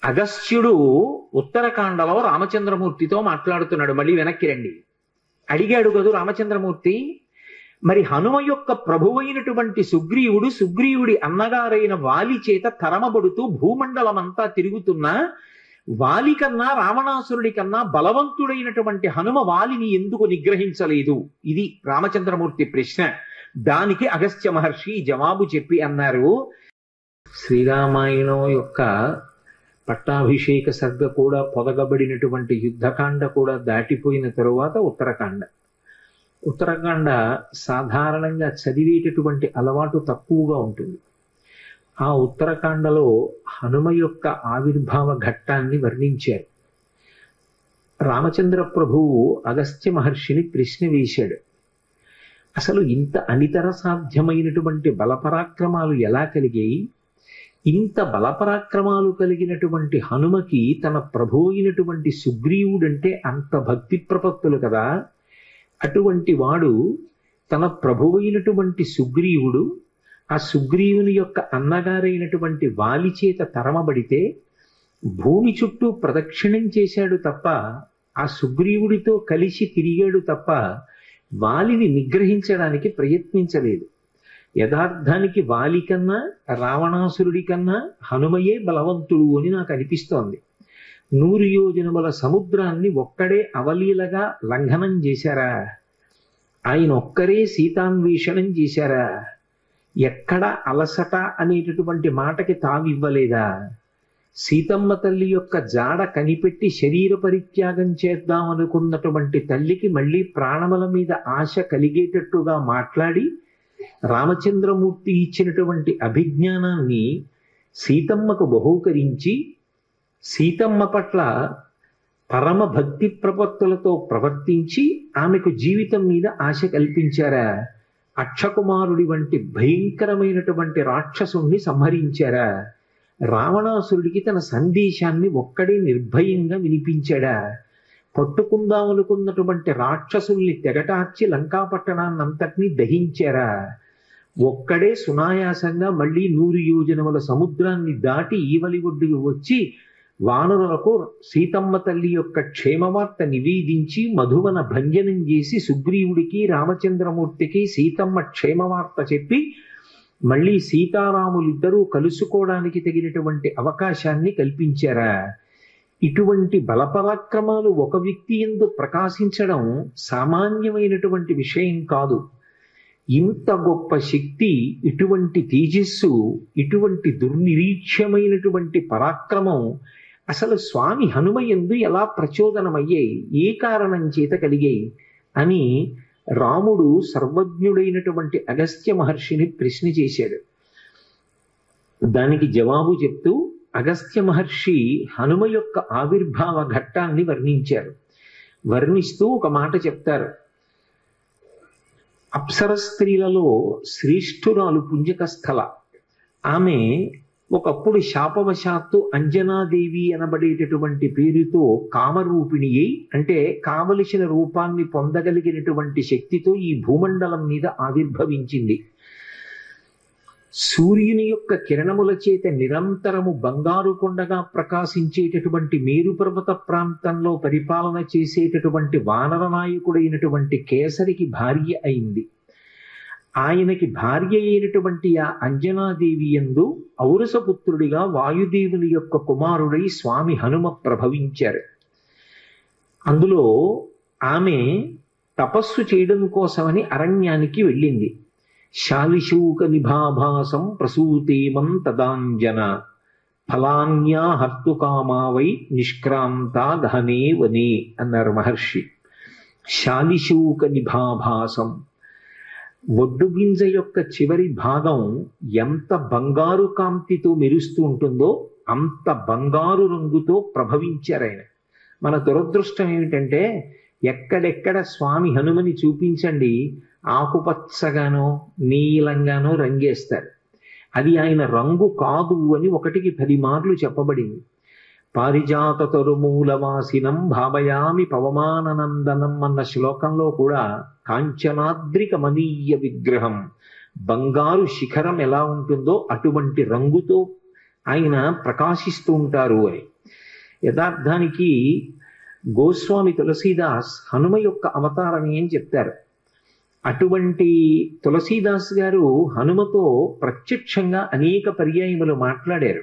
అగస్త్యుడు ఉత్తరకాండలో రామచంద్రమూర్తితో మాట్లాడుతున్నాడు. మళ్ళీ వెనక్కి రండి. అడిగాడు కదూ రామచంద్రమూర్తి, మరి హనుమ యొక్క ప్రభువైనటువంటి సుగ్రీవుడు సుగ్రీవుడి అన్నగారైన వాలి చేత తరమబడుతూ భూమండలమంతా తిరుగుతున్నా వాలి కన్నా రావణాసురుడి కన్నా బలవంతుడైనటువంటి హనుమ వాలిని ఎందుకు నిగ్రహించలేదు? ఇది రామచంద్రమూర్తి ప్రశ్న. దానికి అగస్త్య మహర్షి జవాబు చెప్పి అన్నారు, శ్రీరామాయణం యొక్క పట్టాభిషేక సర్గ కూడా పొదగబడినటువంటి యుద్ధకాండ కూడా దాటిపోయిన తరువాత ఉత్తరకాండ సాధారణంగా చదివేటటువంటి అలవాటు తక్కువగా ఉంటుంది. ఆ ఉత్తరకాండలో హనుమ యొక్క ఆవిర్భావ ఘట్టాన్ని వర్ణించారు. రామచంద్ర ప్రభువు అగస్త్య మహర్షిని ప్రశ్న వేశాడు, అసలు ఇంత అనితర సాధ్యమైనటువంటి బలపరాక్రమాలు ఎలా కలిగాయి? ఇంత బలపరాక్రమాలు కలిగినటువంటి హనుమకి తన ప్రభు అయినటువంటి సుగ్రీవుడంటే అంత భక్తి ప్రపత్తులు కదా. అటువంటి వాడు తన ప్రభువైనటువంటి సుగ్రీవుడు ఆ సుగ్రీవుని యొక్క అన్నగారైనటువంటి వాలి చేత తరమబడితే భూమి చుట్టూ ప్రదక్షిణం చేశాడు తప్ప, ఆ సుగ్రీవుడితో కలిసి తిరిగాడు తప్ప వాలిని నిగ్రహించడానికి ప్రయత్నించలేదు. యథార్థానికి వాలి కన్నా రావణాసురుడి కన్నా హనుమయే బలవంతుడు అని నాకు అనిపిస్తోంది. 100 యోజనముల సముద్రాన్ని ఒక్కడే అవలీలగా లంఘనం చేశారా? ఆయన ఒక్కరే సీతాన్వేషణం చేశారా? ఎక్కడ అలసట అనేటటువంటి మాటకి తావివ్వలేదా? సీతమ్మ తల్లి యొక్క జాడ కనిపెట్టి శరీర పరిత్యాగం చేద్దామనుకున్నటువంటి తల్లికి మళ్ళీ ప్రాణముల మీద ఆశ కలిగేటట్టుగా మాట్లాడి రామచంద్రమూర్తి ఇచ్చినటువంటి అభిజ్ఞానాన్ని సీతమ్మకు బహూకరించి సీతమ్మ పట్ల పరమ భక్తి ప్రపత్తులతో ప్రవర్తించి ఆమెకు జీవితం మీద ఆశ కల్పించారా? అక్షకుమారుడి వంటి భయంకరమైనటువంటి రాక్షసుణ్ణి సంహరించారా? రావణాసురుడికి తన సందేశాన్ని ఒక్కడే నిర్భయంగా వినిపించాడా? పట్టుకుందామనుకున్నటువంటి రాక్షసుల్ని తెగటార్చి లంకాపట్టణాన్నంతటినీ దహించారా? ఒక్కడే సునాయాసంగా మళ్ళీ 100 యోజనముల సముద్రాన్ని దాటి ఈవలి ఒడ్డుకు వచ్చి వానరులకు సీతమ్మ తల్లి యొక్క క్షేమవార్త నివేదించి మధువన భంజనం చేసి సుగ్రీవుడికి రామచంద్రమూర్తికి సీతమ్మ క్షేమవార్త చెప్పి మళ్ళీ సీతారాములిద్దరూ కలుసుకోవడానికి తగినటువంటి అవకాశాన్ని కల్పించారా? ఇటువంటి బలపరాక్రమాలు ఒక వ్యక్తి యందు ప్రకాశించడం సామాన్యమైనటువంటి విషయం కాదు. ఇంత గొప్ప శక్తి, ఇటువంటి తేజస్సు, ఇటువంటి దుర్నిరీక్ష్యమైనటువంటి పరాక్రమం అసలు స్వామి హనుమ యందు ఎలా ప్రచోదనమయ్యాయి? ఏ కారణం చేత కలిగాయి అని రాముడు సర్వజ్ఞుడైనటువంటి అగస్త్య మహర్షిని ప్రశ్న చేశాడు. దానికి జవాబు చెప్తూ అగస్త్య మహర్షి హనుమ యొక్క ఆవిర్భావ ఘట్టాన్ని వర్ణించారు. వర్ణిస్తూ ఒక మాట చెప్తారు, అప్సర స్త్రీలలో శ్రేష్ఠురాలు పుంజకస్థల. ఆమె ఒకప్పుడు శాపవశాత్తు అంజనాదేవి అనబడేటటువంటి పేరుతో కామరూపిణి అయి, అంటే కావలసిన రూపాన్ని పొందగలిగినటువంటి శక్తితో ఈ భూమండలం మీద ఆవిర్భవించింది. సూర్యుని యొక్క కిరణముల చేత నిరంతరము బంగారు కొండగా ప్రకాశించేటటువంటి మేరు పర్వత ప్రాంతంలో పరిపాలన చేసేటటువంటి వానర నాయకుడైనటువంటి కేసరికి భార్య అయింది. ఆయనకి భార్య అయినటువంటి ఆ అంజనాదేవి యందు ఔరసపుత్రుడిగా వాయుదేవుని యొక్క కుమారుడై స్వామి హనుమ ప్రభవించారు. అందులో ఆమె తపస్సు చేయడం కోసమని అరణ్యానికి వెళ్ళింది. శాలిశూక నిభాభాసం ప్రసూతేమం తదాంజన ఫలాన్యా హర్తుకామావై నిష్క్రాంతా దహనే వనే అన్నారు మహర్షి. శాలిశూక నిభాభాసం, ఒడ్డు గింజ యొక్క చివరి భాగం ఎంత బంగారు కాంతితో మెరుస్తూ ఉంటుందో అంత బంగారు రంగుతో ప్రభవించారు ఆయన. మన దురదృష్టం ఏమిటంటే ఎక్కడెక్కడ స్వామి హనుమని చూపించండి ఆకుపచ్చగానో నీలంగానో రంగేస్తారు. అది ఆయన రంగు కాదు అని 1కి 10 మార్లు చెప్పబడింది. పారిజాత తరుమూలవాసినం భావయామి పవమాననందనం అన్న శ్లోకంలో కూడా కాంచనాద్రిక మనీయ విగ్రహం, బంగారు శిఖరం ఎలా ఉంటుందో అటువంటి రంగుతో ఆయన ప్రకాశిస్తూ ఉంటారు అని. యథార్థానికి గోస్వామి తులసీదాస్ హనుమ యొక్క అవతారమే అని చెప్తారు. అటువంటి తులసీదాస్ గారు హనుమతో ప్రత్యక్షంగా అనేక పర్యాయములు మాట్లాడారు.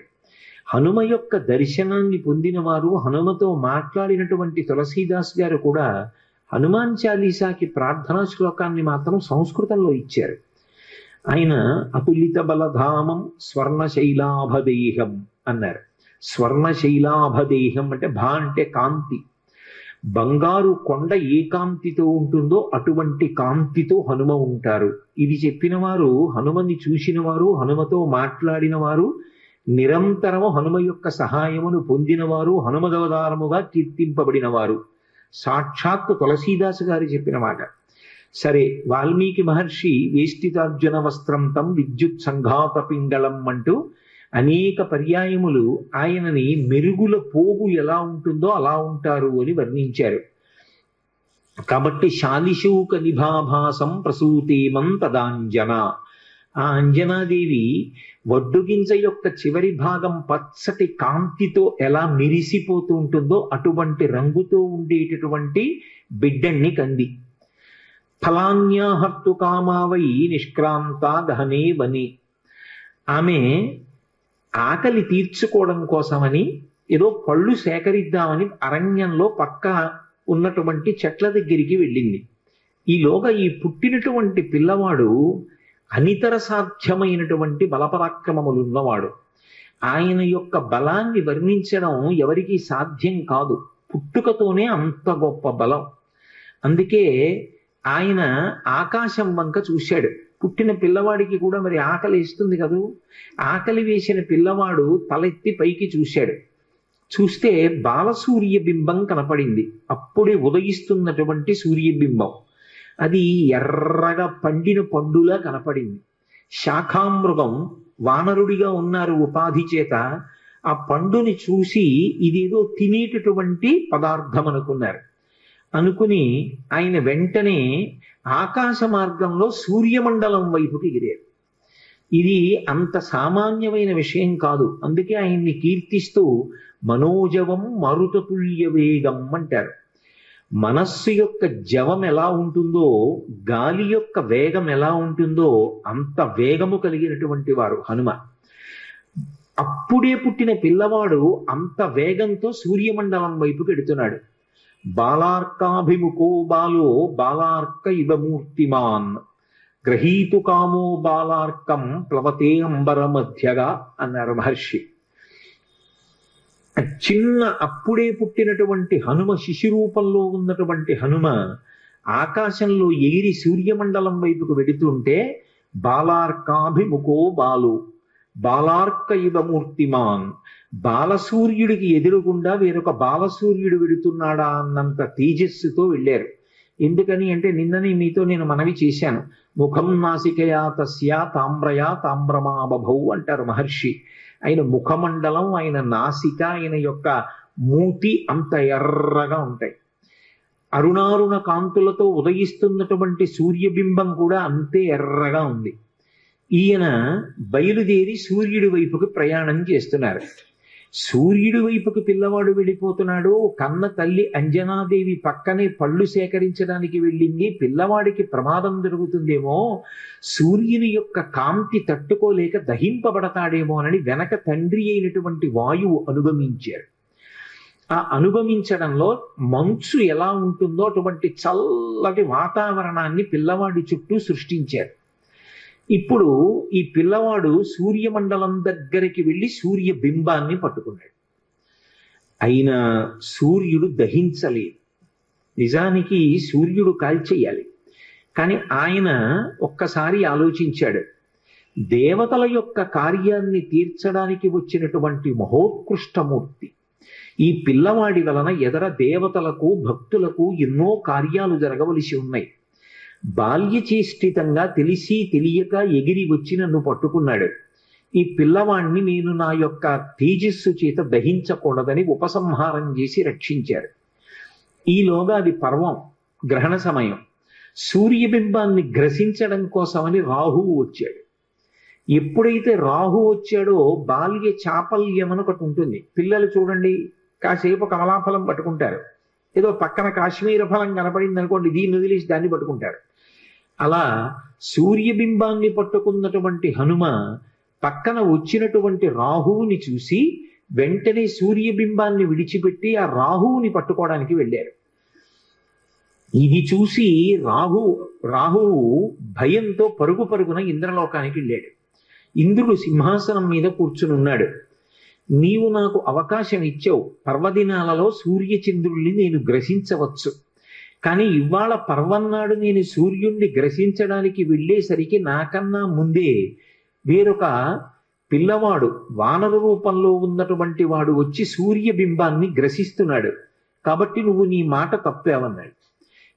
హనుమ యొక్క దర్శనాన్ని పొందిన వారు, హనుమతో మాట్లాడినటువంటి తులసీదాస్ గారు కూడా హనుమాన్ చాలీసాకి ప్రార్థనా శ్లోకాన్ని మాత్రం సంస్కృతంలో ఇచ్చారు. ఆయన అతులిత బలధామం స్వర్ణశైలాభదేహం అన్నారు. స్వర్ణశైలాభదేహం అంటే భా అంటే కాంతి. బంగారు కొండ ఏ కాంతితో ఉంటుందో అటువంటి కాంతితో హనుమ ఉంటారు. ఇది చెప్పిన వారు, హనుమని చూసిన వారు, హనుమతో మాట్లాడిన వారు, నిరంతరము హనుమ యొక్క సహాయమును పొందినవారు, హనుమదవతారముగా కీర్తింపబడిన వారు. సాక్షాత్తు తులసీదాసు గారు చెప్పిన మాట. సరే, వాల్మీకి మహర్షి వేష్టితార్జున వస్త్రం తం విద్యుత్ సంఘాత పింగళం అంటూ అనేక పర్యాయములు ఆయనని మెరుగుల పోగు ఎలా ఉంటుందో అలా ఉంటారు అని వర్ణించారు. కాబట్టి శాలిశూక నిభాభాసం ప్రసూతేమం తదాంజన. ఆ అంజనాదేవి వడ్డుగింజ యొక్క చివరి భాగం పచ్చటి కాంతితో ఎలా మెరిసిపోతూ ఉంటుందో అటువంటి రంగుతో ఉండేటటువంటి బిడ్డణ్ణి కంది. ఫలాన్యాహర్తు కామావై నిష్క్రాంత గహనే వని. ఆమె ఆకలి తీర్చుకోవడం కోసమని ఏదో పళ్ళు సేకరిద్దామని అరణ్యంలో పక్క ఉన్నటువంటి చెట్ల దగ్గరికి వెళ్ళింది. ఈలోగా ఈ పుట్టినటువంటి పిల్లవాడు అనితర సాధ్యమైనటువంటి బలపరాక్రమములున్నవాడు. ఆయన యొక్క బలాన్ని వర్ణించడం ఎవరికీ సాధ్యం కాదు. పుట్టుకతోనే అంత గొప్ప బలం. అందుకే ఆయన ఆకాశం వంక చూశాడు. పుట్టిన పిల్లవాడికి కూడా మరి ఆకలి వేస్తుంది కదూ. ఆకలి వేసిన పిల్లవాడు తలెత్తి పైకి చూశాడు. చూస్తే బాలసూర్య బింబం కనపడింది. అప్పుడే ఉదయిస్తున్నటువంటి సూర్యబింబం. అది ఎర్రగా పండిన పండులా కనపడింది. శాఖామృగం వానరుడిగా ఉన్నారు ఉపాధి చేత. ఆ పండుని చూసి ఇదేదో తినేటటువంటి పదార్థం అనుకున్నారు. అనుకుని ఆయన వెంటనే ఆకాశ మార్గంలో సూర్యమండలం వైపుకి ఎగిరారు. ఇది అంత సామాన్యమైన విషయం కాదు. అందుకే ఆయన్ని కీర్తిస్తూ మనోజవం మరుతతుల్య వేగం అంటారు. మనస్సు యొక్క జవం ఎలా ఉంటుందో, గాలి యొక్క వేగం ఎలా ఉంటుందో అంత వేగము కలిగినటువంటి వారు హనుమ. అప్పుడే పుట్టిన పిల్లవాడు అంత వేగంతో సూర్యమండలం వైపుకి ఎడుతున్నాడు. బాలార్కాభిముఖో బాలో బాలార్క ఇవ మూర్తిమాన్ గ్రహీతు కామో బాలార్కం ప్లవతే అంబర మధ్యగా అన్నారు మహర్షి. చిన్న అప్పుడే పుట్టినటువంటి హనుమ, శిశురూపంలో ఉన్నటువంటి హనుమ ఆకాశంలో ఎగిరి సూర్యమండలం వైపుకు వెడుతుంటే బాలార్కాభిముఖో బాలు బాలార్క ఇవ మూర్తిమాన్, బాలసూర్యుడికి ఎదురుగుండా వేరొక బాలసూర్యుడు వెడుతున్నాడా అన్నంత తేజస్సుతో వెళ్ళారు. ఎందుకని అంటే నిన్ననే మీతో నేను మనవి చేశాను. ముఖం నాసికయా తస్యా తామ్రయా తామ్రమాబభౌ అంటారు మహర్షి. ఆయన ముఖమండలం, ఆయన నాసిక, ఆయన యొక్క మూతి అంత ఎర్రగా ఉంటాయి. అరుణారుణ కాంతులతో ఉదయిస్తున్నటువంటి సూర్యబింబం కూడా అంతే ఎర్రగా ఉంది. ఈయన బయలుదేరి సూర్యుడి వైపుకి ప్రయాణం చేస్తున్నారు. సూర్యుడి వైపుకి పిల్లవాడు వెళ్ళిపోతున్నాడు. కన్న తల్లి అంజనాదేవి పక్కనే పళ్ళు సేకరించడానికి వెళ్ళింది. పిల్లవాడికి ప్రమాదం జరుగుతుందేమో, సూర్యుని యొక్క కాంతి తట్టుకోలేక దహింపబడతాడేమోనని వెనక తండ్రి అయినటువంటి వాయువు అనుగమించారు. ఆ అనుగమించడంలో మంచు ఎలా ఉంటుందో అటువంటి చల్లటి వాతావరణాన్ని పిల్లవాడి చుట్టూ సృష్టించారు. ఇప్పుడు ఈ పిల్లవాడు సూర్యమండలం దగ్గరికి వెళ్ళి సూర్య బింబాన్ని పట్టుకున్నాడు. అయినా సూర్యుడు దహించలేదు. నిజానికి సూర్యుడు కాల్చేయాలి. కానీ ఆయన ఒక్కసారి ఆలోచించాడు. దేవతల యొక్క కార్యాన్ని తీర్చడానికి వచ్చినటువంటి మహోత్కృష్టమూర్తి ఈ పిల్లవాడి వలన ఎదర దేవతలకు, భక్తులకు ఎన్నో కార్యాలు జరగవలసి ఉన్నాయి. బాల్యచేష్టితంగా తెలిసి తెలియక ఎగిరి వచ్చి నన్ను పట్టుకున్నాడు. ఈ పిల్లవాణ్ణి నేను నా యొక్క తేజస్సు చేత దహించకూడదని ఉపసంహారం చేసి రక్షించారు. ఈలోగా అది పర్వం, గ్రహణ సమయం. సూర్యబింబాన్ని గ్రసించడం కోసమని రాహువు వచ్చాడు. ఎప్పుడైతే రాహు వచ్చాడో బాల్య చాపల్యం అని ఒకటి ఉంటుంది. పిల్లలు చూడండి, కాసేపు కమలాఫలం పట్టుకుంటారు, ఏదో పక్కన కాశ్మీర ఫలం కనపడింది అనుకోండి, దీన్ని వదిలేసి దాన్ని పట్టుకుంటారు. అలా సూర్యబింబాన్ని పట్టుకున్నటువంటి హనుమ పక్కన వచ్చినటువంటి రాహువుని చూసి వెంటనే సూర్యబింబాన్ని విడిచిపెట్టి ఆ రాహువుని పట్టుకోవడానికి వెళ్ళారు. ఇది చూసి రాహువు భయంతో పరుగు పరుగున ఇంద్రలోకానికి వెళ్ళాడు. ఇంద్రుడు సింహాసనం మీద కూర్చుని ఉన్నాడు. నీవు నాకు అవకాశం ఇచ్చావు, పర్వదినాలలో సూర్యచంద్రుల్ని నేను గ్రహించవచ్చు, కానీ ఇవాళ పర్వన్నాడు నేను సూర్యుణ్ణి గ్రహించడానికి వెళ్ళేసరికి నాకన్నా ముందే వేరొక పిల్లవాడు వానర రూపంలో ఉన్నటువంటి వాడు వచ్చి సూర్యబింబాన్ని గ్రసిస్తున్నాడు, కాబట్టి నువ్వు నీ మాట తప్పావన్నాడు.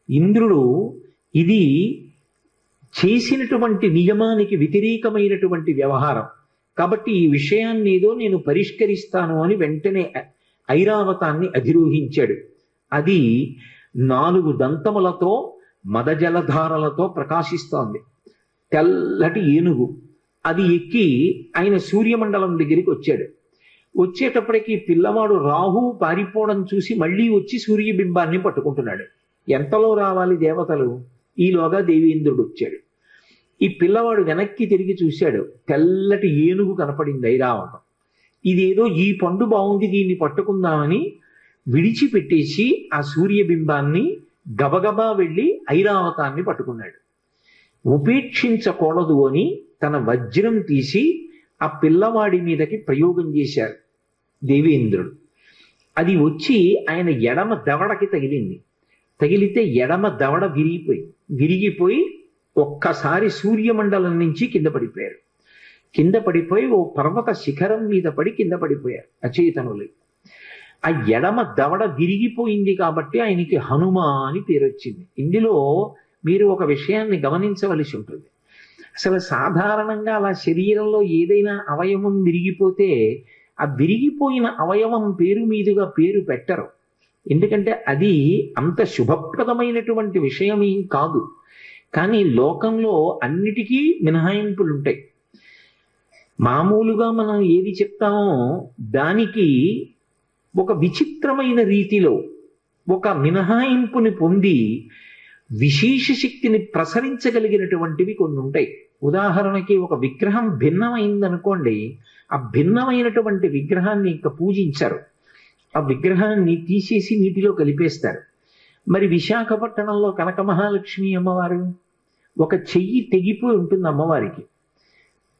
ఇంద్రుడు ఇది చేసినటువంటి నియమానికి వ్యతిరేకమైనటువంటి వ్యవహారం, కాబట్టి ఈ విషయాన్ని ఏదో నేను పరిష్కరిస్తాను అని వెంటనే ఐరావతాన్ని అధిరోహించాడు. అది 4 దంతములతో మదజలధారలతో ప్రకాశిస్తోంది, తెల్లటి ఏనుగు. అది ఎక్కి ఆయన సూర్యమండలం దగ్గరికి వచ్చాడు. వచ్చేటప్పటికి పిల్లవాడు రాహువు పారిపోవడం చూసి మళ్ళీ వచ్చి సూర్యబింబాన్ని పట్టుకుంటున్నాడు. ఎంతలో రావాలి దేవతలు, ఈలోగా దేవేంద్రుడు వచ్చాడు. ఈ పిల్లవాడు వెనక్కి తిరిగి చూశాడు, తెల్లటి ఏనుగు కనపడింది ఐరావతం. ఇదేదో ఈ పండు బాగుంది దీన్ని పట్టుకుందామని విడిచిపెట్టేసి ఆ సూర్యబింబాన్ని గబగబా వెళ్ళి ఐరావతాన్ని పట్టుకున్నాడు. ఉపేక్షించకూడదు అని తన వజ్రం తీసి ఆ పిల్లవాడి మీదకి ప్రయోగం చేశారు దేవేంద్రుడు. అది వచ్చి ఆయన ఎడమ దవడకి తగిలింది. తగిలితే ఎడమ దవడ విరిగిపోయి ఒక్కసారి సూర్యమండలం నుంచి కింద పడిపోయారు. కింద పడిపోయి ఓ పర్వత శిఖరం మీద పడి కింద పడిపోయారు అచేతనులు. ఆ ఎడమ దవడ విరిగిపోయింది కాబట్టి ఆయనకి హనుమ అని పేరు వచ్చింది. ఇందులో మీరు ఒక విషయాన్ని గమనించవలసి ఉంటుంది. అసలు సాధారణంగా అలా శరీరంలో ఏదైనా అవయవం విరిగిపోతే ఆ విరిగిపోయిన అవయవం పేరు మీదుగా పేరు పెట్టరు, ఎందుకంటే అది అంత శుభప్రదమైనటువంటి విషయమేం కాదు. కానీ లోకంలో అన్నిటికీ మినహాయింపులు ఉంటాయి. మామూలుగా మనం ఏది చెప్తామో దానికి ఒక విచిత్రమైన రీతిలో ఒక మినహాయింపుని పొంది విశేష శక్తిని ప్రసరించగలిగినటువంటివి కొన్ని ఉంటాయి. ఉదాహరణకి ఒక విగ్రహం భిన్నమైందనుకోండి, ఆ భిన్నమైనటువంటి విగ్రహాన్ని ఇంకా పూజించరు, ఆ విగ్రహాన్ని తీసేసి నీటిలో కలిపేస్తారు. మరి విశాఖపట్నంలో కనక మహాలక్ష్మి అమ్మవారు ఒక చెయ్యి తెగిపోయి ఉంటుంది అమ్మవారికి.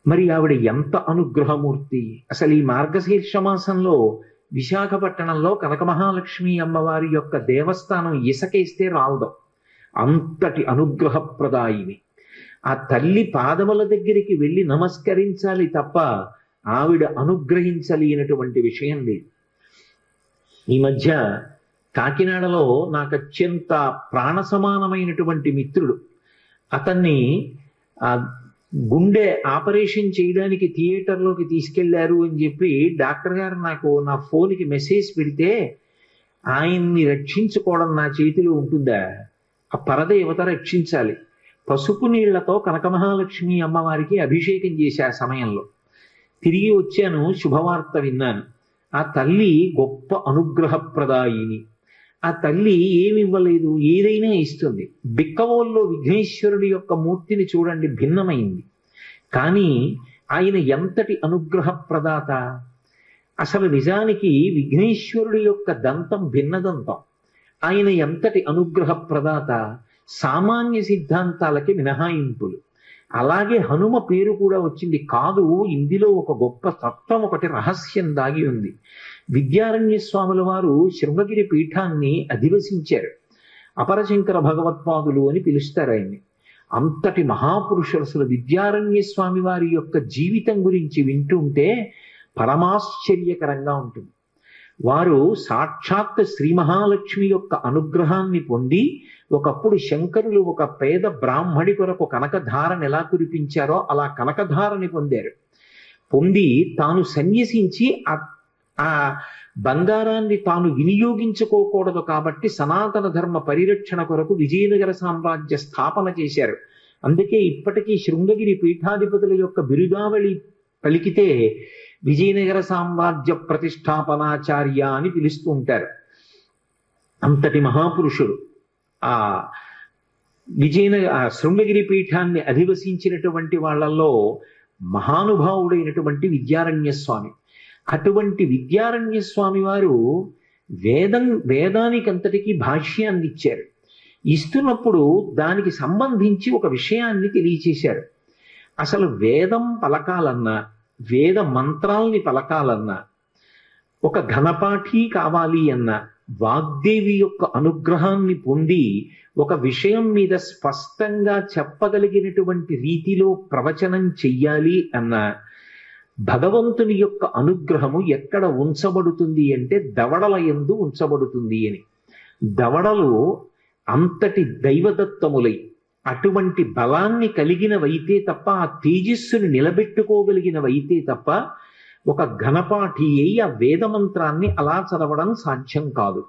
మరి ఆవిడ ఎంత అనుగ్రహమూర్తి! అసలు ఈ మార్గశీర్ష మాసంలో విశాఖపట్నంలో కనక మహాలక్ష్మి అమ్మవారి యొక్క దేవస్థానం ఇసకేస్తే రావడం, అంతటి అనుగ్రహప్రదాయిని. ఆ తల్లి పాదముల దగ్గరికి వెళ్ళి నమస్కరించాలి తప్ప ఆవిడ అనుగ్రహించలేనటువంటి విషయం లేదు. ఈ మధ్య కాకినాడలో నాకు అత్యంత ప్రాణ సమానమైనటువంటి మిత్రుడు, అతన్ని గుండె ఆపరేషన్ చేయడానికి థియేటర్లోకి తీసుకెళ్లారు అని చెప్పి డాక్టర్ గారు నాకు నా ఫోన్కి మెసేజ్ పెడితే, ఆయన్ని రక్షించుకోవడం నా చేతిలో ఉంటుందా? ఆ పరదేవత రక్షించాలి. పసుపు నీళ్లతో కనక మహాలక్ష్మి అమ్మవారికి అభిషేకం చేశా సమయంలో. తిరిగి వచ్చాను, శుభవార్త విన్నాను. ఆ తల్లి గొప్ప అనుగ్రహప్రదాయిని. ఆ తల్లి ఏమి ఇవ్వలేదు, ఏదైనా ఇస్తుంది. బిక్కవోల్లో విఘ్నేశ్వరుడి యొక్క మూర్తిని చూడండి, భిన్నమైంది, కానీ ఆయన ఎంతటి అనుగ్రహప్రదాత! అసలు నిజానికి విఘ్నేశ్వరుడి యొక్క దంతం భిన్నదంతం. ఆయన ఎంతటి అనుగ్రహప్రదాత! సామాన్య సిద్ధాంతాలకి మినహాయింపులు. అలాగే హనుమ పేరు కూడా వచ్చింది కాదు, ఇందులో ఒక గొప్ప తత్వం, ఒకటి రహస్యం దాగి ఉంది. విద్యారణ్య స్వాముల వారు శృంగగిరి పీఠాన్ని అధివసించారు. అపరశంకర భగవత్పాదులు అని పిలుస్తారు ఆయన్ని. అంతటి మహాపురుషులు. అసలు విద్యారణ్య స్వామి వారి యొక్క జీవితం గురించి వింటుంటే పరమాశ్చర్యకరంగా ఉంటుంది. వారు సాక్షాత్ శ్రీ మహాలక్ష్మి యొక్క అనుగ్రహాన్ని పొంది, ఒకప్పుడు శంకరులు ఒక పేద బ్రాహ్మడి కొరకు కనకధారని ఎలా కురిపించారో అలా కనకధారని పొందారు. పొంది తాను సన్యసించి ఆ బంగారాన్ని తాను వినియోగించుకోకూడదు కాబట్టి సనాతన ధర్మ పరిరక్షణ కొరకు విజయనగర సామ్రాజ్య స్థాపన చేశారు. అందుకే ఇప్పటికీ శృంగగిరి పీఠాధిపతుల యొక్క బిరుదావళి పలికితే విజయనగర సామ్రాజ్య ప్రతిష్టాపనాచార్య అని పిలుస్తూ ఉంటారు. అంతటి మహాపురుషుడు. ఆ శృంగగిరి పీఠాన్ని అధివసించినటువంటి వాళ్ళల్లో మహానుభావుడైనటువంటి విద్యారణ్య స్వామి. అటువంటి విద్యారణ్య స్వామి వారు వేదానికంతటికీ భాష్యాన్ని ఇచ్చారు. ఇస్తున్నప్పుడు దానికి సంబంధించి ఒక విషయాన్ని తెలియచేశారు. అసలు వేదం పలకాలన్నా, వేద మంత్రాల్ని పలకాలన్నా, ఒక ఘనపాఠి కావాలి అన్నా, వాగ్దేవి యొక్క అనుగ్రహాన్ని పొంది ఒక విషయం మీద స్పష్టంగా చెప్పగలిగినటువంటి రీతిలో ప్రవచనం చెయ్యాలి అన్న భగవంతుని యొక్క అనుగ్రహము ఎక్కడ ఉంచబడుతుంది అంటే దవడల యందు ఉంచబడుతుంది అని. దవడలు అంతటి దైవదత్తములై అటువంటి బలాన్ని కలిగినవైతే తప్ప, ఆ తేజస్సుని నిలబెట్టుకోగలిగినవైతే తప్ప ఒక ఘనపాఠి అయి ఆ వేదమంత్రాన్ని అలా చదవడం సాధ్యం కాదు.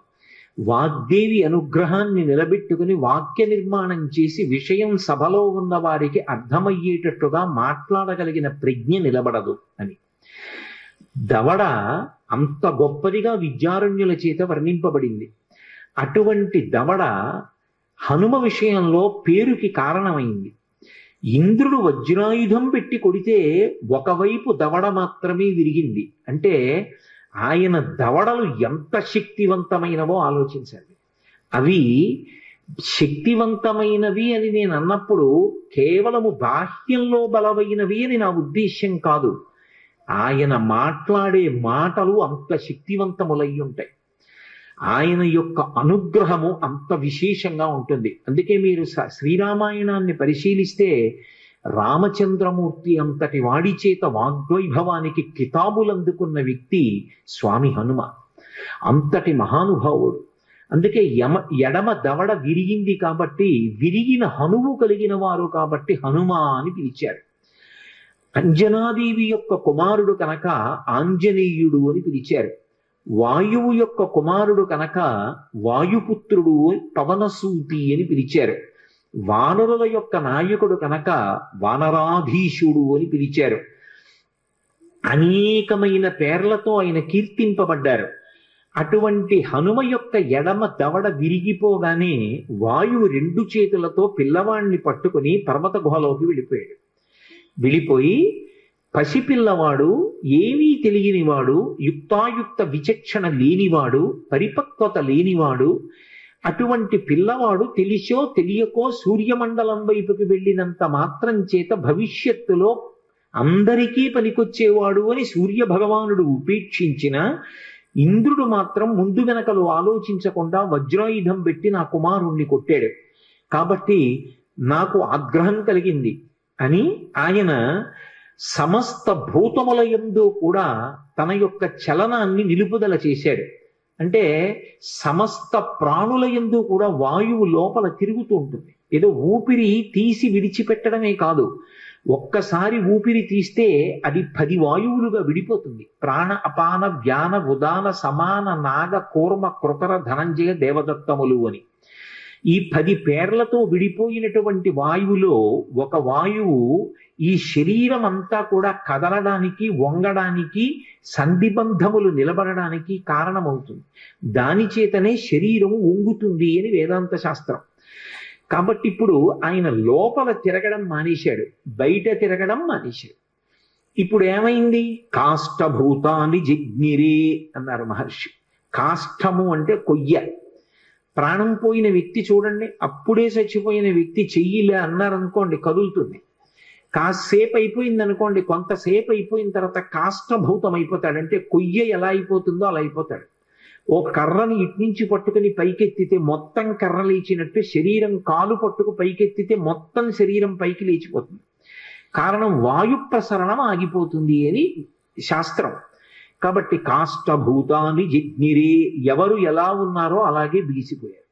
వాగ్దేవి అనుగ్రహాన్ని నిలబెట్టుకుని వాక్య నిర్మాణం చేసి విషయం సభలో ఉన్న వారికి అర్థమయ్యేటట్టుగా మాట్లాడగలిగిన ప్రజ్ఞ నిలబడదు అని. దవడ అంత గొప్పదిగా విద్యారణ్యుల చేత వర్ణింపబడింది. అటువంటి దవడ హనుమ విషయంలో పేరుకి కారణమైంది. ఇంద్రుడు వజ్రాయుధం పెట్టి కొడితే ఒకవైపు దవడ మాత్రమే విరిగింది. అంటే ఆయన దవడలు ఎంత శక్తివంతమైనవో ఆలోచించండి. అవి శక్తివంతమైనవి అని నేను అన్నప్పుడు కేవలము బాహ్యంలో బలమైనవి అని నా ఉద్దేశ్యం కాదు. ఆయన మాట్లాడే మాటలు అంత శక్తివంతములై ఉంటాయి. ఆయన యొక్క అనుగ్రహము అంత విశేషంగా ఉంటుంది. అందుకే మీరు శ్రీరామాయణాన్ని పరిశీలిస్తే రామచంద్రమూర్తి అంతటి వాడి చేత వాగ్వైభవానికి కితాబులు అందుకున్న వ్యక్తి స్వామి హనుమ. అంతటి మహానుభావుడు. అందుకే ఎడమ దవడ విరిగింది కాబట్టి, విరిగిన హనువు కలిగిన వారు కాబట్టి హనుమ అని పిలిచారు. అంజనాదేవి యొక్క కుమారుడు కనుక ఆంజనేయుడు అని పిలిచారు. వాయువు యొక్క కుమారుడు కనుక వాయుపుత్రుడు పవనసూతి అని పిలిచారు. వానరుల యొక్క నాయకుడు కనుక వానరాధీశుడు అని పిలిచారు. అనేకమైన పేర్లతో ఆయన కీర్తింపబడ్డారు. అటువంటి హనుమ యొక్క ఎడమ దవడ విరిగిపోగానే వాయువు 2 చేతులతో పిల్లవాడిని పట్టుకుని పర్వత గుహలోకి వెళ్ళిపోయి పసిపిల్లవాడు, ఏమీ తెలియనివాడు, యుక్తాయుక్త విచక్షణ లేనివాడు, పరిపక్వత లేనివాడు, అటువంటి పిల్లవాడు తెలిసో తెలియకో సూర్యమండలం వైపుకి వెళ్ళినంత మాత్రం చేత భవిష్యత్తులో అందరికీ పనికొచ్చేవాడు అని సూర్య భగవానుడు ఉపేక్షించిన ఇంద్రుడు మాత్రం ముందు వెనకలు ఆలోచించకుండా వజ్రాయుధం పెట్టి నా కుమారుణ్ణి కొట్టాడు. కాబట్టి నాకు ఆగ్రహం కలిగింది అని ఆయన సమస్త భూతముల యందు కూడా తన యొక్క చలనాన్ని నిలుపుదల చేశాడు. అంటే సమస్త ప్రాణుల యందు కూడా వాయువు లోపల తిరుగుతూ ఉంటుంది. ఏదో ఊపిరి తీసి విడిచిపెట్టడమే కాదు, ఒక్కసారి ఊపిరి తీస్తే అది 10 వాయువులుగా విడిపోతుంది. ప్రాణ అపాన వ్యాన ఉదాన సమాన నాగ కూర్మ కృకర ధనంజయ దేవదత్తములు అని ఈ 10 పేర్లతో విడిపోయినటువంటి వాయువులో ఒక వాయువు ఈ శరీరం అంతా కూడా కదలడానికి, వంగడానికి, సంధిబంధములు నిలబడడానికి కారణమవుతుంది. దాని చేతనే శరీరం వంగుతుంది అని వేదాంత శాస్త్రం. కాబట్టి ఇప్పుడు ఆయన లోపల తిరగడం మానేశాడు, బయట తిరగడం మానేశాడు. ఇప్పుడు ఏమైంది? కాష్టభూతాని జిగ్నిరే అన్నారు మహర్షి. కాష్టము అంటే కొయ్య. ప్రాణం పోయిన వ్యక్తి చూడండి, అప్పుడే చచ్చిపోయిన వ్యక్తి చెయ్యిలే అన్నారనుకోండి కదులుతుంది. కాసేపు అయిపోయింది అనుకోండి, కొంతసేపు అయిపోయిన తర్వాత కాష్టభూతం అయిపోతాడు. అంటే కొయ్య ఎలా అయిపోతుందో అలా అయిపోతాడు. ఓ కర్రని ఇట్నుంచి పట్టుకుని పైకెత్తితే మొత్తం కర్ర లేచినట్టు, శరీరం కాలు పట్టుకు పైకెత్తితే మొత్తం శరీరం పైకి లేచిపోతుంది. కారణం వాయు ప్రసరణం ఆగిపోతుంది అని శాస్త్రం. కాబట్టి కాష్టభూతాన్ని జిగ్నిరే, ఎవరు ఎలా ఉన్నారో అలాగే బిగిసిపోయారు.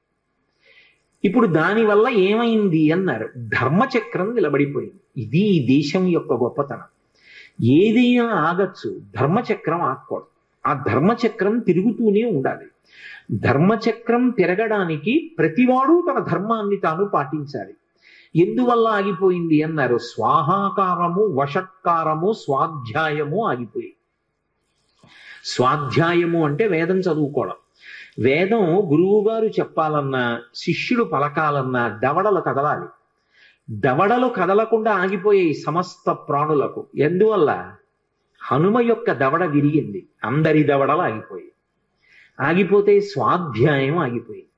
ఇప్పుడు దానివల్ల ఏమైంది అన్నారు, ధర్మచక్రం నిలబడిపోయింది. ఇది ఈ దేశం యొక్క గొప్పతనం. ఏదైనా ఆగచ్చు, ధర్మచక్రం ఆగకూడదు. ఆ ధర్మచక్రం తిరుగుతూనే ఉండాలి. ధర్మచక్రం తిరగడానికి ప్రతివాడు తన ధర్మాన్ని తాను పాటించాలి. ఎందువల్ల ఆగిపోయింది అన్నారు, స్వాహాకారము, వషట్కారము, స్వాధ్యాయము ఆగిపోయాయి. స్వాధ్యాయము అంటే వేదం చదువుకోవడం. వేదం గురువు గారు చెప్పాలన్నా, శిష్యుడు పలకాలన్నా దవడలు కదలాలి. దవడలు కదలకుండా ఆగిపోయాయి సమస్త ప్రాణులకు. ఎందువల్ల? హనుమ యొక్క దవడ విరిగింది, అందరి దవడలు ఆగిపోయాయి. ఆగిపోతే స్వాధ్యాయం ఆగిపోయింది.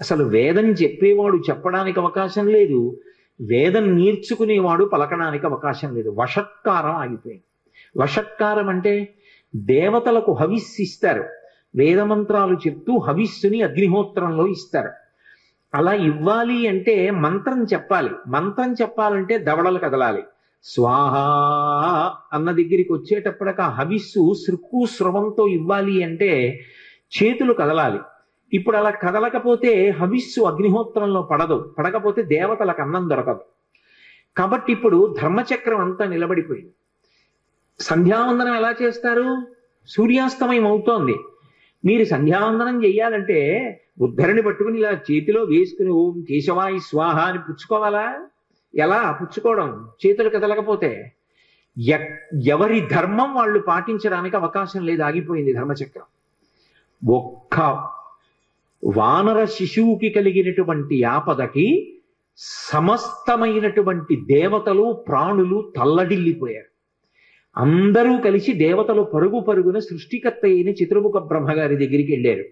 అసలు వేదం చెప్పేవాడు చెప్పడానికి అవకాశం లేదు, వేదం నేర్చుకునేవాడు పలకడానికి అవకాశం లేదు. వషట్కారం ఆగిపోయింది. వషట్కారం అంటే దేవతలకు హవిస్సు ఇస్తారు, వేదమంత్రాలు చెప్తూ హవిస్సుని అగ్నిహోత్రంలో ఇస్తారు. అలా ఇవ్వాలి అంటే మంత్రం చెప్పాలి. మంత్రం చెప్పాలంటే దవడలు కదలాలి. స్వాహ అన్న దగ్గరికి వచ్చేటప్పటికి ఆ హవిస్సు సృక్కు స్రవంతో ఇవ్వాలి అంటే చేతులు కదలాలి. ఇప్పుడు అలా కదలకపోతే హవిస్సు అగ్నిహోత్రంలో పడదు, పడకపోతే దేవతలకు అన్నం దొరకదు. కాబట్టి ఇప్పుడు ధర్మచక్రం అంతా నిలబడిపోయింది. సంధ్యావందనం ఎలా చేస్తారు? సూర్యాస్తమయం అవుతోంది. మీరు సంధ్యావందనం చెయ్యాలంటే ఉద్ధరణి పట్టుకుని ఇలా చేతిలో వేసుకుని ఓం కేశవాయ స్వాహ అని పుచ్చుకోవాలా? ఎలా పుచ్చుకోవడం? చేతులు కదలకపోతే. ఎవరి ధర్మం వాళ్ళు పాటించడానికి అవకాశం లేదు, ఆగిపోయింది ధర్మచక్రం. ఒక్క వానర శిశువుకి కలిగినటువంటి ఆపదకి సమస్తమైనటువంటి దేవతలు ప్రాణులు తల్లడిల్లిపోయారు. అందరూ కలిసి దేవతలు పరుగు పరుగున సృష్టికర్త అయిన చతుర్ముఖ బ్రహ్మగారి దగ్గరికి వెళ్ళారు.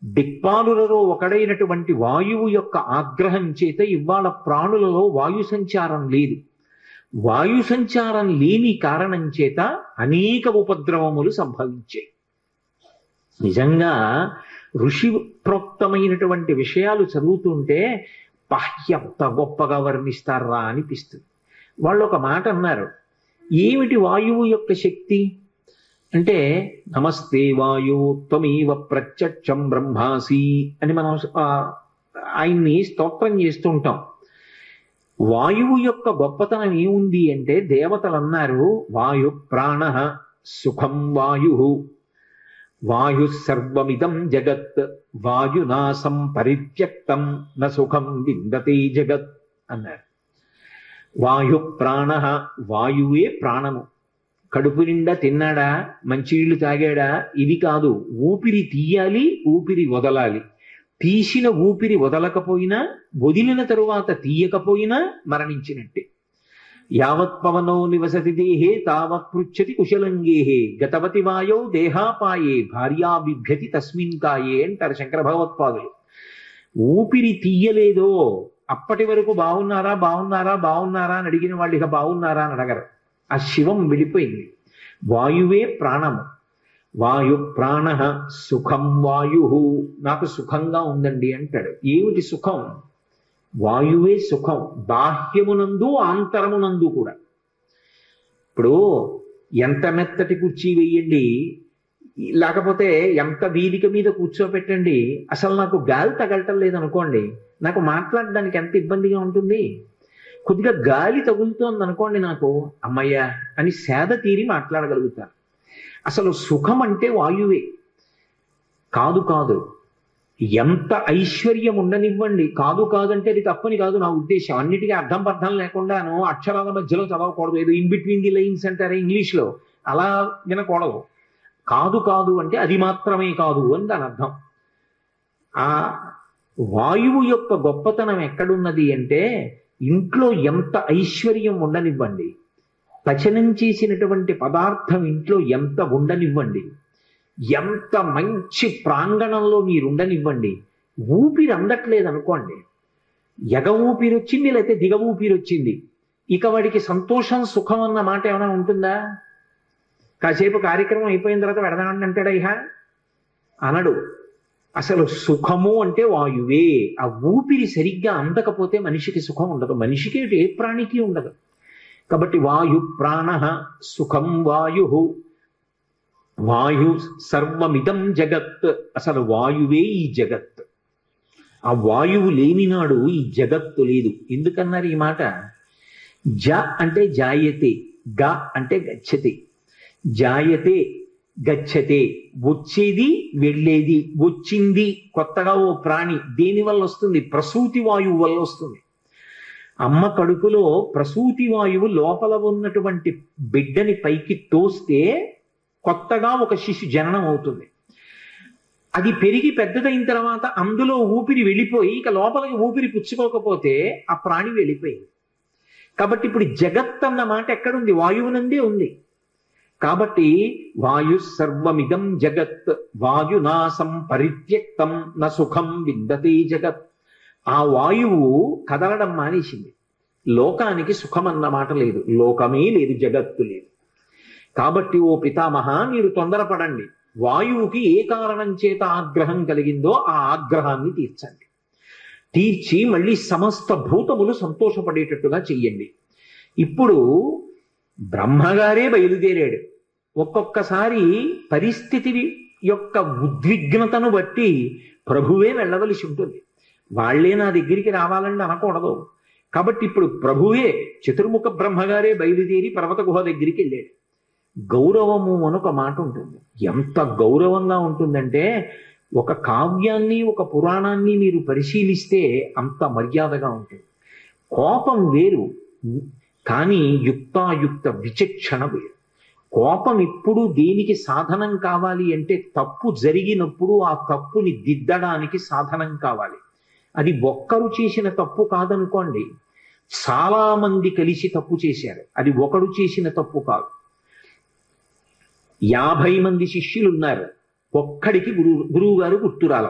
దిక్పాలులలో ఒకడైనటువంటి వాయువు యొక్క ఆగ్రహం చేత ఇవాళ ప్రాణులలో వాయు సంచారం లేదు. వాయు సంచారం లేని కారణం చేత అనేక ఉపద్రవములు సంభవించాయి. నిజంగా ఋషి ప్రోక్తమైనటువంటి విషయాలు చదువుతుంటే ఎంత గొప్పగా వర్ణిస్తారా అనిపిస్తుంది. వాళ్ళు ఒక మాట అన్నారు, ఏమిటి వాయువు యొక్క శక్తి అంటే, నమస్తే వాయు త్వమేవ ప్రత్యక్షం బ్రహ్మాసి అని మనం ఆయన్ని స్తోత్రం చేస్తూ ఉంటాం. వాయువు యొక్క గొప్పతనం ఏముంది అంటే, దేవతలు అన్నారు వాయు ప్రాణ సుఖం వాయు, వాయు సర్వమిదం జగత్, వాయునాసం పరిత్యక్తం న సుఖం విందతే జగత్ అన్నారు. వాయు ప్రాణ, వాయువే ప్రాణము. కడుపు నిండా తిన్నాడా, మంచినీళ్లు తాగాడా, ఇది కాదు. ఊపిరి తీయాలి, ఊపిరి వదలాలి. తీసిన ఊపిరి వదలకపోయినా, వదిలిన తరువాత తీయకపోయినా మరణించినట్టే. యావత్ పవనో నివసతి దేహే తావత్ పృచ్చతి కుశలంగేహే, గతవతి వాయో దేహాపాయే భార్యా బిభ్యతి తస్మిన్ కాయే అంటారు శంకర భగవత్పాదులు. ఊపిరి తీయలేదో అప్పటి వరకు బాగున్నారా బాగున్నారా బాగున్నారా అని అడిగిన వాళ్ళు ఇక బాగున్నారా అని అడగరు. ఆ శివం వెళ్ళిపోయింది. వాయువే ప్రాణము. వాయు ప్రాణ సుఖం వాయు, నాకు సుఖంగా ఉందండి అంటాడు. ఏమిటి సుఖం? వాయువే సుఖం, బాహ్యమునందు ఆంతరమునందు కూడా. ఇప్పుడు ఎంత మెత్తటి కుర్చీ వేయండి, లేకపోతే ఎంత వేదిక మీద కూర్చోపెట్టండి, అసలు నాకు గాలి తగలటం లేదనుకోండి, నాకు మాట్లాడడానికి ఎంత ఇబ్బందిగా ఉంటుంది. కొద్దిగా గాలి తగులుతోంది అనుకోండి, నాకు అమ్మయ్య అని సేద తీరి మాట్లాడగలుగుతాను. అసలు సుఖం అంటే వాయువే. కాదు కాదు, ఎంత ఐశ్వర్యం ఉండనివ్వండి, కాదు కాదంటే అది తప్పని కాదు నా ఉద్దేశం. అన్నిటికీ అర్థం పర్థం లేకుండాను అక్షరాల మధ్యలో చదవకూడదు. ఏదో ఇన్ బిట్వీన్ ది లైన్స్ అంటారే ఇంగ్లీష్లో, అలా వినకూడదు. కాదు కాదు అంటే అది మాత్రమే కాదు అని దాని అర్థం. ఆ వాయువు యొక్క గొప్పతనం ఎక్కడున్నది అంటే, ఇంట్లో ఎంత ఐశ్వర్యం ఉండనివ్వండి, పచనం చేసినటువంటి పదార్థం ఇంట్లో ఎంత ఉండనివ్వండి, ఎంత మంచి ప్రాంగణంలో మీరు ఉండనివ్వండి, ఊపిరి అందట్లేదు అనుకోండి, ఎగ ఊపిరి వచ్చింది లేకపోతే దిగ ఊపిరి వచ్చింది, ఇక వాడికి సంతోషం సుఖం అన్న మాట ఏమైనా ఉంటుందా? కాసేపు కార్యక్రమం అయిపోయిన తర్వాత వెడదామని అంటాడా? ఇహ అనడు. అసలు సుఖము అంటే వాయువే. ఆ ఊపిరి సరిగ్గా అందకపోతే మనిషికి సుఖం ఉండదు, మనిషికి ఏ ప్రాణికి ఉండదు. కాబట్టి వాయు ప్రాణ సుఖం వాయు, వాయు సర్వమిదం జగత్. అసలు వాయువే ఈ జగత్. ఆ వాయువు లేనినాడు ఈ జగత్తు లేదు. ఎందుకన్నారు ఈ మాట? జ అంటే జాయతే, గ అంటే గచ్చతే. జాయతే గచ్చతే, వచ్చేది వెళ్ళేది. వచ్చింది కొత్తగా ఓ ప్రాణి, దేని వల్ల వస్తుంది? ప్రసూతి వాయువు వల్ల వస్తుంది. అమ్మ కడుపులో ప్రసూతి వాయువు లోపల ఉన్నటువంటి బిడ్డని పైకి తోస్తే కొత్తగా ఒక శిశు జననం అవుతుంది. అది పెరిగి పెద్దదైన తర్వాత అందులో ఊపిరి వెళ్ళిపోయి ఇక లోపలికి ఊపిరి పుచ్చుకోకపోతే ఆ ప్రాణి వెళ్ళిపోయింది. కాబట్టి ఇప్పుడు జగత్ అన్న మాట ఎక్కడుంది? వాయువునందే ఉంది. కాబట్టి వాయు సర్వమిదం జగత్ వాయునాసం పరిత్యక్తం న సుఖం విందతే జగత్. ఆ వాయువు కదలడం మానేసింది. లోకానికి సుఖం అన్న మాట లేదు, లోకమే లేదు, జగత్తు లేదు. కాబట్టి ఓ పితామహ, మీరు తొందరపడండి. వాయువుకి ఏ కారణం చేత ఆగ్రహం కలిగిందో ఆ ఆగ్రహాన్ని తీర్చండి. తీర్చి మళ్ళీ సమస్త భూతములు సంతోషపడేటట్టుగా చెయ్యండి. ఇప్పుడు బ్రహ్మగారే బయలుదేరాడు. ఒక్కొక్కసారి పరిస్థితి యొక్క ఉద్విగ్నతను బట్టి ప్రభువే వెళ్ళవలసి ఉంటుంది. వాళ్లే నా దగ్గరికి రావాలని అనకూడదు. కాబట్టి ఇప్పుడు ప్రభువే చతుర్ముఖ బ్రహ్మగారే బయలుదేరి పర్వత గుహ దగ్గరికి వెళ్ళాడు. గౌరవము అనొక మాట ఉంటుంది. ఎంత గౌరవంగా ఉంటుందంటే ఒక కావ్యాన్ని ఒక పురాణాన్ని మీరు పరిశీలిస్తే అంత మర్యాదగా ఉంటుంది. కోపం వేరు, కానీ యుక్తాయుక్త విచక్షణ వేరు. కోపం ఎప్పుడు దేనికి సాధనం కావాలి అంటే తప్పు జరిగినప్పుడు ఆ తప్పుని దిద్దడానికి సాధనం కావాలి. అది ఒక్కరు చేసిన తప్పు కాదనుకోండి, చాలా మంది కలిసి తప్పు చేశారు, అది ఒకడు చేసిన తప్పు కాదు. 50 మంది శిష్యులు ఉన్నారు, ఒక్కడికి గురువు గారు గుర్తురాల.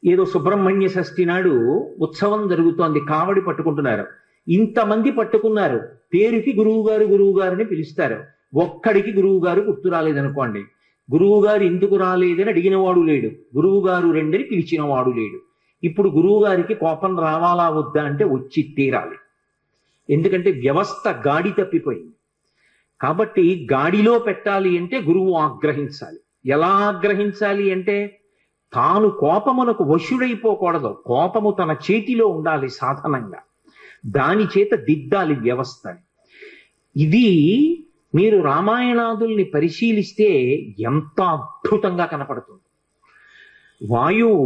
ఏదో సుబ్రహ్మణ్య షష్ఠి నాడు ఉత్సవం జరుగుతోంది, కావడి పట్టుకుంటున్నారు, ఇంతమంది పట్టుకున్నారు, పేరుకి గురువు గారిని పిలుస్తారు, ఒక్కడికి గురువు గారు గుర్తు రాలేదనుకోండి, గురువు గారు ఎందుకు రాలేదని అడిగినవాడు లేడు, గురువు గారు రెండని పిలిచినవాడు లేడు. ఇప్పుడు గురువు గారికి కోపం రావాలా వద్దా అంటే వచ్చి తీరాలి. ఎందుకంటే వ్యవస్థ గాడి తప్పిపోయింది. కాబట్టి గాడిలో పెట్టాలి అంటే గురువు ఆగ్రహించాలి. ఎలా ఆగ్రహించాలి అంటే తాను కోపమునకు వశుడైపోకూడదు, కోపము తన చేతిలో ఉండాలి సాధనంగా, దాని చేత దిద్దాలి వ్యవస్థని. ఇది మీరు రామాయణాదుల్ని పరిశీలిస్తే ఎంత అద్భుతంగా కనపడుతుంది. వాయువు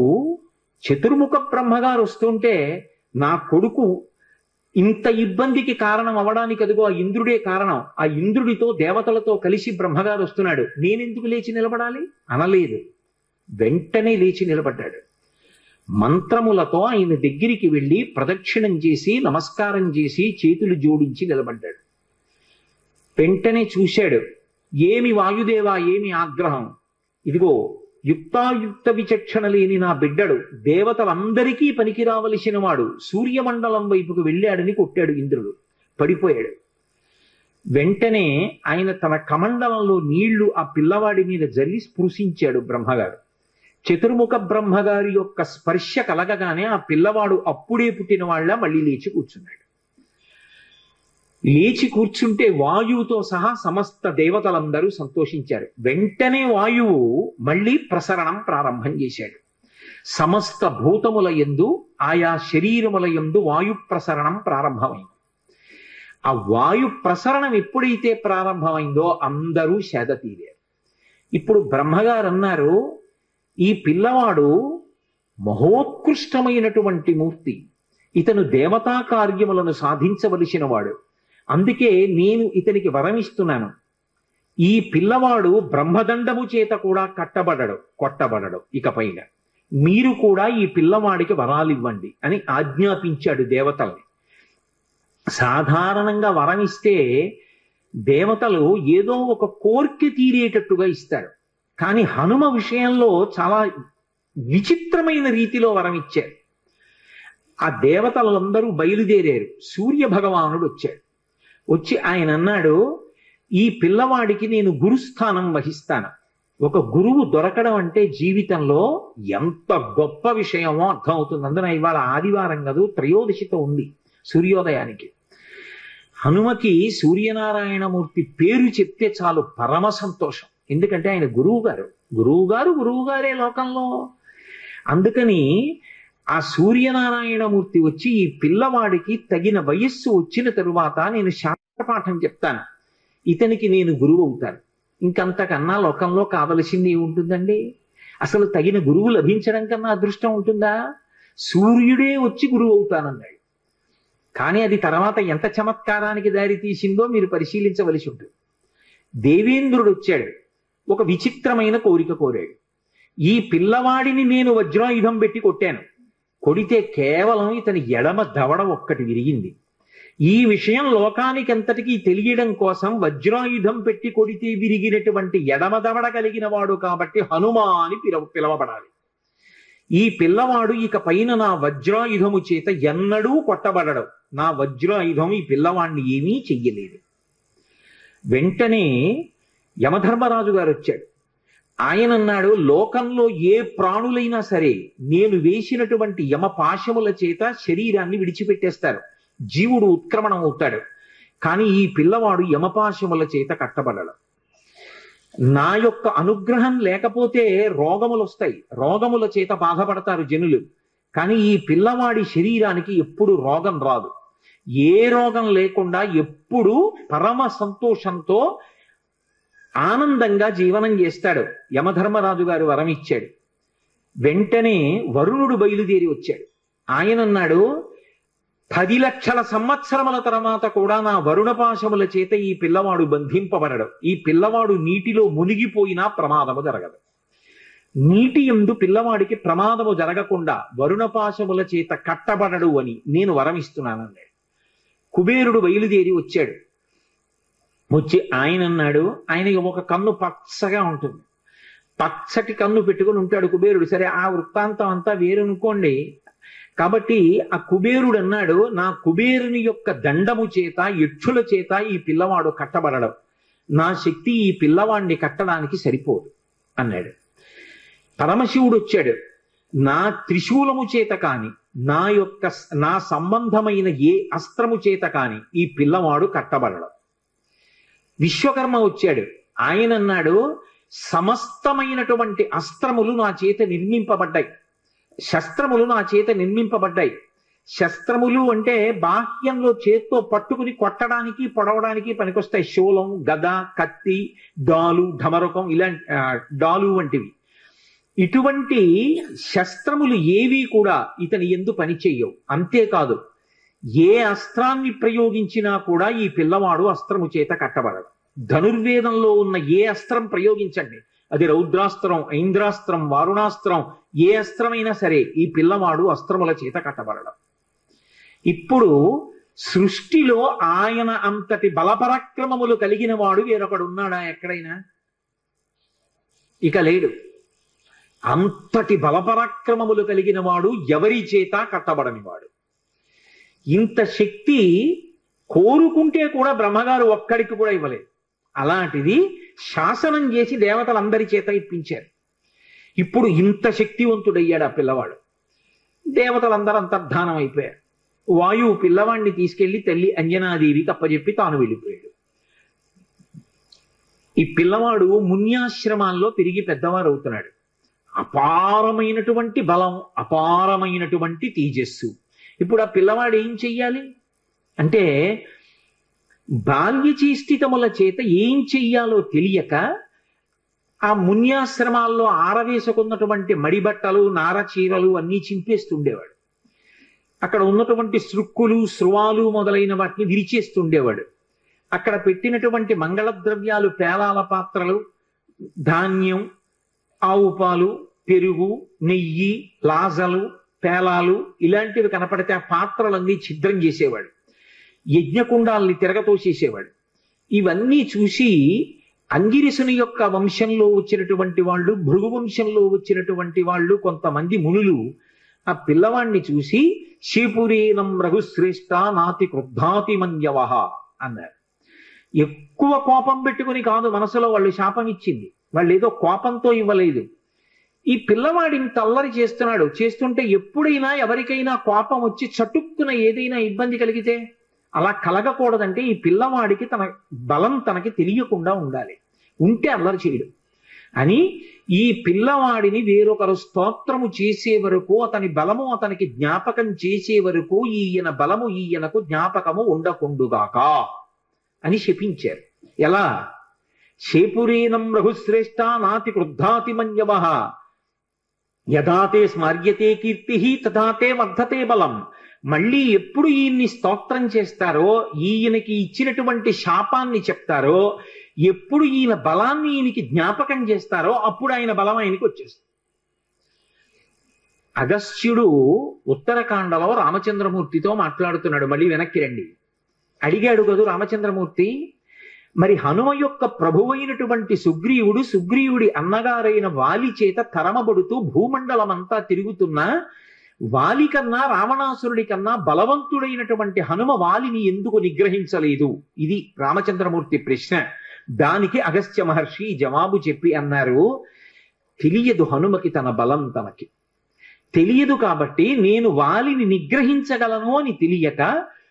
చతుర్ముఖ బ్రహ్మగారు వస్తుంటే నా కొడుకు ఇంత ఇబ్బందికి కారణం అవడానికి అదిగో ఆ ఇంద్రుడే కారణం, ఆ ఇంద్రుడితో దేవతలతో కలిసి బ్రహ్మగారు వస్తున్నాడు, నేనెందుకు లేచి నిలబడాలి అనలేదు. వెంటనే లేచి నిలబడ్డాడు. మంత్రములతో ఆయన దగ్గరికి వెళ్ళి ప్రదక్షిణం చేసి నమస్కారం చేసి చేతులు జోడించి నిలబడ్డాడు. వెంటనే చూశాడు, ఏమి వాయుదేవా, ఏమి ఆగ్రహం, ఇదిగో యుక్తాయుక్త విచక్షణ లేని నా బిడ్డడు దేవతలందరికీ పనికి రావలసిన వాడు సూర్యమండలం వైపుకు వెళ్ళాడని కొట్టాడు ఇంద్రుడు, పడిపోయాడు. వెంటనే ఆయన తన కమండలంలో నీళ్లు ఆ పిల్లవాడి మీద జల్లి స్పృశించాడు బ్రహ్మగారు. చతుర్ముఖ బ్రహ్మగారి యొక్క స్పర్శ కలగగానే ఆ పిల్లవాడు అప్పుడే పుట్టిన వాళ్ళ మళ్ళీ లేచి కూర్చున్నాడు. లేచి కూర్చుంటే వాయువుతో సహా సమస్త దేవతలందరూ సంతోషించారు. వెంటనే వాయువు మళ్ళీ ప్రసరణం ప్రారంభం చేశాడు. సమస్త భూతముల యందు ఆయా శరీరముల యందు వాయు ప్రసరణం ప్రారంభమైంది. ఆ వాయు ప్రసరణం ఎప్పుడైతే ప్రారంభమైందో అందరూ సేద తీరారు. ఇప్పుడు బ్రహ్మగారు అన్నారు, ఈ పిల్లవాడు మహోత్కృష్టమైనటువంటి మూర్తి, ఇతను దేవతా కార్యములను సాధించవలసిన వాడు, అందుకే నేను ఇతనికి వరమిస్తున్నాను. ఈ పిల్లవాడు బ్రహ్మదండము చేత కూడా కొట్టబడడు. ఇకపైన మీరు కూడా ఈ పిల్లవాడికి వరాలివ్వండి అని ఆజ్ఞాపించాడు దేవతల్ని. సాధారణంగా వరమిస్తే దేవతలు ఏదో ఒక కోర్కె తీరేటట్టుగా ఇస్తారు, కానీ హనుమ విషయంలో చాలా విచిత్రమైన రీతిలో వరం ఇచ్చారు. ఆ దేవతలందరూ బయలుదేరారు. సూర్య భగవానుడు వచ్చాడు. వచ్చి ఆయన అన్నాడు, ఈ పిల్లవాడికి నేను గురుస్థానం వహిస్తాను. ఒక గురువు దొరకడం అంటే జీవితంలో ఎంత గొప్ప విషయమో అర్థమవుతుంది. అందున ఇవాళ ఆదివారం కాదు, త్రయోదశితో ఉంది సూర్యోదయానికి. హనుమకి సూర్యనారాయణమూర్తి పేరు చెప్తే చాలు పరమ సంతోషం. ఎందుకంటే ఆయన గురువుగారే లోకంలో. అందుకని ఆ సూర్యనారాయణమూర్తి వచ్చి ఈ పిల్లవాడికి తగిన వయస్సు వచ్చిన తరువాత నేను శాస్త్రపాఠం చెప్తాను, ఇతనికి నేను గురువు అవుతాను. ఇంకంతకన్నా లోకంలో కావలసింది ఏముంటుందండి? అసలు తగిన గురువు లభించడం కన్నా అదృష్టం ఉంటుందా? సూర్యుడే వచ్చి గురువు అవుతానన్నాడు. కానీ అది తర్వాత ఎంత చమత్కారానికి దారి తీసిందో మీరు పరిశీలించవలసి ఉంటుంది. దేవేంద్రుడు వచ్చాడు. ఒక విచిత్రమైన కోరిక కోరాడు. ఈ పిల్లవాడిని నేను వజ్రాయుధం పెట్టి కొట్టాను. కొడితే కేవలం ఇతని ఎడమ దవడ ఒక్కటి విరిగింది. ఈ విషయం లోకానికి అంతటికీ తెలియడం కోసం వజ్రాయుధం పెట్టి కొడితే విరిగినటువంటి ఎడమ దవడ కలిగిన వాడు కాబట్టి హనుమ అని పిలవబడాలి. ఈ పిల్లవాడు ఇక పైన నా వజ్రాయుధము చేత ఎన్నడూ కొట్టబడడు. నా వజ్రాయుధం ఈ పిల్లవాడిని ఏమీ చెయ్యలేదు. వెంటనే యమధర్మరాజు గారు వచ్చాడు. ఆయన అన్నాడు, లోకంలో ఏ ప్రాణులైనా సరే నేను వేసినటువంటి యమపాశముల చేత శరీరాన్ని విడిచిపెట్టేస్తారు, జీవుడు ఉత్క్రమణం అవుతాడు. కానీ ఈ పిల్లవాడు యమపాశముల చేత కట్టబడడు. నా యొక్క అనుగ్రహం లేకపోతే రోగములు వస్తాయి, రోగముల చేత బాధపడతారు జనులు. కానీ ఈ పిల్లవాడి శరీరానికి ఎప్పుడు రోగం రాదు. ఏ రోగం లేకుండా ఎప్పుడు పరమ సంతోషంతో ఆనందంగా జీవనం చేస్తాడు. యమధర్మరాజు గారు వరం ఇచ్చాడు. వెంటనే వరుణుడు బయలుదేరి వచ్చాడు. ఆయన అన్నాడు, 10 లక్షల సంవత్సరముల తర్వాత కూడా నా వరుణపాశముల చేత ఈ పిల్లవాడు బంధింపబడడు. ఈ పిల్లవాడు నీటిలో మునిగిపోయినా ప్రమాదము జరగదు. నీటి యందు పిల్లవాడికి ప్రమాదము జరగకుండా వరుణపాశముల చేత కట్టబడడు అని నేను వరం ఇస్తున్నానన్నాడు. కుబేరుడు బయలుదేరి వచ్చాడు. వచ్చి ఆయన అన్నాడు, ఆయనకి ఒక కన్ను పచ్చగా ఉంటుంది, పచ్చటి కన్ను పెట్టుకుని ఉంటాడు కుబేరుడు. సరే, ఆ వృత్తాంతం అంతా వేరనుకోండి. కాబట్టి ఆ కుబేరుడు అన్నాడు, నా కుబేరుని యొక్క దండము చేత యక్షుల చేత ఈ పిల్లవాడు కట్టబడడం, నా శక్తి ఈ పిల్లవాడిని కట్టడానికి సరిపోదు అన్నాడు. పరమశివుడు వచ్చాడు, నా త్రిశూలము చేత కాని నా సంబంధమైన ఏ అస్త్రము చేత కాని ఈ పిల్లవాడు కట్టబడడం. విశ్వకర్మ వచ్చాడు. ఆయన అన్నాడు, సమస్తమైనటువంటి అస్త్రములు నా చేత నిర్మింపబడ్డాయి, శస్త్రములు నా చేత నిర్మింపబడ్డాయి. శస్త్రములు అంటే బాహ్యంలో చేత్తో పట్టుకుని కొట్టడానికి పొడవడానికి పనికొస్తాయి. శూలం, గద, కత్తి, డాలు, ఢమరకం, ఇలాంటి డాలు వంటివి. ఇటువంటి శస్త్రములు ఏవి కూడా ఇతని యందు పనిచేయవు. అంతేకాదు, ఏ అస్త్రాన్ని ప్రయోగించినా కూడా ఈ పిల్లవాడు అస్త్రము చేత కట్టబడడు. ధనుర్వేదంలో ఉన్న ఏ అస్త్రం ప్రయోగించండి, అది రౌద్రాస్త్రం, ఐంద్రాస్త్రం, వారుణాస్త్రం, ఏ అస్త్రమైనా సరే ఈ పిల్లవాడు అస్త్రముల చేత కట్టబడడం. ఇప్పుడు సృష్టిలో ఆయన అంతటి బలపరాక్రమములు కలిగిన వాడు వేరొకడు ఉన్నాడా ఎక్కడైనా? ఇక లేడు. అంతటి బలపరాక్రమములు కలిగిన వాడు ఎవరి చేత కట్టబడని వాడు. ఇంత శక్తి కోరుకుంటే కూడా బ్రహ్మగారు ఒక్కడికి కూడా ఇవ్వలేదు. అలాంటిది శాసనం చేసి దేవతలందరి చేత ఇప్పించారు. ఇప్పుడు ఇంత శక్తివంతుడయ్యాడు ఆ పిల్లవాడు. దేవతలందరూ అంతర్ధానం అయిపోయారు. వాయువు పిల్లవాడిని తీసుకెళ్లి తల్లి అంజనాదేవికి అప్పచెప్పి తాను వెళ్ళిపోయాడు. ఈ పిల్లవాడు మున్యాశ్రమాల్లో తిరిగి పెద్దవారు అవుతున్నాడు. అపారమైనటువంటి బలం, అపారమైనటువంటి తేజస్సు. ఇప్పుడు ఆ పిల్లవాడు ఏం చెయ్యాలి అంటే, బాల్యచేష్టితముల చేత ఏం చెయ్యాలో తెలియక ఆ మున్యాశ్రమాల్లో ఆరవేసుకున్నటువంటి మడిబట్టలు, నారచీరలు అన్నీ చింపేస్తుండేవాడు. అక్కడ ఉన్నటువంటి సృక్కులు, స్రువాలు మొదలైన వాటిని విరిచేస్తుండేవాడు. అక్కడ పెట్టినటువంటి మంగళద్రవ్యాలు, పేలాల పాత్రలు, ధాన్యం, ఆవు పాలు, పెరుగు, నెయ్యి, లాజలు, పేలాలు ఇలాంటివి కనపడితే ఆ పాత్రలన్నీ ఛిద్రం చేసేవాడు. యజ్ఞకుండాల్ని తిరగతోసేసేవాడు. ఇవన్నీ చూసి అంగిరసుని యొక్క వంశంలో వచ్చినటువంటి వాళ్ళు, భృగు వంశంలో వచ్చినటువంటి వాళ్ళు, కొంతమంది మునులు ఆ పిల్లవాణ్ణి చూసి శీపురీనం రఘుశ్రేష్ఠ నాతి క్రుద్ధాతి మన్యవహ అన్నారు. ఎక్కువ కోపం పెట్టుకుని కాదు మనసులో వాళ్ళు శాపం ఇచ్చింది, వాళ్ళు ఏదో కోపంతో ఇవ్వలేదు. ఈ పిల్లవాడిని తల్లరి చేస్తున్నాడు. చేస్తుంటే ఎప్పుడైనా ఎవరికైనా కోపం వచ్చి చటుక్కున ఏదైనా ఇబ్బంది కలిగితే అలా కలగకూడదంటే ఈ పిల్లవాడికి తన బలం తనకి తెలియకుండా ఉండాలి. ఉంటే అల్లరి చేయడు అని ఈ పిల్లవాడిని వేరొకరు స్తోత్రము చేసే వరకు, అతని బలము అతనికి జ్ఞాపకం చేసే వరకు ఈయన బలము ఈయనకు జ్ఞాపకము ఉండకుండుగాక అని శపించారు. ఎలా? శేపురీనం రఘుశ్రేష్ఠ నాతి క్రుద్ధాతి మన్యవః యథాతే స్మర్యతే కీర్తి తథాతే వర్ధతే బలం. మళ్ళీ ఎప్పుడు ఈయన్ని స్తోత్రం చేస్తారో, ఈయనకి ఇచ్చినటువంటి శాపాన్ని చెప్తారో, ఎప్పుడు ఈయన బలాన్ని ఈయనకి జ్ఞాపకం చేస్తారో అప్పుడు ఆయన బలం ఆయనకి వచ్చేస్తుంది. అగస్త్యుడు ఉత్తరకాండలో రామచంద్రమూర్తితో మాట్లాడుతున్నాడు. మళ్ళీ వెనక్కి రండి. అడిగాడు కదూ రామచంద్రమూర్తి, మరి హనుమ యొక్క ప్రభువైనటువంటి సుగ్రీవుడు, సుగ్రీవుడి అన్నగారైన వాలి చేత తరమబడుతూ భూమండలమంతా తిరుగుతున్నా వాలి కన్నా రావణాసురుడి కన్నా బలవంతుడైనటువంటి హనుమ వాలిని ఎందుకు నిగ్రహించలేదు? ఇది రామచంద్రమూర్తి ప్రశ్న. దానికి అగస్త్య మహర్షి జవాబు చెప్పి అన్నారు, తెలియదు హనుమకి తన బలం తనకి తెలియదు కాబట్టి నేను వాలిని నిగ్రహించగలను అని తెలియక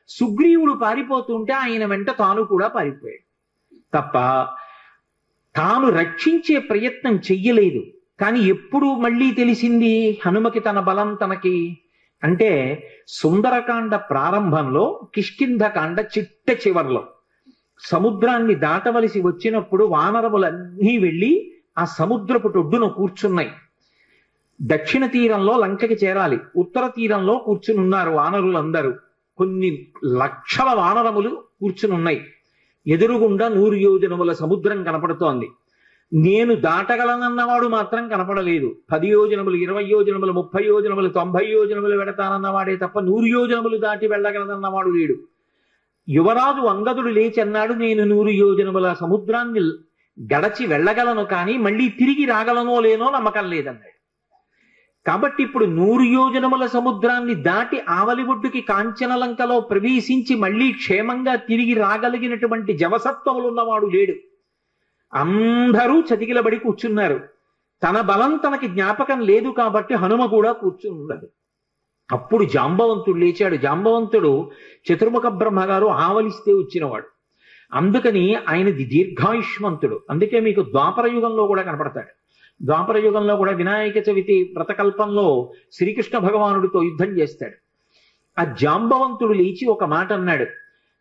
సుగ్రీవుడు పారిపోతుంటే ఆయన వెంట తాను కూడా పారిపోయాడు తప్ప తాను రక్షించే ప్రయత్నం చెయ్యలేదు. కానీ ఎప్పుడు మళ్ళీ తెలిసింది హనుమకి తన బలం తనకి అంటే సుందరకాండ ప్రారంభంలో, కిష్కింధకాండ చిట్ట చివర్లో సముద్రాన్ని దాటవలసి వచ్చినప్పుడు వానరములన్నీ వెళ్ళి ఆ సముద్రపు ఒడ్డున కూర్చున్నాయి. దక్షిణ తీరంలో లంకకి చేరాలి, ఉత్తర తీరంలో కూర్చుని ఉన్నారు వానరులందరూ. కొన్ని లక్షల వానరములు కూర్చుని ఉన్నాయి. ఎదురుగుండా 100 యోజనముల సముద్రం కనపడుతోంది. నేను దాటగలనన్నవాడు మాత్రం కనపడలేదు. 10 యోజనములు, 20 యోజనములు, 30 యోజనములు, 90 యోజనములు వెడతానన్నవాడే తప్ప 100 యోజనములు దాటి వెళ్ళగలనన్నవాడు లేడు. యువరాజు అంగదుడు లేచి అన్నాడు, నేను 100 యోజనముల సముద్రాన్ని గడచి వెళ్ళగలను, కానీ మళ్ళీ తిరిగి రాగలనో లేనో నమ్మకం లేదన్నాడు. కాబట్టి ఇప్పుడు 100 యోజనముల సముద్రాన్ని దాటి ఆవలి ఒడ్డుకి కాంచనలంకలో ప్రవేశించి మళ్ళీ క్షేమంగా తిరిగి రాగలిగినటువంటి జవసత్వములు ఉన్నవాడు లేడు. అందరూ చతికిలబడి కూర్చున్నారు. తన బలం తనకి జ్ఞాపకం లేదు కాబట్టి హనుమ కూడా కూర్చుని ఉండదు. అప్పుడు జాంబవంతుడు లేచాడు. జాంబవంతుడు చతుర్ముఖ బ్రహ్మగారు ఆవలిస్తే వచ్చినవాడు. అందుకని ఆయనది దీర్ఘాయుష్మంతుడు. అందుకే మీకు ద్వాపర యుగంలో కూడా కనపడతాడు. ద్వాపర యుగంలో కూడా వినాయక చవితి వ్రతకల్పంలో శ్రీకృష్ణ భగవానుడితో యుద్ధం చేస్తాడు. ఆ జాంబవంతుడు లేచి ఒక మాట అన్నాడు,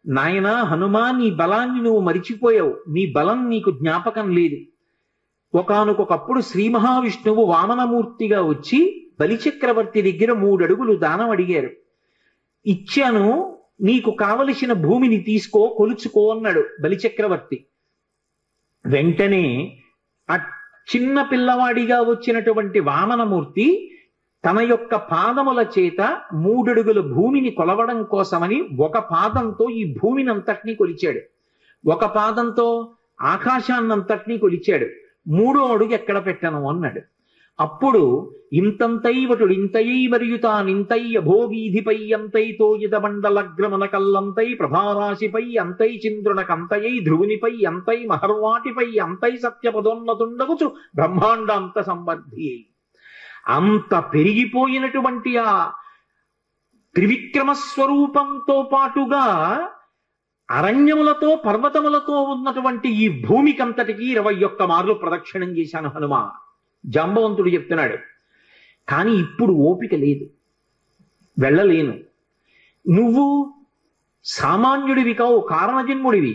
నాయనా హనుమా, నీ బలాన్ని నువ్వు మరిచిపోయావు, నీ బలం నీకు జ్ఞాపకం లేదు. ఒకానొకప్పుడు శ్రీ మహావిష్ణువు వామనమూర్తిగా వచ్చి బలిచక్రవర్తి దగ్గర 3 అడుగులు దానం అడిగారు. ఇచ్చాను, నీకు కావలసిన భూమిని తీసుకో, కొలుచుకో అన్నాడు బలిచక్రవర్తి. వెంటనే ఆ చిన్న పిల్లవాడిగా వచ్చినటువంటి వామనమూర్తి తన యొక్క పాదముల చేత 3 అడుగుల భూమిని కొలవడం కోసమని ఒక పాదంతో ఈ భూమిని అంతటినీ కొలిచాడు, ఒక పాదంతో ఆకాశాన్నంతటినీ కొలిచాడు. 3వ అడుగు ఎక్కడ పెట్టను అన్నాడు. అప్పుడు ఇంతంతైవటుడు ఇంతయై మరియు తానింతై అభోవీధిపై అంతైతో ఇదమండలగ్రమన కల్లంతై ప్రభారాశిపై అంతై చంద్రునకంతయై ధ్రువునిపై అంతై మహర్వాటిపై అంతై సత్యపదోన్నతుండగుచు బ్రహ్మాండాంత సంవర్ధి. అంత పెరిగిపోయినటువంటి ఆ త్రివిక్రమ స్వరూపంతో పాటుగా అరణ్యములతో పర్వతములతో ఉన్నటువంటి ఈ భూమికంతటికి 21 మార్లు ప్రదక్షిణం చేశాను హనుమ. జాంబవంతుడు చెప్తున్నాడు. కానీ ఇప్పుడు ఓపిక లేదు, వెళ్ళలేను. నువ్వు సామాన్యుడివి కావు, కారణజన్ముడివి.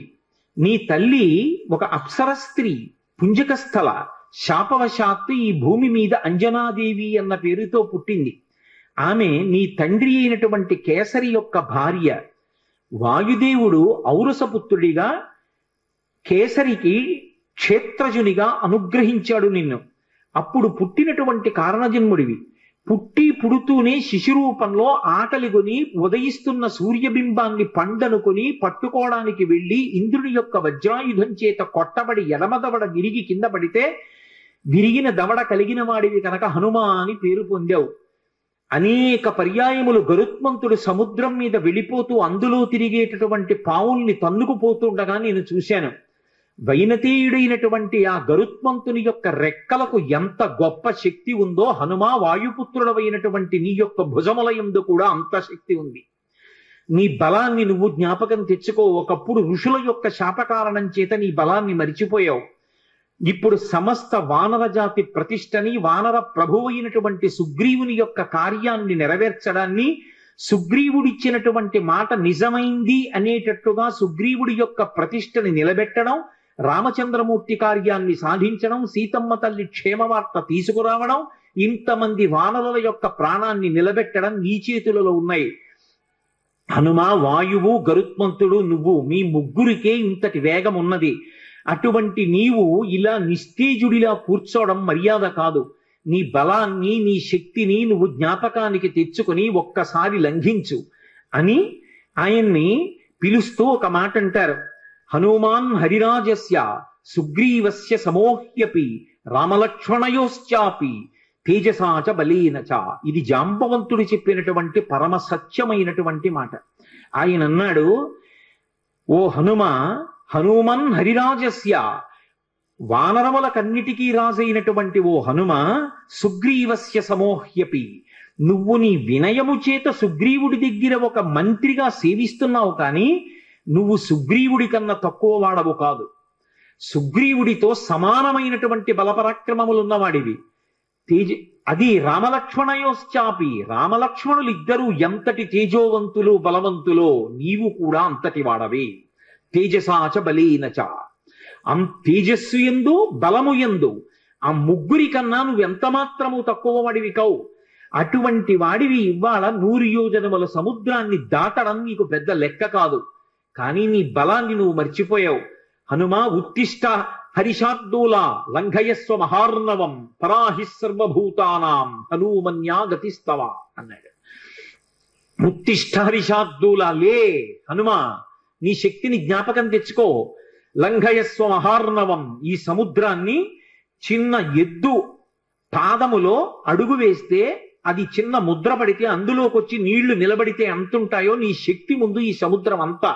నీ తల్లి ఒక అప్సర స్త్రీ, పుంజకస్థల. శాపవశాత్తు ఈ భూమి మీద అంజనాదేవి అన్న పేరుతో పుట్టింది. ఆమె నీ తండ్రి అయినటువంటి కేసరి యొక్క భార్య. వాయుదేవుడు ఔరసపుత్రుడిగా కేసరికి క్షేత్రజునిగా అనుగ్రహించాడు నిన్ను. అప్పుడు పుట్టినటువంటి కారణజన్ముడివి. పుడుతూనే శిశురూపంలో ఆకలిగొని ఉదయిస్తున్న సూర్యబింబాన్ని పండనుకొని పట్టుకోవడానికి వెళ్ళి ఇంద్రుని యొక్క వజ్రాయుధం చేత కొట్టబడి ఎడమదవడ విరిగి కింద పడితే విరిగిన దవడ కలిగిన వాడివి కనుక హనుమ అని పేరు పొందావు. అనేక పర్యాయములు గరుత్మంతుడు సముద్రం మీద వెళ్ళిపోతూ అందులో తిరిగేటటువంటి పావుల్ని తన్నుకుపోతుండగా నేను చూశాను. వైనతేయుడైనటువంటి ఆ గరుత్మంతుని యొక్క రెక్కలకు ఎంత గొప్ప శక్తి ఉందో, హనుమ వాయుపుత్రుడవైనటువంటి నీ యొక్క భుజములయందు కూడా అంత శక్తి ఉంది. నీ బలాన్ని నువ్వు జ్ఞాపకం తెచ్చుకో. ఒకప్పుడు ఋషుల యొక్క శాపకారణం చేత నీ బలాన్ని మరిచిపోయావు. ఇప్పుడు సమస్త వానర జాతి ప్రతిష్టని, వానర ప్రభువైనటువంటి సుగ్రీవుని యొక్క కార్యాన్ని నెరవేర్చడాన్ని, సుగ్రీవుడిచ్చినటువంటి మాట నిజమైంది అనేటట్టుగా సుగ్రీవుడి యొక్క ప్రతిష్టని నిలబెట్టడం, రామచంద్రమూర్తి కార్యాన్ని సాధించడం, సీతమ్మ తల్లి క్షేమవార్త తీసుకురావడం, ఇంతమంది వానరుల యొక్క ప్రాణాన్ని నిలబెట్టడం నీ చేతులలో ఉన్నాయి. హనుమ, వాయువు, గరుత్మంతుడు, నువ్వు, మీ ముగ్గురికే ఇంతటి వేగం ఉన్నది. అటువంటి నీవు ఇలా నిస్తేజుడిలా కూర్చోవడం మర్యాద కాదు. నీ బలాన్ని, నీ శక్తిని నువ్వు జ్ఞాపకానికి తెచ్చుకుని ఒక్కసారి లంఘించు అని ఆయన్ని పిలుస్తూ ఒక మాట అంటారు. హనుమాన్ హరిరాజస్య సుగ్రీవస్య సమోహ్యపి రామలక్ష్మణయోశ్చాపి తేజసాచ బలేనచ. ఇది జాంబవంతుడు చెప్పినటువంటి పరమ సత్యమైనటువంటి మాట. ఆయన అన్నాడు, ఓ హనుమ, హనుమన్ హరిరాజస్య, వానరములకన్నిటికీ రాజైనటువంటి ఓ హనుమ, సుగ్రీవస్య సమోహ్యపి, నువ్వు నీ వినయము చేత సుగ్రీవుడి దగ్గర ఒక మంత్రిగా సేవిస్తున్నావు, కానీ నువ్వు సుగ్రీవుడి కన్నా తక్కువ వాడవు కాదు. సుగ్రీవుడితో సమానమైనటువంటి బలపరాక్రమములున్నవాడివి. అది రామలక్ష్మణయోశ్చాపి, రామలక్ష్మణులు ఇద్దరూ ఎంతటి తేజోవంతులు బలవంతులో నీవు కూడా అంతటి వాడవే. తేజసాచ బలేనచ, తేజస్సు ఎందు బలము ఎందు ఆ ముగ్గురి కన్నా నువ్వెంత మాత్రము తక్కువ వాడివి కావు. అటువంటి వాడివి ఇవాళ 100 యోజనముల సముద్రాన్ని దాటడం నీకు పెద్ద లెక్క కాదు. కానీ నీ బలాన్ని నువ్వు మర్చిపోయావు. హనుమ, ఉత్తిష్ట హరిషార్దూలా లంఘయస్వ మహార్ణవం పరాహి సర్వభూతానాం హనుమన్యా గతిస్తవ అన్నాడు. ఉత్తిష్ట హరిషార్దూలా, లే హనుమ, నీ శక్తిని జ్ఞాపకం తెచ్చుకో. లంఘయస్వ మహార్ణవం, ఈ సముద్రాన్ని చిన్న ఎద్దు పాదములో అడుగు వేస్తే అది చిన్న ముద్ర పడితే అందులోకి వచ్చి నీళ్లు నిలబడితే ఎంతుంటాయో నీ శక్తి ముందు ఈ సముద్రం అంతా.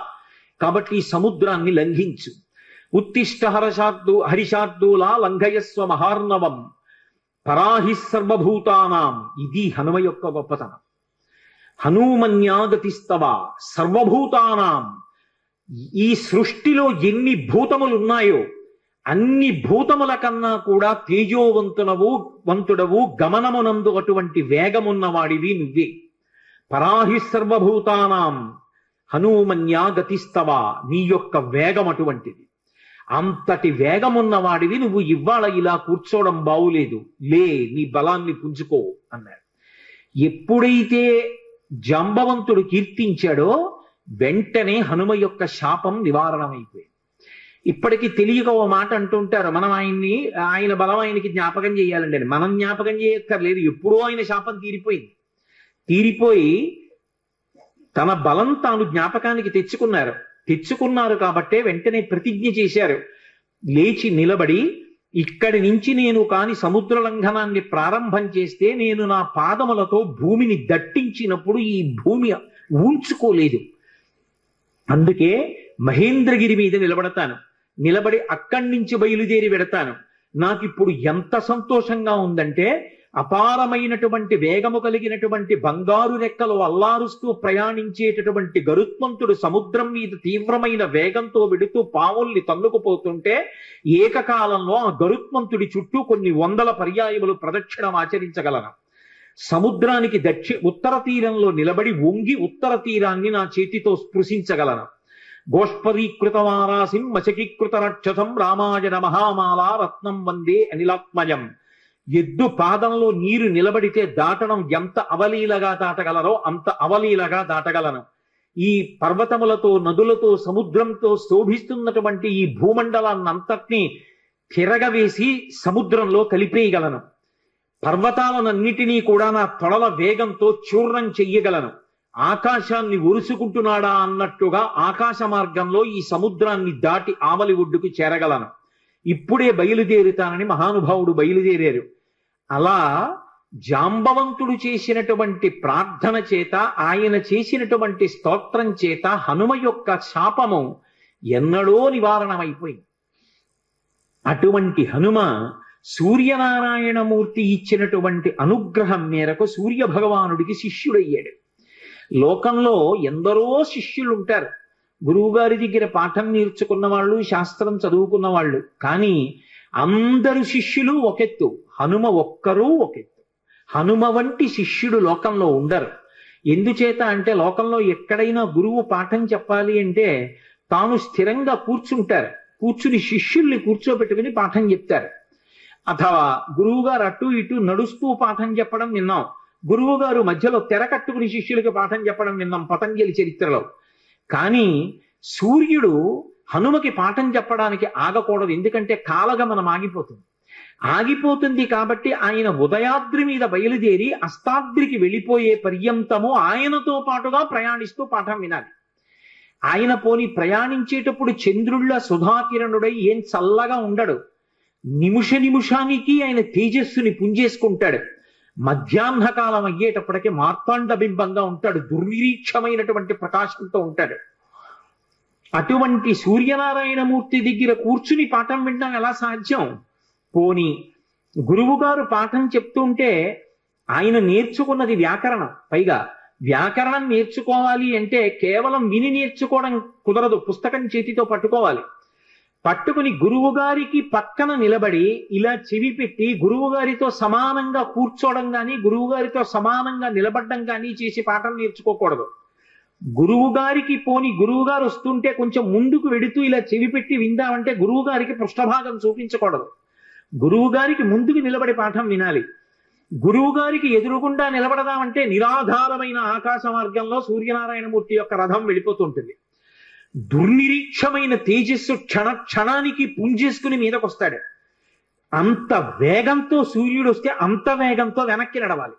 కాబట్టి ఈ సముద్రాన్ని లంఘించు. ఉత్తిష్ట హరిషార్దూలా లంఘయస్వ మహార్ణవం పరాహి సర్వభూతానాం. ఇది హనుమ యొక్క గొప్పతనం. హనుమన్యాగతిస్తవ సర్వభూతానాం, ఈ సృష్టిలో ఎన్ని భూతములున్నాయో అన్ని భూతముల కన్నా కూడా తేజోవంతుడవు, గమనమునందు అటువంటి వేగమున్నవాడివి నువ్వే. పరాహి సర్వభూతానాం హనుమన్యా గతిస్తవ, నీ యొక్క వేగం అటువంటిది. అంతటి వేగమున్నవాడివి నువ్వు ఇవాళ ఇలా కూర్చోవడం బావులేదు, లే నీ బలాన్ని పుంజుకో అన్నాడు. ఎప్పుడైతే జాంబవంతుడు కీర్తించాడో వెంటనే హనుమ యొక్క శాపం నివారణమైపోయింది. ఇప్పటికీ తెలియక ఓ మాట అంటుంటారు, మనం ఆయన బలం ఆయనకి జ్ఞాపకం చేయాలండి అని. మనం జ్ఞాపకం చేయక్కర్లేదు, ఎప్పుడో ఆయన శాపం తీరిపోయి తన బలం తాను జ్ఞాపకానికి తెచ్చుకున్నారు కాబట్టే వెంటనే ప్రతిజ్ఞ చేశారు. లేచి నిలబడి, ఇక్కడి నుంచి నేను కాని సముద్ర లంఘనాన్ని ప్రారంభం చేస్తే నేను నా పాదములతో భూమిని దట్టించినప్పుడు ఈ భూమి ఊంచుకోలేదు. అందుకే మహేంద్రగిరి మీద నిలబడి అక్కడి నుంచి బయలుదేరి వెడతాను. నాకిప్పుడు ఎంత సంతోషంగా ఉందంటే, అపారమైనటువంటి వేగము కలిగినటువంటి బంగారు రెక్కలు అల్లారుస్తూ ప్రయాణించేటటువంటి గరుత్మంతుడు సముద్రం మీద తీవ్రమైన వేగంతో వెడుతూ పావుల్ని తన్నుకుపోతుంటే ఏకకాలంలో ఆ గరుత్మంతుడి చుట్టూ కొన్ని 100 పర్యాయములు ప్రదక్షిణం ఆచరించగలను. సముద్రానికి ఉత్తర తీరంలో నిలబడి వంగి ఉత్తర తీరాన్ని నా చేతితో స్పృశించగలను. గోష్పరీకృత వారాసిం మచకీకృత రక్షసం రామాయణ మహామాలా రత్నం వందే అనిలాత్మజం. ఎద్దు పాదంలో నీరు నిలబడితే దాటడం ఎంత అవలీలగా దాటగలరో అంత అవలీలగా దాటగలను. ఈ పర్వతములతో, నదులతో, సముద్రంతో శోభిస్తున్నటువంటి ఈ భూమండలాన్నంతటినీ తిరగవేసి సముద్రంలో కలిపేయగలను. పర్వతాలనన్నిటినీ కూడా నా తొడల వేగంతో చూర్ణం చెయ్యగలను. ఆకాశాన్ని ఒరుసుకుంటున్నాడా అన్నట్టుగా ఆకాశ మార్గంలో ఈ సముద్రాన్ని దాటి ఆవలి ఒడ్డుకు చేరగలను. ఇప్పుడే బయలుదేరుతానని మహానుభావుడు బయలుదేరారు. అలా జాంబవంతుడు చేసినటువంటి ప్రార్థన చేత, ఆయన చేసినటువంటి స్తోత్రం చేత హనుమ యొక్క శాపము ఎన్నడో నివారణమైపోయింది. అటువంటి హనుమ సూర్యనారాయణమూర్తి ఇచ్చినటువంటి అనుగ్రహం మేరకు సూర్య భగవానుడికి శిష్యుడయ్యాడు. లోకంలో ఎందరో శిష్యులు ఉంటారు. గురువుగారి దగ్గర పాఠం నేర్చుకున్న వాళ్ళు, శాస్త్రం చదువుకున్న వాళ్ళు. కానీ అందరు శిష్యులు ఒకెత్తు, హనుమ ఒక్కరూ ఒకెత్తు. హనుమ వంటి శిష్యుడు లోకంలో ఉండరు. ఎందుచేత అంటే లోకంలో ఎక్కడైనా గురువు పాఠం చెప్పాలి అంటే తాను స్థిరంగా కూర్చుని శిష్యుల్ని కూర్చోబెట్టుకుని పాఠం చెప్తారు. అథవా గురువు గారు అటు ఇటు నడుస్తూ పాఠం చెప్పడం విన్నాం, గురువు గారు మధ్యలో తెర కట్టుకుని శిష్యులకి పాఠం చెప్పడం విన్నాం పతంజలి చరిత్రలో. కానీ సూర్యుడు హనుమకి పాఠం చెప్పడానికి ఆగకూడదు, ఎందుకంటే కాలగమనం ఆగిపోతుంది కాబట్టి ఆయన ఉదయాద్రి మీద బయలుదేరి అస్తాద్రికి వెళ్ళిపోయే పర్యంతము ఆయనతో పాటుగా ప్రయాణిస్తూ పాఠం వినాలి. ఆయన పోని ప్రయాణించేటప్పుడు చంద్రుళ్ళ సుధాకిరణుడై ఏం చల్లగా ఉండడు, నిమిషానికి ఆయన తేజస్సుని పుంజేసుకుంటాడు. మధ్యాహ్న కాలం అయ్యేటప్పటికి మార్తాండ బింబంగా ఉంటాడు, దుర్నిరీక్షమైనటువంటి ప్రకాశంతో ఉంటాడు. అటువంటి సూర్యనారాయణమూర్తి దగ్గర కూర్చుని పాఠం వినడం ఎలా సాధ్యం? పోని గురువు గారు పాఠం చెప్తుంటే ఆయన నేర్చుకున్నది వ్యాకరణం, పైగా వ్యాకరణం నేర్చుకోవాలి అంటే కేవలం విని నేర్చుకోవడం కుదరదు, పుస్తకం చేతితో పట్టుకోవాలి. పట్టుకుని గురువు గారికి పక్కన నిలబడి ఇలా చెవి పెట్టి గురువు గారితో సమానంగా కూర్చోవడం కానీ గురువు గారితో సమానంగా నిలబడడం కానీ చేసి పాఠం నేర్చుకోకూడదు. గురువు గారికి పోని గురువు గారు వస్తుంటే కొంచెం ముందుకు వెడుతూ ఇలా చెవి పెట్టి విందామంటే గురువు గారికి పృష్ఠభాగం చూపించకూడదు, గురువు గారికి ముందుకు నిలబడి పాఠం వినాలి. గురువు గారికి ఎదురుగుండా నిలబడదామంటే నిరాధారమైన ఆకాశ మార్గంలో సూర్యనారాయణమూర్తి యొక్క రథం వెళ్ళిపోతుంటుంది. దుర్నిరీక్షమైన తేజస్సు క్షణానికి పుంజేసుకుని మీదకొస్తాడు. అంత వేగంతో సూర్యుడు వస్తే అంత వేగంతో వెనక్కి నడవాలి.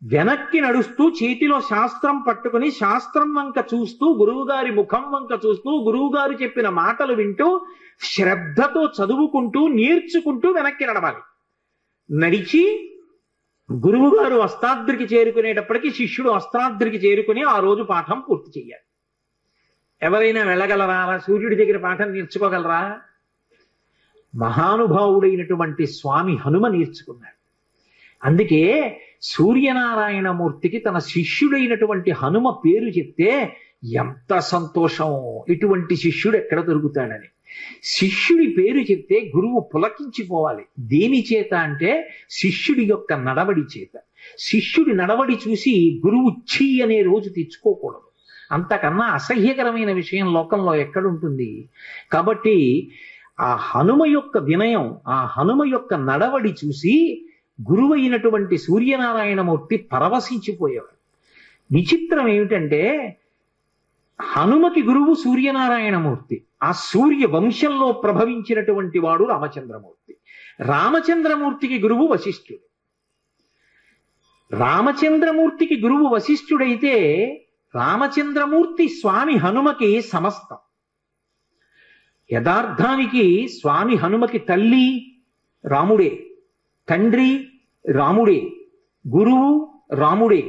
వెనక్కి నడుస్తూ చేతిలో శాస్త్రం పట్టుకుని శాస్త్రం వంక చూస్తూ గురువుగారి ముఖం వంక చూస్తూ గురువుగారు చెప్పిన మాటలు వింటూ శ్రద్ధతో చదువుకుంటూ నేర్చుకుంటూ వెనక్కి నడవాలి. నడిచి గురువుగారు అస్తాద్రికి చేరుకునేటప్పటికీ శిష్యుడు అస్త్రాద్రికి చేరుకుని ఆ రోజు పాఠం పూర్తి చెయ్యాలి. ఎవరైనా వెళ్ళగలరా? సూర్యుడి దగ్గర పాఠం నేర్చుకోగలరా? మహానుభావుడైనటువంటి స్వామి హనుమ నేర్చుకున్నాడు. అందుకే సూర్యనారాయణమూర్తికి తన శిష్యుడైనటువంటి హనుమ పేరు చెప్తే ఎంత సంతోషం, ఇటువంటి శిష్యుడు ఎక్కడ దొరుకుతాడని. శిష్యుడి పేరు చెప్తే గురువు పులకించిపోవాలి. దేని చేత అంటే శిష్యుడి యొక్క నడవడి చేత. శిష్యుడి నడవడి చూసి గురువు ఛీ అనే రోజు తెచ్చుకోకూడదు, అంతకన్నా అసహ్యకరమైన విషయం లోకంలో ఎక్కడుంటుంది. కాబట్టి ఆ హనుమ యొక్క వినయం, ఆ హనుమ యొక్క నడవడి చూసి గురువు అయినటువంటి సూర్యనారాయణమూర్తి పరవశించిపోయేవాడు. విచిత్రం ఏమిటంటే హనుమకి గురువు సూర్యనారాయణమూర్తి, ఆ సూర్య వంశంలో ప్రభవించినటువంటి వాడు రామచంద్రమూర్తి. రామచంద్రమూర్తికి గురువు వశిష్ఠుడు. రామచంద్రమూర్తికి గురువు వశిష్ఠుడైతే రామచంద్రమూర్తి స్వామి హనుమకి సమస్తం. యథార్థానికి స్వామి హనుమకి తల్లి రాముడే, తండ్రి రాముడే, గురువు రాముడే,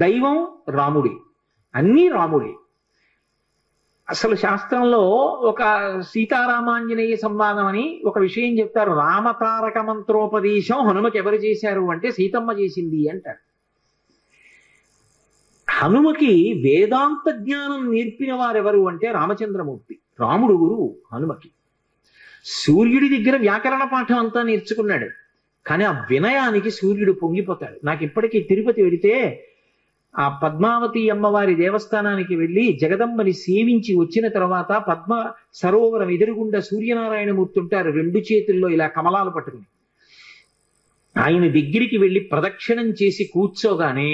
దైవం రాముడే, అన్నీ రాముడే. అసలు శాస్త్రంలో ఒక సీతారామాంజనేయ సంవాదం అని ఒక విషయం చెప్తారు. రామతారక మంత్రోపదేశం హనుమకి ఎవరు చేశారు అంటే సీతమ్మ చేసింది అంటారు. హనుమకి వేదాంత జ్ఞానం నేర్పిన వారెవరు అంటే రామచంద్రమూర్తి, రాముడు గురువు హనుమకి. సూర్యుడి దగ్గర వ్యాకరణ పాఠం అంతా నేర్చుకున్నాడు, కానీ ఆ వినయానికి సూర్యుడు పొంగిపోతాడు. నాకు ఇప్పటికీ తిరుపతి వెళితే ఆ పద్మావతి అమ్మవారి దేవస్థానానికి వెళ్ళి జగదంబని సేవించి వచ్చిన తర్వాత పద్మ సరోవరం ఎదురుగుండా సూర్యనారాయణమూర్తి ఉంటారు, రెండు చేతుల్లో ఇలా కమలాలు పట్టుకుని. ఆయన దగ్గరికి వెళ్ళి ప్రదక్షిణం చేసి కూర్చోగానే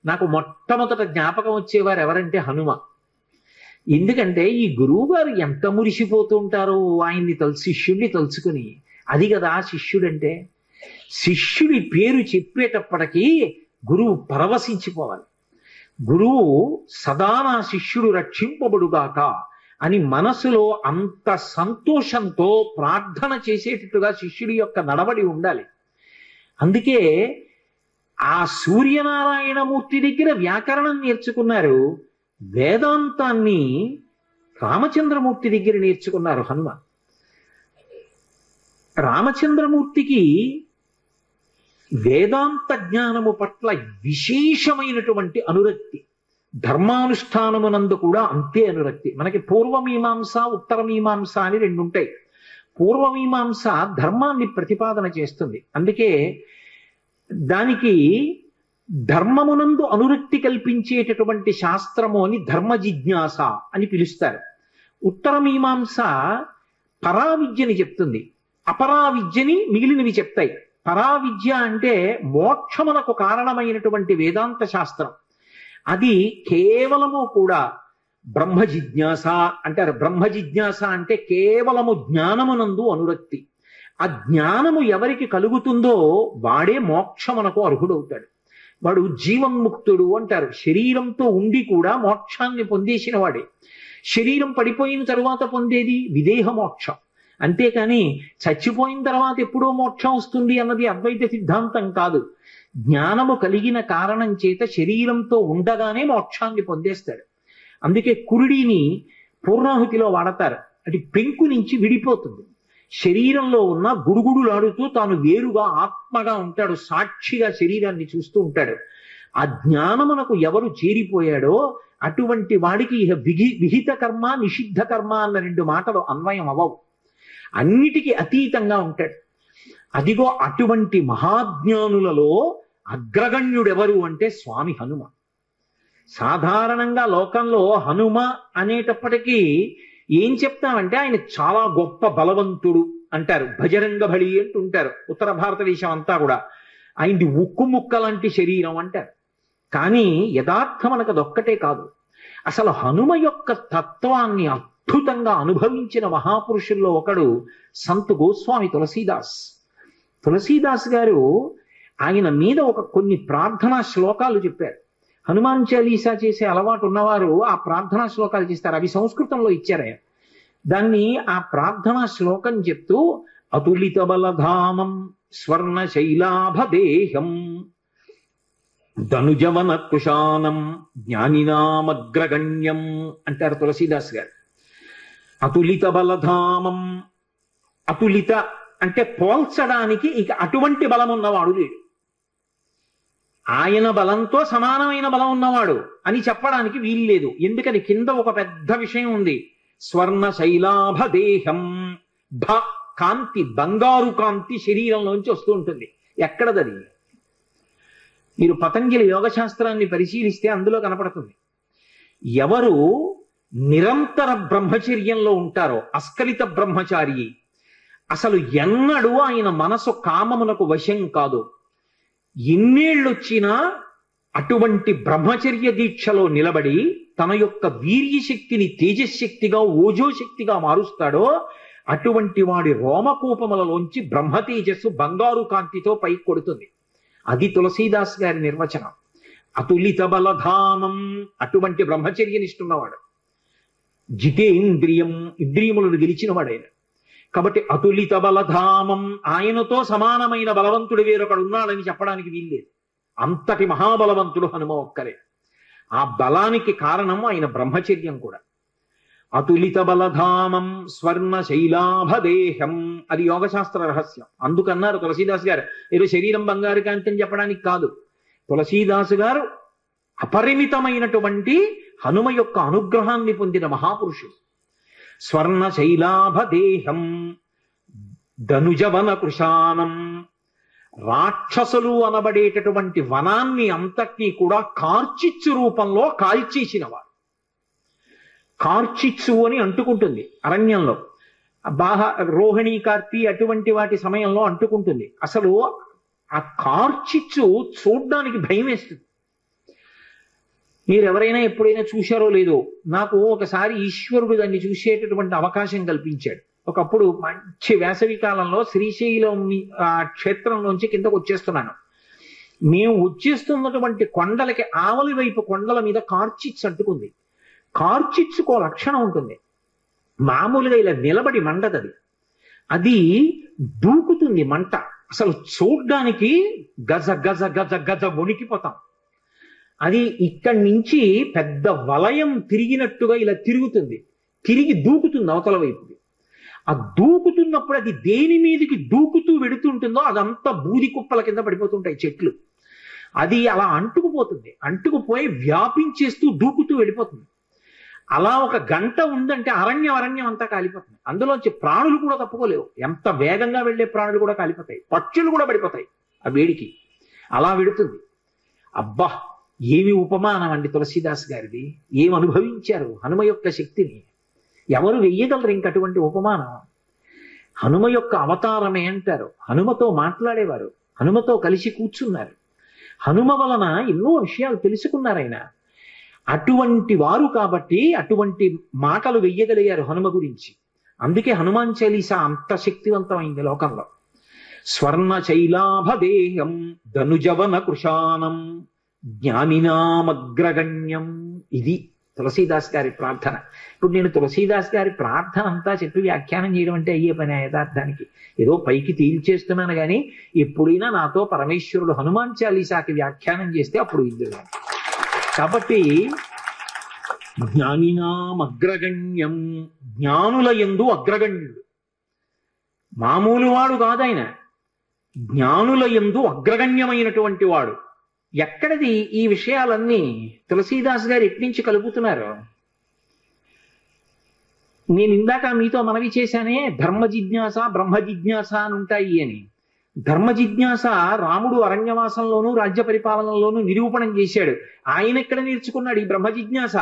నాకు మొట్టమొదట జ్ఞాపకం వచ్చేవారు ఎవరంటే హనుమ. ఎందుకంటే ఈ గురువు గారు ఎంత మురిసిపోతూ ఉంటారో ఆయన్ని శిష్యుడిని తలుచుకుని. అది కదా శిష్యుడంటే. శిష్యుడి పేరు చెప్పేటప్పటికీ గురువు పరవశించిపోవాలి. గురువు సదా నా శిష్యుడు రక్షింపబడుగాక అని మనసులో అంత సంతోషంతో ప్రార్థన చేసేటట్టుగా శిష్యుడి యొక్క నడవడి ఉండాలి. అందుకే ఆ సూర్యనారాయణమూర్తి దగ్గర వ్యాకరణం నేర్చుకున్నారు, వేదాంతాన్ని రామచంద్రమూర్తి దగ్గర నేర్చుకున్నారు హనుమ. రామచంద్రమూర్తికి వేదాంత జ్ఞానము పట్ల విశేషమైనటువంటి అనురక్తి, ధర్మానుష్ఠానమునందు కూడా అంతే అనురక్తి. మనకి పూర్వమీమాంస ఉత్తరమీమాంస అని రెండు ఉంటాయి. పూర్వమీమాంస ధర్మాన్ని ప్రతిపాదన చేస్తుంది, అందుకే దానికి ధర్మమునందు అనురక్తి కల్పించేటటువంటి శాస్త్రము అని ధర్మ జిజ్ఞాస అని పిలుస్తారు. ఉత్తరమీమాంస పరావిద్యని చెప్తుంది, అపరావిద్యని మిగిలినవి చెప్తాయి. పరావిద్య అంటే మోక్షమునకు కారణమైనటువంటి వేదాంత శాస్త్రం. అది కేవలము కూడా బ్రహ్మ జిజ్ఞాస అంటారు. బ్రహ్మ జిజ్ఞాస అంటే కేవలము జ్ఞానమునందు అనురక్తి. ఆ జ్ఞానము ఎవరికి కలుగుతుందో వాడే మోక్షమునకు అర్హుడవుతాడు. వాడు జీవన్ముక్తుడు అంటారు. శరీరంతో ఉండి కూడా మోక్షాన్ని పొందేసిన వాడే. శరీరం పడిపోయిన తరువాత పొందేది విదేహ మోక్షం. అంతేకాని చచ్చిపోయిన తర్వాత ఎప్పుడో మోక్షం వస్తుంది అన్నది అద్వైత సిద్ధాంతం కాదు. జ్ఞానము కలిగిన కారణం చేత శరీరంతో ఉండగానే మోక్షాన్ని పొందేస్తాడు. అందుకే కురుడిని పూర్ణాహుతిలో వాడతారు. అది పెంకు నుంచి విడిపోతుంది. శరీరంలో ఉన్న గుడుగుడులాడుతూ తాను వేరుగా ఆత్మగా ఉంటాడు. సాక్షిగా శరీరాన్ని చూస్తూ ఉంటాడు. ఆ జ్ఞానమునకు ఎవరు చేరిపోయాడో అటువంటి వాడికి ఇహ విహిత కర్మ నిషిద్ధ కర్మ అన్న 2 మాటలు అన్వయం అవ్వవు. అన్నిటికీ అతీతంగా ఉంటాడు. అదిగో అటువంటి మహాజ్ఞానులలో అగ్రగణ్యుడెవరు అంటే స్వామి హనుమ. సాధారణంగా లోకంలో హనుమ అనేటప్పటికీ ఏం చెప్తామంటే ఆయన చాలా గొప్ప బలవంతుడు అంటారు. భజరంగ బలి అంటుంటారు. ఉత్తర భారతదేశం అంతా కూడా ఆయనది ఉక్కు ముక్క లాంటి శరీరం అంటారు. కానీ యథార్థం మనకు అదొక్కటే కాదు. అసలు హనుమ యొక్క తత్వాన్ని అద్భుతంగా అనుభవించిన మహాపురుషుల్లో ఒకడు సంత్ గోస్వామి తులసీదాస్. తులసీదాస్ గారు ఆయన మీద కొన్ని ప్రార్థనా శ్లోకాలు చెప్పారు. హనుమాన్ చాలీసా చేసే అలవాటు ఉన్నవారు ఆ ప్రార్థనా శ్లోకాలు చేస్తారు. అవి సంస్కృతంలో ఇచ్చారు. దాన్ని ఆ ప్రార్థనా శ్లోకం చెప్తూ అతులిత బలధామం స్వర్ణ శైలాభదేహం ధనుజవన కుశానం జ్ఞానినామగ్రగణ్యం అంటారు తులసీదాస్ గారు. అతులిత బలధామం, అతులిత అంటే పోల్చడానికి ఇక అటువంటి బలం ఉన్నవాడు లేడు. ఆయన బలంతో సమానమైన బలం ఉన్నవాడు అని చెప్పడానికి వీల్లేదు. ఎందుకని కింద ఒక పెద్ద విషయం ఉంది. స్వర్ణ శైలాభదేహం, భ కాంతి, బంగారు కాంతి శరీరంలోంచి వస్తూ ఉంటుంది. ఎక్కడదది? మీరు పతంజలి యోగశాస్త్రాన్ని పరిశీలిస్తే అందులో కనపడుతుంది. ఎవరు నిరంతర బ్రహ్మచర్యంలో ఉంటారో, అస్ఖలిత బ్రహ్మచారి, అసలు ఎన్నడూ ఆయన మనసు కామమునకు వశం కాదు. ఎన్నేళ్ళొచ్చినా అటువంటి బ్రహ్మచర్య దీక్షలో నిలబడి తన యొక్క వీర్యశక్తిని తేజశక్తిగా ఓజోశక్తిగా మారుస్తాడో అటువంటి వాడి రోమకూపములలోంచి బ్రహ్మ తేజస్సు బంగారు కాంతితో పైకి కొడుతుంది. అది తులసీదాస్ గారి నిర్వచనం. అతులిత బలధామం, అటువంటి బ్రహ్మచర్యనిష్ఠున్నవాడు. జితేంద్రియం, ఇంద్రియములను గెలిచినవాడు ఆయన. కాబట్టి అతులిత బలధామం, ఆయనతో సమానమైన బలవంతుడు వేరొకడు ఉన్నాడని చెప్పడానికి వీల్లేదు. అంతటి మహాబలవంతుడు హనుమ ఒక్కరే. ఆ బలానికి కారణం ఆయన బ్రహ్మచర్యం కూడా. అతులిత బలధామం స్వర్ణ శైలాభదేహం, అది యోగశాస్త్ర రహస్యం. అందుకన్నారు తులసీదాస్ గారు, ఏదో శరీరం బంగారు కాంతి అని చెప్పడానికి కాదు. తులసీదాసు గారు అపరిమితమైనటువంటి హనుమ యొక్క అనుగ్రహాన్ని పొందిన మహాపురుషుడు. స్వర్ణ శైలాభదేహం ధనుజవన కృశానం, రాక్షసులు అనబడేటటువంటి వనాన్ని అంతటినీ కూడా కార్చిచ్చు రూపంలో కాల్చేసినవారు. కార్చిచ్చు అని అంటుకుంటుంది అరణ్యంలో. రోహిణీ కార్తీ అటువంటి వాటి సమయంలో అంటుకుంటుంది. అసలు ఆ కార్చిచ్చు చూడ్డానికి భయం వేస్తుంది. మీరు ఎవరైనా ఎప్పుడైనా చూశారో లేదో, నాకు ఒకసారి ఈశ్వరుడు దాన్ని చూసేటటువంటి అవకాశం కల్పించాడు. ఒకప్పుడు మంచి వేసవి కాలంలో శ్రీశైలం క్షేత్రంలోంచి కిందకు వచ్చేస్తున్నాను. మేము వచ్చేస్తున్నటువంటి కొండలకి ఆవలి వైపు కొండల మీద కార్చిచ్చు అంటుకుంది. కార్చిచ్చుకో లక్షణం ఉంటుంది. మామూలుగా ఇలా నిలబడి మండదది, అది దూకుతుంది మంట. అసలు చూడ్డానికి గజ గజ గజ గజ వణికిపోతాం. అది ఇక్కడి నుంచి పెద్ద వలయం తిరిగినట్టుగా ఇలా తిరుగుతుంది, తిరిగి దూకుతుంది అవతల వైపుకి. ఆ దూకుతున్నప్పుడు అది దేని మీదకి దూకుతూ వెడుతుంటుందో అదంతా బూది కుప్పల కింద పడిపోతుంటాయి చెట్లు. అది అలా అంటుకుపోతుంది, అంటుకుపోయి వ్యాపించేస్తూ దూకుతూ వెళ్ళిపోతుంది. అలా ఒక గంట ఉందంటే అరణ్యం అంతా కాలిపోతుంది. అందులోంచి ప్రాణులు కూడా తప్పుకోలేవు. ఎంత వేగంగా వెళ్లే ప్రాణులు కూడా కాలిపోతాయి, పక్షులు కూడా పడిపోతాయి ఆ వేడికి. అలా వెడుతుంది. అబ్బా, ఏమి ఉపమానం అండి తులసీదాస్ గారిది! ఏం అనుభవించారు హనుమ యొక్క శక్తిని! ఎవరు వెయ్యగలరు ఇంకటువంటి ఉపమానం? హనుమ యొక్క అవతారమే అంటారు. హనుమతో మాట్లాడేవారు, హనుమతో కలిసి కూర్చున్నారు, హనుమ వలన ఎన్నో విషయాలు తెలుసుకున్నారు ఆయన. అటువంటి వారు కాబట్టి అటువంటి మాటలు వెయ్యగలిగారు హనుమ గురించి. అందుకే హనుమాన్ చాలీసా అంత శక్తివంతమైంది లోకంలో. స్వర్ణ శైలాభదేహం ధనుజవన కృషానం జ్ఞానినామగ్రగణ్యం. ఇది తులసీదాస్ గారి ప్రార్థన. ఇప్పుడు నేను తులసీదాస్ గారి ప్రార్థన అంతా చెప్పి వ్యాఖ్యానం చేయడం అంటే అయ్యే పని యథార్థానికి. ఏదో పైకి తేల్చేస్తున్నాను కానీ ఎప్పుడైనా నాతో పరమేశ్వరుడు హనుమాన్ చాలీసాకి వ్యాఖ్యానం చేస్తే అప్పుడు ఇద్దరు. కాబట్టి జ్ఞానినాం అగ్రగణ్యం, జ్ఞానుల యందు అగ్రగణ్యుడు. మామూలు వాడు కాదాయన, జ్ఞానుల యందు అగ్రగణ్యమైనటువంటి వాడు. ఎక్కడిది ఈ విషయాలన్నీ తులసీదాస్ గారు ఎట్నుంచి కలుపుతున్నారు? నేను ఇందాక మీతో మనవి చేశానే, ధర్మ జిజ్ఞాస బ్రహ్మ జిజ్ఞాస అని ఉంటాయి అని. ధర్మ జిజ్ఞాస రాముడు అరణ్యవాసంలోనూ రాజ్య పరిపాలనలోనూ నిరూపణం చేశాడు. ఆయన ఎక్కడ నేర్చుకున్నాడు ఈ బ్రహ్మ జిజ్ఞాస?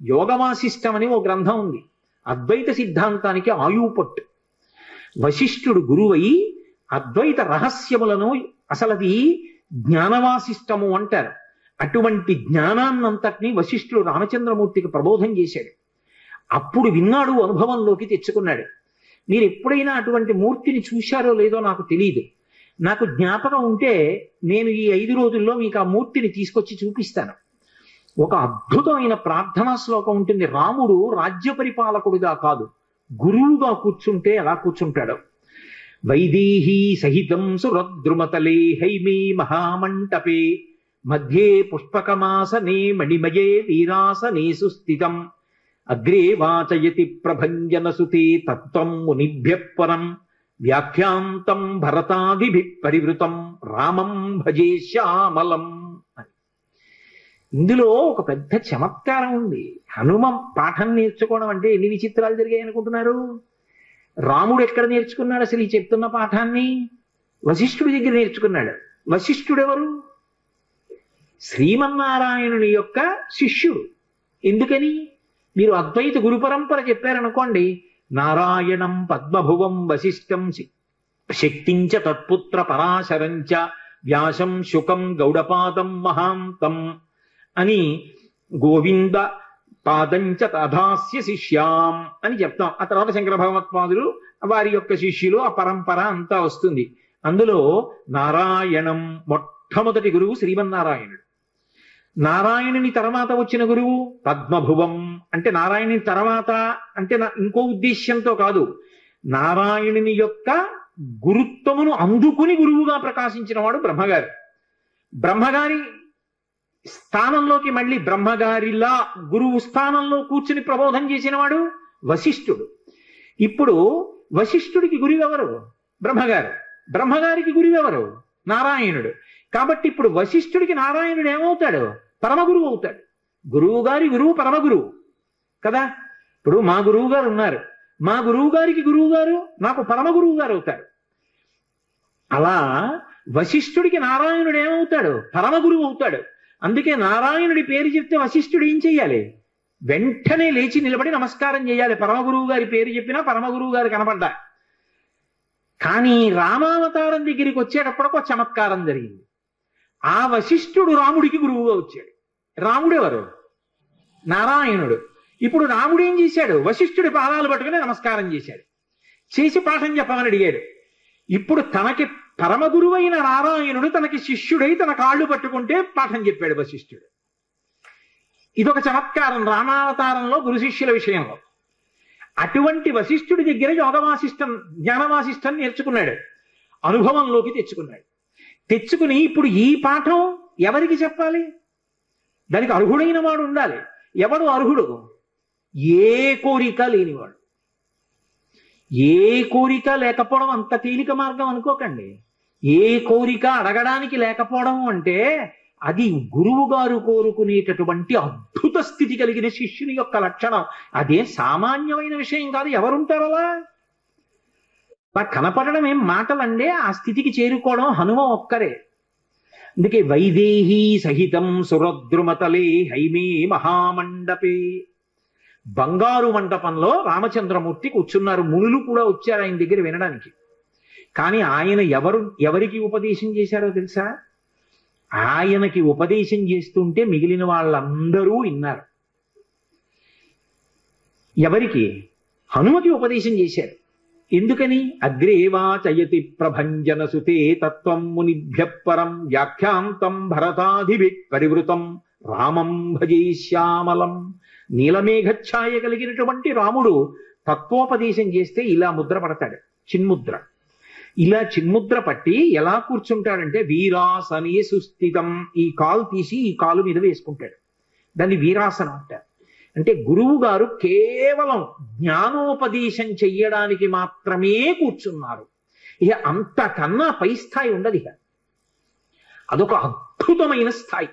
యోగవాసిష్టం అని ఓ గ్రంథం ఉంది, అద్వైత సిద్ధాంతానికి ఆయుపట్టు. వశిష్ఠుడు గురువై అద్వైత రహస్యములను, అసలది జ్ఞానవాసిష్టము అంటారు. అటువంటి జ్ఞానాన్నంతటినీ వశిష్ఠుడు రామచంద్రమూర్తికి ప్రబోధం చేశాడు. అప్పుడు విన్నాడు, అనుభవంలోకి తెచ్చుకున్నాడు. మీరు ఎప్పుడైనా అటువంటి మూర్తిని చూశారో లేదో నాకు తెలియదు. నాకు జ్ఞాపకం ఉంటే నేను ఈ 5 రోజుల్లో మీకు ఆ మూర్తిని తీసుకొచ్చి చూపిస్తాను. ఒక అద్భుతమైన ప్రార్థనా శ్లోకం ఉంటుంది. రాముడు రాజ్య పరిపాలకుడిగా కాదు, గురువుగా కూర్చుంటే ఎలా కూర్చుంటాడో. వైదేహీ సహితం సురద్రుమతలే హైమే మహామంటపే మధ్యే పుష్పకమాసనే మణిమయే వీరాసనే సుస్థితం అగ్రే వాచయతి ప్రభంజన సుతే తత్వం మునిభ్య పరం వ్యాఖ్యాంతం భరతాదిభి పరివృతం రామం భజే శ్యామలం. ఇందులో ఒక పెద్ద చమత్కారం ఉంది. హనుమ పాఠం నేర్చుకోవడం అంటే ఎన్ని విచిత్రాలు జరిగాయి అనుకుంటున్నారు? రాముడు ఎక్కడ నేర్చుకున్నాడు అసలు ఈ చెప్తున్న పాఠాన్ని? వశిష్ఠుడి దగ్గర నేర్చుకున్నాడు. వశిష్ఠుడు ఎవరు? శ్రీమన్నారాయణుని యొక్క శిష్యుడు. ఎందుకని? మీరు అద్వైత గురు పరంపర చెప్పారనుకోండి, నారాయణం పద్మభువం వశిష్ఠం శక్తించ తత్పుత్ర పరాశరంచ వ్యాసం శుకం గౌడపాదం మహాంతం అని గోవింద పాదంచ తధాస్య శిష్యాం అని చెప్తాం. ఆ తర్వాత శంకర భగవత్పాదులు వారి యొక్క శిష్యులు, ఆ పరంపర అంతా వస్తుంది. అందులో నారాయణం మొట్టమొదటి గురువు శ్రీమన్నారాయణుడు. నారాయణుని తర్వాత వచ్చిన గురువు పద్మభువం. అంటే నారాయణుని తర్వాత అంటే ఇంకో ఉద్దేశ్యంతో కాదు, నారాయణుని యొక్క గురుత్వమును అందుకుని గురువుగా ప్రకాశించిన వాడు బ్రహ్మగారు. బ్రహ్మగారి స్థానంలోకి మళ్ళీ బ్రహ్మగారిలా గురువు స్థానంలో కూర్చుని ప్రబోధం చేసిన వాడు వశిష్ఠుడు. ఇప్పుడు వశిష్ఠుడికి గురువెవరు? బ్రహ్మగారు. బ్రహ్మగారికి గురువెవరు? నారాయణుడు. కాబట్టి ఇప్పుడు వశిష్ఠుడికి నారాయణుడు ఏమవుతాడు? పరమగురువు అవుతాడు. గురువు గారి గురువు పరమగురువు కదా. ఇప్పుడు మా గురువు గారు ఉన్నారు, మా గురువు గారికి గురువు గారు నాకు పరమగురువు గారు అవుతారు. అలా వశిష్ఠుడికి నారాయణుడు ఏమవుతాడు? పరమగురువు అవుతాడు. అందుకే నారాయణుడి పేరు చెప్తే వశిష్ఠుడు ఏం చెయ్యాలి? వెంటనే లేచి నిలబడి నమస్కారం చేయాలి. పరమగురువు గారి పేరు చెప్పినా పరమగురువు గారు కనపడ్డా. కానీ రామావతారం దగ్గరికి వచ్చేటప్పటికి ఒక చమత్కారం జరిగింది. ఆ వశిష్ఠుడు రాముడికి గురువుగా వచ్చాడు. రాముడు ఎవరు? నారాయణుడు. ఇప్పుడు రాముడు ఏం చేశాడు? వశిష్ఠుడి పాదాలు పట్టుకుని నమస్కారం చేశాడు, చేసి పాఠం చెప్పమని అడిగాడు. ఇప్పుడు తనకి పరమగురువైన నారాయణుడు తనకి శిష్యుడై తన కాళ్ళు పట్టుకుంటే పాఠం చెప్పాడు వశిష్ఠుడు. ఇదొక చమత్కారం రామావతారంలో గురు శిష్యుల విషయంలో. అటువంటి వశిష్ఠుడి దగ్గర యోగవాసిష్టం జ్ఞానవాసిష్టం నేర్చుకున్నాడు, అనుభవంలోకి తెచ్చుకున్నాడు. తెచ్చుకుని ఇప్పుడు ఈ పాఠం ఎవరికి చెప్పాలి? దానికి అర్హుడైన వాడు ఉండాలి. ఎవడు అర్హుడు? ఏ కోరిక లేనివాడు. ఏ కోరిక లేకపోవడం అంత తేలిక మార్గం అనుకోకండి. ఏ కోరిక అడగడానికి లేకపోవడం అంటే అది గురువు గారు కోరుకునేటటువంటి అద్భుత స్థితి కలిగిన శిష్యుని యొక్క లక్షణం. అదే సామాన్యమైన విషయం కాదు. ఎవరుంటారు అలా? కనపడడం ఏం మాటలండే, ఆ స్థితికి చేరుకోవడం హనుమ ఒక్కరే. అందుకే వైదేహీ సహితం సురద్రుమతలే హైమే మహామండపే. బంగారు మంటపంలో రామచంద్రమూర్తి కూర్చున్నారు. మునులు కూడా వచ్చారు ఆయన దగ్గర వినడానికి. కానీ ఆయన ఎవరికి ఉపదేశం చేశారో తెలుసా? ఆయనకి ఉపదేశం చేస్తుంటే మిగిలిన వాళ్ళందరూ విన్నారు. ఎవరికి? హనుమకి ఉపదేశం చేశారు. ఎందుకని? అగ్రేవాచయతి ప్రభంజన సుతే తత్వం మునిభ్య పరం వ్యాఖ్యాంతం భరతాధిభి పరివృతం రామం భజే శ్యామలం. నీలమేఘఛాయ కలిగినటువంటి రాముడు తత్వోపదేశం చేస్తే ఇలా ముద్ర పడతాడు, చిన్ముద్ర. ఇలా చిన్ముద్ర పట్టి ఎలా కూర్చుంటాడంటే వీరాసనే సుస్థితం. ఈ కాలు తీసి ఈ కాలు మీద వేసుకుంటాడు. దాన్ని వీరాసనం అంటారు. అంటే గురువు గారు కేవలం జ్ఞానోపదేశం చెయ్యడానికి మాత్రమే కూర్చున్నారు. ఇక అంతకన్నా పై స్థాయి ఉండదు. ఇక అదొక అద్భుతమైన స్థాయి.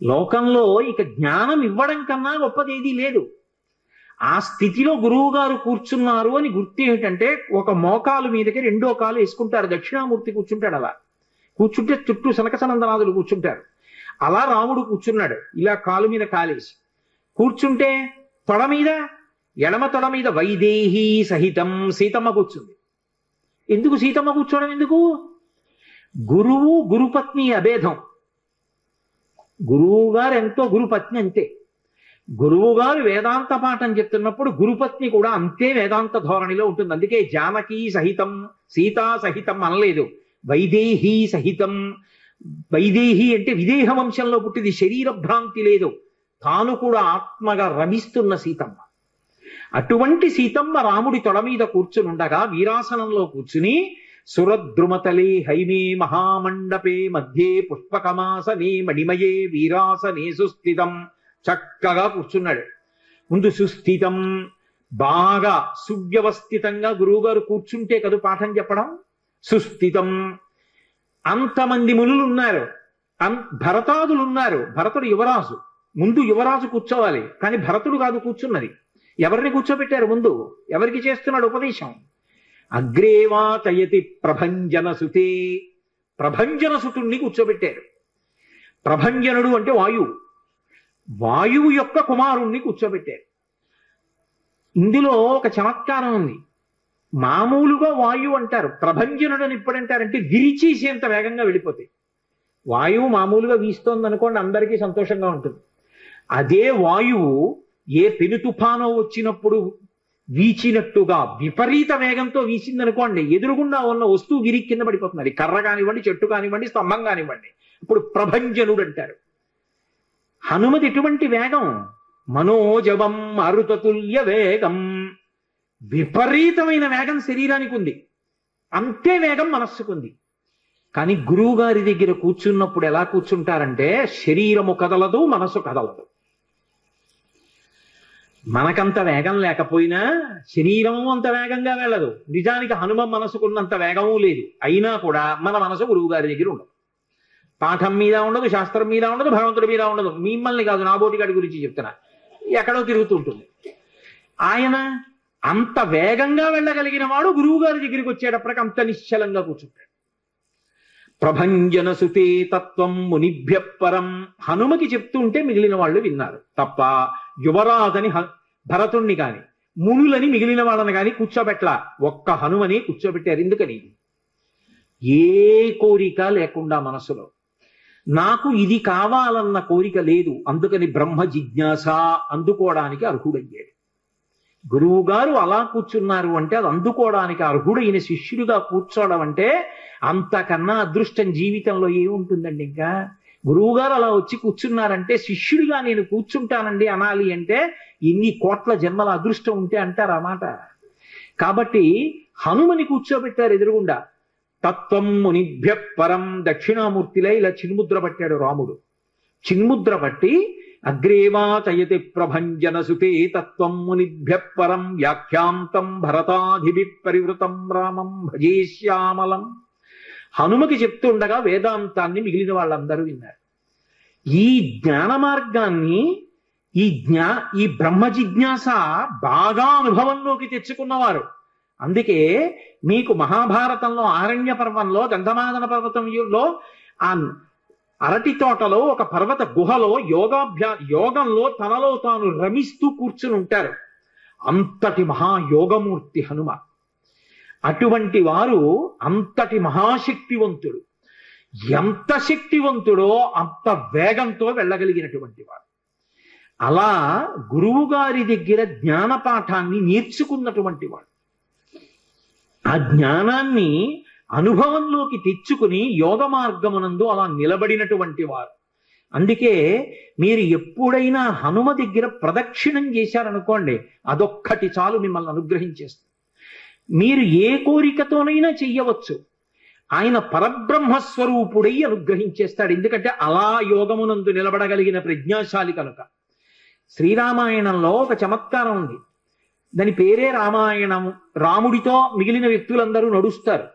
లోకంలో ఇక జ్ఞానం ఇవ్వడం కన్నా గొప్పదేదీ లేదు. ఆ స్థితిలో గురువు గారు కూర్చున్నారు అని గుర్తు ఏమిటంటే, ఒక మోకాలు మీదకి రెండో కాలు వేసుకుంటారు. దక్షిణామూర్తి కూర్చుంటాడు. అలా కూర్చుంటే చుట్టూ సనక సనందనాథులు కూర్చుంటారు. అలా రాముడు కూర్చున్నాడు, ఇలా కాలు మీద కాలేసి. కూర్చుంటే తొడ మీద, ఎడమ తొడ మీద వైదేహీ సహితం సీతమ్మ కూర్చుంది. ఎందుకు సీతమ్మ కూర్చోవడం? ఎందుకు? గురువు గురుపత్ని అభేదం. గురువు గారు ఎంతో గురుపత్ని అంతే. గురువు గారు వేదాంత పాఠం చెప్తున్నప్పుడు గురుపత్ని కూడా అంతే వేదాంత ధోరణిలో ఉంటుంది. అందుకే జానకీ సహితం సీతా సహితం అనలేదు, వైదేహీ సహితం. వైదేహి అంటే విదేహ వంశంలో పుట్టింది, శరీర భ్రాంతి లేదు, తాను కూడా ఆత్మగా రమిస్తున్న సీతమ్మ. అటువంటి సీతమ్మ రాముడి తొడ మీద కూర్చుని ఉండగా వీరాసనంలో కూర్చుని సురద్రుమతలే హైమే మహామండపే మధ్యే పుష్పకమాసనే మణిమయే వీరాసనే సుస్థితం. చక్కగా కూర్చున్నాడు. ముందు సుస్థితం, బాగా సువ్యవస్థితంగా గురువుగారు కూర్చుంటే కదా పాఠం చెప్పడం. సుస్థితం. అంతమంది మునులు ఉన్నారు, భరతాదులు ఉన్నారు. భరతుడు యువరాజు, ముందు యువరాజు కూర్చోవాలి. కానీ భరతుడు కాదు కూర్చున్నది. ఎవరిని కూర్చోబెట్టారు ముందు? ఎవరికి చేస్తున్నాడు ఉపదేశం? అగ్రేవాచయతి ప్రభంజన సుతే. ప్రభంజన సుతుణ్ణి కూర్చోబెట్టారు. ప్రభంజనుడు అంటే వాయువు, వాయువు యొక్క కుమారుణ్ణి కూర్చోబెట్టారు. ఇందులో ఒక చమత్కారం ఉంది. మామూలుగా వాయువు అంటారు, ప్రభంజనుడు అని ఎప్పుడంటారంటే విరిచేసేంత వేగంగా వెళ్ళిపోతాయి. వాయువు మామూలుగా వీస్తోంది అనుకోండి, అందరికీ సంతోషంగా ఉంటుంది. అదే వాయువు ఏ పెను తుఫానో వచ్చినప్పుడు వీచినట్టుగా విపరీత వేగంతో వీచిందనుకోండి, ఎదురుగుండా ఉన్న వస్తువు విరి కింద పడిపోతుంది. అది కర్ర కానివ్వండి, చెట్టు కానివ్వండి, స్తంభం కానివ్వండి. ఇప్పుడు ప్రభంజనుడు అంటారు. హనుమతి ఎటువంటి వేగం? మనోజవం మారుతతుల్య వేగం. విపరీతమైన వేగం శరీరానికి ఉంది, అంతే వేగం మనస్సుకుంది. కానీ గురువు గారి దగ్గర కూర్చున్నప్పుడు ఎలా కూర్చుంటారంటే శరీరము కదలదు, మనసు కదలదు. మనకంత వేగం లేకపోయినా శరీరము అంత వేగంగా వెళ్ళదు. నిజానికి హనుమ మనసుకున్నంత వేగము లేదు. అయినా కూడా మన మనసు గురువు గారి దగ్గర ఉండదు. పాఠం మీద ఉండదు, శాస్త్రం మీద ఉండదు, భగవంతుడి మీద ఉండదు. మిమ్మల్ని కాదు, నా బోటిగాడి గురించి చెప్తున్నా. ఎక్కడో తిరుగుతుంటుంది. ఆయన అంత వేగంగా వెళ్ళగలిగిన వాడు గురువు గారి దగ్గరికి వచ్చేటప్పటికి అంత నిశ్చలంగా కూర్చుంటాడు. ప్రభంజన సుతే తత్వం మునిభ్య పరం. హనుమకి చెప్తుంటే మిగిలిన వాళ్ళు విన్నారు తప్ప యువరాజని భరతుణ్ణి కాని మునులని మిగిలిన వాళ్ళని కాని కూర్చోబెట్ల. ఒక్క హనుమని కూర్చోబెట్టారు. ఎందుకని? ఏ కోరిక లేకుండా మనసులో నాకు ఇది కావాలన్న కోరిక లేదు. అందుకని బ్రహ్మ జిజ్ఞాస అందుకోవడానికి అర్హుడయ్యాడు. గురువు గారు అలా కూర్చున్నారు అంటే అది అందుకోవడానికి అర్హుడైన శిష్యుడిగా కూర్చోవడం అంటే అంతకన్నా అదృష్టం జీవితంలో ఏముంటుందండి. ఇంకా గురువు గారు అలా వచ్చి కూర్చున్నారంటే శిష్యుడిగా నేను కూర్చుంటానండి అనాలి అంటే ఇన్ని కోట్ల జన్మల అదృష్టం ఉంటే అంటారు ఆ మాట. కాబట్టి హనుమని కూర్చోబెట్టారు ఎదురుగుండా. తత్వం మునిభ్య పరం. దక్షిణామూర్తిలో ఇలా చిన్ముద్ర పట్టాడు రాముడు. చిన్ముద్ర పట్టి అగ్రేవాచయతి ప్రభంజన సుతే తత్వం మునిభ్య పరం వ్యాఖ్యాంతం భరతాధిభి పరివృతం రామం భజే శ్యామలం. హనుమకి చెప్తుండగా వేదాంతాన్ని మిగిలిన వాళ్ళందరూ విన్నారు. ఈ జ్ఞాన మార్గాన్ని, ఈ బ్రహ్మ జిజ్ఞాస బాగా అనుభవంలోకి తెచ్చుకున్నవారు. అందుకే మీకు మహాభారతంలో ఆరణ్య పర్వంలో గంధమాదన పర్వతంలో ఆ అరటి తోటలో ఒక పర్వత గుహలో యోగంలో తనలో తాను రమిస్తూ కూర్చుని ఉంటారు. అంతటి మహాయోగమూర్తి హనుమ. అటువంటి వారు అంతటి మహాశక్తివంతుడు. ఎంత శక్తివంతుడో అంత వేగంతో వెళ్ళగలిగినటువంటి వాడు. అలా గురువు గారి దగ్గర జ్ఞానపాఠాన్ని నేర్చుకున్నటువంటి వాడు. ఆ జ్ఞానాన్ని అనుభవంలోకి తెచ్చుకుని యోగ మార్గమునందు అలా నిలబడినటువంటి వారు. అందుకే మీరు ఎప్పుడైనా హనుమ దగ్గర ప్రదక్షిణం చేశారనుకోండి, అదొక్కటి చాలు మిమ్మల్ని అనుగ్రహించేస్తుంది. మీరు ఏ కోరికతోనైనా చెయ్యవచ్చు. ఆయన పరబ్రహ్మస్వరూపుడై అనుగ్రహించేస్తాడు. ఎందుకంటే అలా యోగమునందు నిలబడగలిగిన ప్రజ్ఞాశాలి కనుక. శ్రీరామాయణంలో ఒక చమత్కారం ఉంది. దాని పేరే రామాయణం. రాముడితో మిగిలిన వ్యక్తులందరూ నడుస్తారు.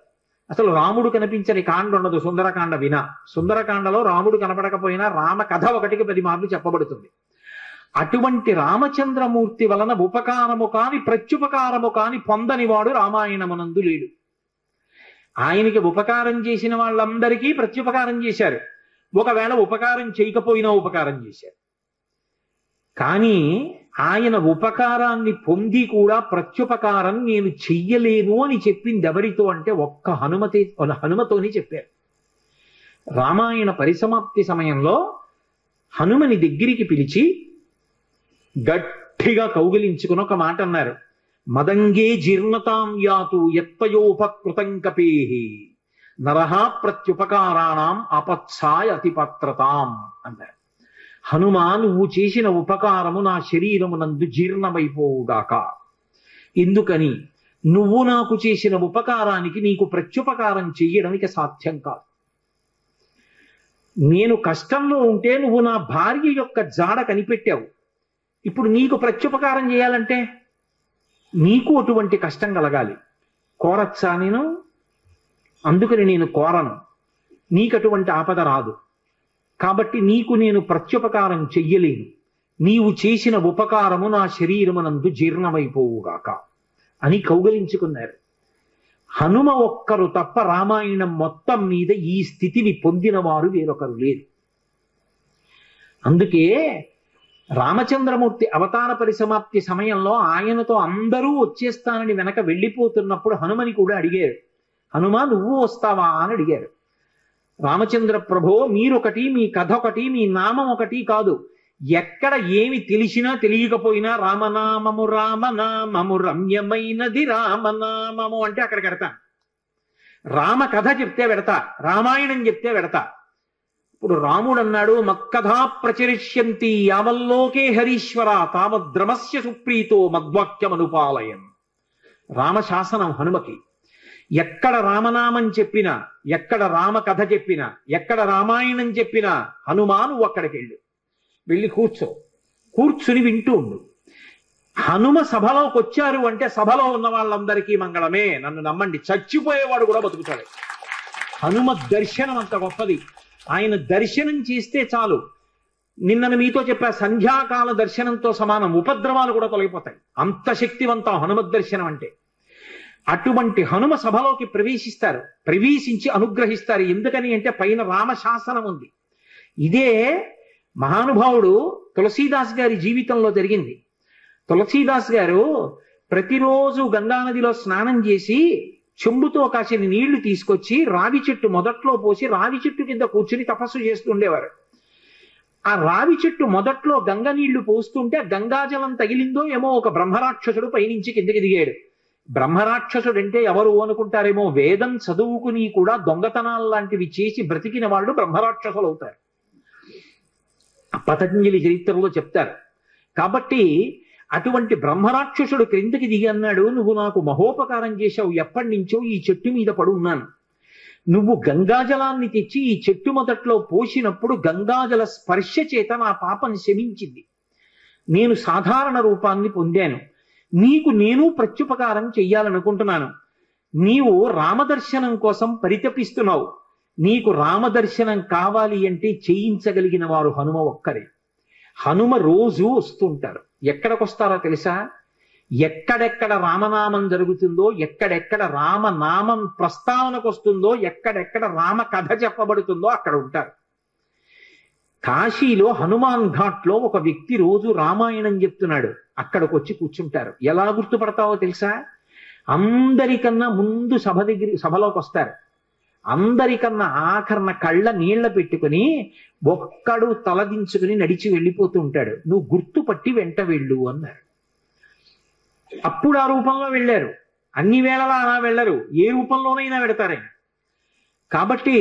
అసలు రాముడు కనిపించని కాండ ఉండదు సుందరకాండ వినా. సుందరకాండలో రాముడు కనపడకపోయినా రామ కథ 1కి 10 మార్లు చెప్పబడుతుంది. అటువంటి రామచంద్రమూర్తి వలన ఉపకారము కాని ప్రత్యుపకారము కాని పొందనివాడు రామాయణమునందు లేడు. ఆయనకి ఉపకారం చేసిన వాళ్ళందరికీ ప్రత్యుపకారం చేశారు. ఒకవేళ ఉపకారం చేయకపోయినా ఉపకారం చేశారు. కానీ ఆయన ఉపకారాన్ని పొంది కూడా ప్రత్యుపకారం నేను చెయ్యలేను అని చెప్పింది ఎవరితో అంటే ఒక్క హనుమతోని చెప్పారు. రామాయణ పరిసమాప్తి సమయంలో హనుమని దగ్గరికి పిలిచి గట్టిగా కౌగిలించుకుని ఒక మాట అన్నారు. మదంగే జీర్ణతాం యాతు యత్పయోపకృతం కపేహి నరహ ప్రత్యుపకారాణం ఆపత్సాయ అతిపత్రతాం అన్నారు. హనుమా, నువ్వు చేసిన ఉపకారము నా శరీరమునందు జీర్ణమైపోవుగాక. ఎందుకని? నువ్వు నాకు చేసిన ఉపకారానికి నీకు ప్రత్యుపకారం చెయ్యడానికి సాధ్యం కాదు. నేను కష్టంలో ఉంటే నువ్వు నా భార్య యొక్క జాడ కనిపెట్టావు. ఇప్పుడు నీకు ప్రత్యుపకారం చేయాలంటే నీకు అటువంటి కష్టం కలగాలి. కోరచ్చా నేను? అందుకని నేను కోరను. నీకు అటువంటి ఆపద రాదు. కాబట్టి నీకు నేను ప్రత్యుపకారం చెయ్యలేను. నీవు చేసిన ఉపకారము నా శరీరమునందు జీర్ణమైపోవుగాక అని కౌగలించుకున్నారు. హనుమ ఒక్కరు తప్ప రామాయణం మొత్తం మీద ఈ స్థితిని పొందిన వారు వేరొకరు లేరు. అందుకే రామచంద్రమూర్తి అవతార పరిసమాప్తి సమయంలో ఆయనతో అందరూ వచ్చేస్తానని వెనక వెళ్ళిపోతున్నప్పుడు హనుమని కూడా అడిగారు. హనుమ, నువ్వు వస్తావా అని అడిగారు. రామచంద్ర ప్రభో, మీరొకటి, మీ కథ ఒకటి, మీ నామం ఒకటి కాదు. ఎక్కడ ఏమి తెలిసినా తెలియకపోయినా రామనామము రామనామము రమ్యమైనది రామనామము అంటే అక్కడికి వెడతాను. రామ కథ చెప్తే వెడతా, రామాయణం చెప్తే వెడతా. ఇప్పుడు రాముడు అన్నాడు, మక్కథా ప్రచరిష్యంతి యావల్లోకే హరీశ్వర తామద్రమస్య సుప్రీతో మద్వాక్యమనుపాలయం. రామశాసనం హనుమకి. ఎక్కడ రామనామం చెప్పినా, ఎక్కడ రామ కథ చెప్పినా, ఎక్కడ రామాయణం చెప్పినా హనుమా నువ్వు అక్కడికి వెళ్ళి కూర్చుని వింటూ ఉండు. హనుమ సభలోకి వచ్చారు అంటే సభలో ఉన్న వాళ్ళందరికీ మంగళమే. నన్ను నమ్మండి, చచ్చిపోయేవాడు కూడా బతుకుతాడు. హనుమ దర్శనం అంత గొప్పది. ఆయన దర్శనం చేస్తే చాలు. నిన్న మీతో చెప్పా, సంధ్యాకాల దర్శనంతో సమానం. ఉపద్రవాలు కూడా తొలగిపోతాయి. అంత శక్తివంతం హనుమద్ దర్శనం అంటే. అటువంటి హనుమ సభలోకి ప్రవేశిస్తారు. ప్రవేశించి అనుగ్రహిస్తారు. ఎందుకని అంటే పైన రామశాసనం ఉంది. ఇదే మహానుభావుడు తులసీదాస్ గారి జీవితంలో జరిగింది. తులసీదాస్ గారు ప్రతిరోజు గంగానదిలో స్నానం చేసి చెంబుతో కాసిన నీళ్లు తీసుకొచ్చి రావి చెట్టు మొదట్లో పోసి రావి చెట్టు కింద కూర్చుని తపస్సు చేస్తుండేవారు. ఆ రావి చెట్టు మొదట్లో గంగ నీళ్లు పోస్తుంటే గంగాజలం తగిలిందో ఏమో ఒక బ్రహ్మరాక్షసుడు పైనుంచి కిందకి దిగాడు. బ్రహ్మరాక్షసుడు అంటే ఎవరు అనుకుంటారేమో, వేదం చదువుకుని కూడా దొంగతనాలు లాంటివి చేసి బ్రతికిన వాళ్ళు బ్రహ్మరాక్షసులు అవుతారు. పతంజలి చరిత్రలో చెప్తారు. కాబట్టి అటువంటి బ్రహ్మరాక్షసుడు క్రిందకి దిగి అన్నాడు, నువ్వు నాకు మహోపకారం చేశావు. ఎప్పటి నుంచో ఈ చెట్టు మీద పడి ఉన్నాను. నువ్వు గంగాజలాన్ని తెచ్చి ఈ చెట్టు మొదట్లో పోసినప్పుడు గంగాజల స్పర్శ చేత నా పాపం శమించింది. నేను సాధారణ రూపాన్ని పొందాను. నీకు నేను ప్రత్యుపకారం చెయ్యాలనుకుంటున్నాను. నీవు రామదర్శనం కోసం పరితపిస్తున్నావు. నీకు రామదర్శనం కావాలి అంటే చేయించగలిగిన వారు హనుమ ఒక్కరే. హనుమ రోజు వస్తుంటారు. ఎక్కడికొస్తారో తెలుసా? ఎక్కడెక్కడ రామనామం జరుగుతుందో, ఎక్కడెక్కడ రామనామం ప్రస్తావనకు వస్తుందో, ఎక్కడెక్కడ రామ కథ చెప్పబడుతుందో అక్కడ ఉంటారు. కాశీలో హనుమాన్ ఘాట్లో ఒక వ్యక్తి రోజు రామాయణం చెప్తున్నాడు. అక్కడికి వచ్చి కూర్చుంటారు. ఎలా గుర్తుపడతావో తెలుసా? అందరికన్నా ముందు సభలోకి వస్తారు. అందరికన్నా ఆఖరణ కళ్ళ నీళ్ల పెట్టుకుని ఒక్కడు తలదించుకుని నడిచి వెళ్ళిపోతూ ఉంటాడు. నువ్వు గుర్తుపట్టి వెంట వెళ్ళు అన్నారు. అప్పుడు ఆ రూపంలో వెళ్ళారు. అన్ని వేళలా అలా వెళ్ళరు, ఏ రూపంలోనైనా వెడతారైనా. కాబట్టి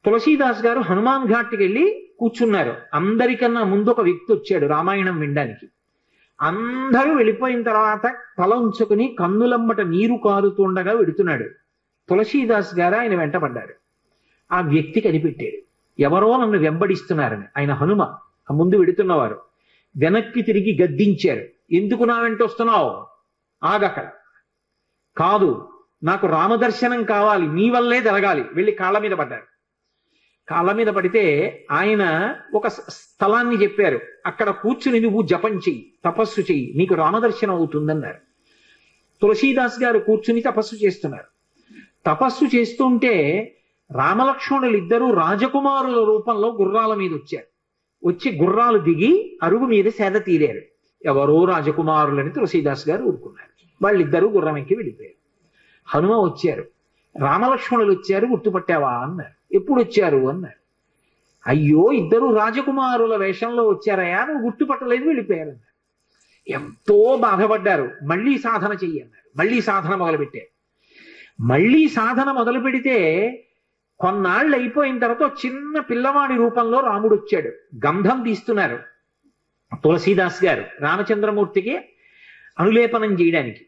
తులసీదాస్ గారు హనుమాన్ ఘాట్కి వెళ్ళి కూర్చున్నారు. అందరికన్నా ముందు ఒక వ్యక్తి వచ్చాడు రామాయణం వినడానికి. అందరూ వెళ్ళిపోయిన తర్వాత తల ఉంచుకుని కన్నులమ్మట నీరు కారుతుండగా వెడుతున్నాడు. తులసీదాస్ గారు ఆయన వెంటపడ్డారు. ఆ వ్యక్తి కనిపెట్టాడు, ఎవరో నన్ను వెంబడిస్తున్నారని. ఆయన హనుమ, ముందు వెడుతున్నవారు. వెనక్కి తిరిగి గద్దించారు. ఎందుకు నా వెంట వస్తున్నావు? ఆగక్కడ. కాదు, నాకు రామదర్శనం కావాలి, నీ వల్లే జరగాలి. వెళ్ళి కాళ్ళ మీద పడ్డారు. కాళ్ళ మీద పడితే ఆయన ఒక స్థలాన్ని చెప్పారు. అక్కడ కూర్చుని నువ్వు జపం చెయ్యి, తపస్సు చెయ్యి, నీకు రామదర్శనం అవుతుందన్నారు. తులసీదాస్ గారు కూర్చుని తపస్సు చేస్తున్నారు. తపస్సు చేస్తుంటే రామలక్ష్మణులు ఇద్దరూ రాజకుమారుల రూపంలో గుర్రాల మీద వచ్చారు. వచ్చి గుర్రాలు దిగి అరుగు మీద సేద తీరారు. ఎవరో రాజకుమారులని తులసీదాస్ గారు ఊరుకున్నారు. వాళ్ళిద్దరూ గుర్రం ఎక్కి వెళ్ళిపోయారు. హనుమ వచ్చారు. రామలక్ష్మణులు వచ్చారు, గుర్తుపట్టావా అన్నారు. ఎప్పుడు వచ్చారు అన్నారు. అయ్యో, ఇద్దరు రాజకుమారుల వేషంలో వచ్చారయ్యా, నువ్వు గుర్తుపట్టలేదు, వెళ్ళిపోయారు అన్నారు. ఎంతో బాధపడ్డారు. మళ్ళీ సాధన చెయ్యి అన్నారు. మళ్ళీ సాధన మొదలుపెట్టారు. మళ్ళీ సాధన మొదలు పెడితే కొన్నాళ్ళు అయిపోయిన తర్వాత చిన్న పిల్లవాడి రూపంలో రాముడు వచ్చాడు. గంధం తీస్తున్నారు తులసీదాస్ గారు రామచంద్రమూర్తికి అనులేపనం చేయడానికి.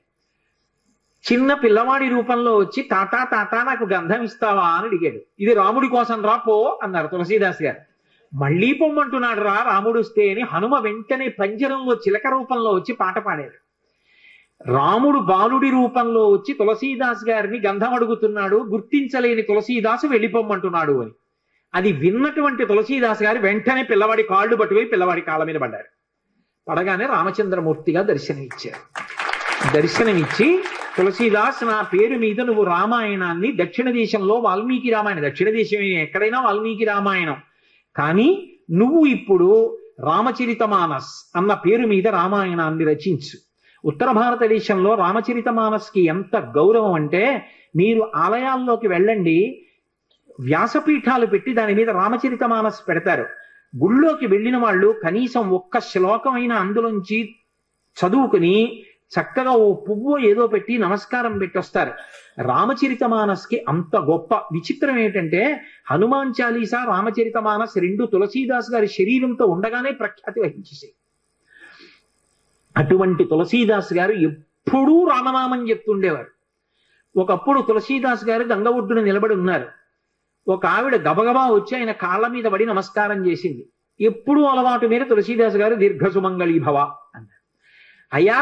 చిన్న పిల్లవాడి రూపంలో వచ్చి తాతా తాతా నాకు గంధం ఇస్తావా అని అడిగాడు. ఇది రాముడి కోసం రా, పో అన్నారు తులసీదాస్ గారు. మళ్ళీ పొమ్మంటున్నాడు రా రాముడు వస్తే అని హనుమ వెంటనే పంజరంలో చిలక రూపంలో వచ్చి పాట పాడారు. రాముడు బాలుడి రూపంలో వచ్చి తులసీదాస్ గారిని గంధం అడుగుతున్నాడు. గుర్తించలేని తులసీదాసు వెళ్ళిపోమ్మంటున్నాడు అని. అది విన్నటువంటి తులసీదాస్ గారు వెంటనే పిల్లవాడి కాళ్ళు పట్టుకుని పిల్లవాడి కాళ్ళ మీద పడ్డారు. పడగానే రామచంద్రమూర్తిగా దర్శనమిచ్చారు. దర్శనమిచ్చి, తులసీదాస్, నా పేరు మీద నువ్వు రామాయణాన్ని, దక్షిణ దేశంలో వాల్మీకి రామాయణం, దక్షిణ దేశం ఎక్కడైనా వాల్మీకి రామాయణం, కానీ నువ్వు ఇప్పుడు రామచరితమానస్ అన్న పేరు మీద రామాయణాన్ని రచించు. ఉత్తర భారతదేశంలో రామచరితమానస్కి ఎంత గౌరవం అంటే, మీరు ఆలయాల్లోకి వెళ్ళండి, వ్యాసపీఠాలు పెట్టి దాని మీద రామచరితమానస్ పెడతారు. గుళ్ళోకి వెళ్ళిన వాళ్ళు కనీసం ఒక్క శ్లోకమైన అందులోంచి చదువుకుని చక్కగా ఓ పువ్వు ఏదో పెట్టి నమస్కారం పెట్టొస్తారు. రామచరితమానస్కి అంత గొప్ప. విచిత్రం ఏంటంటే హనుమాన్ చాలీసా, రామచరితమానస్ రెండు తులసీదాస్ గారి శరీరంతో ఉండగానే ప్రఖ్యాతి వహించేసాయి. అటువంటి తులసీదాస్ గారు ఎప్పుడూ రామనామం చెప్తుండేవారు. ఒకప్పుడు తులసీదాస్ గారు గంగ ఒడ్డున నిలబడి ఉన్నారు. ఒక ఆవిడ గబగబా వచ్చి ఆయన కాళ్ళ మీద పడి నమస్కారం చేసింది. ఎప్పుడూ అలవాటు మీద తులసీదాస్ గారు దీర్ఘసుమంగళీభవ అన్నారు. అయ్యా,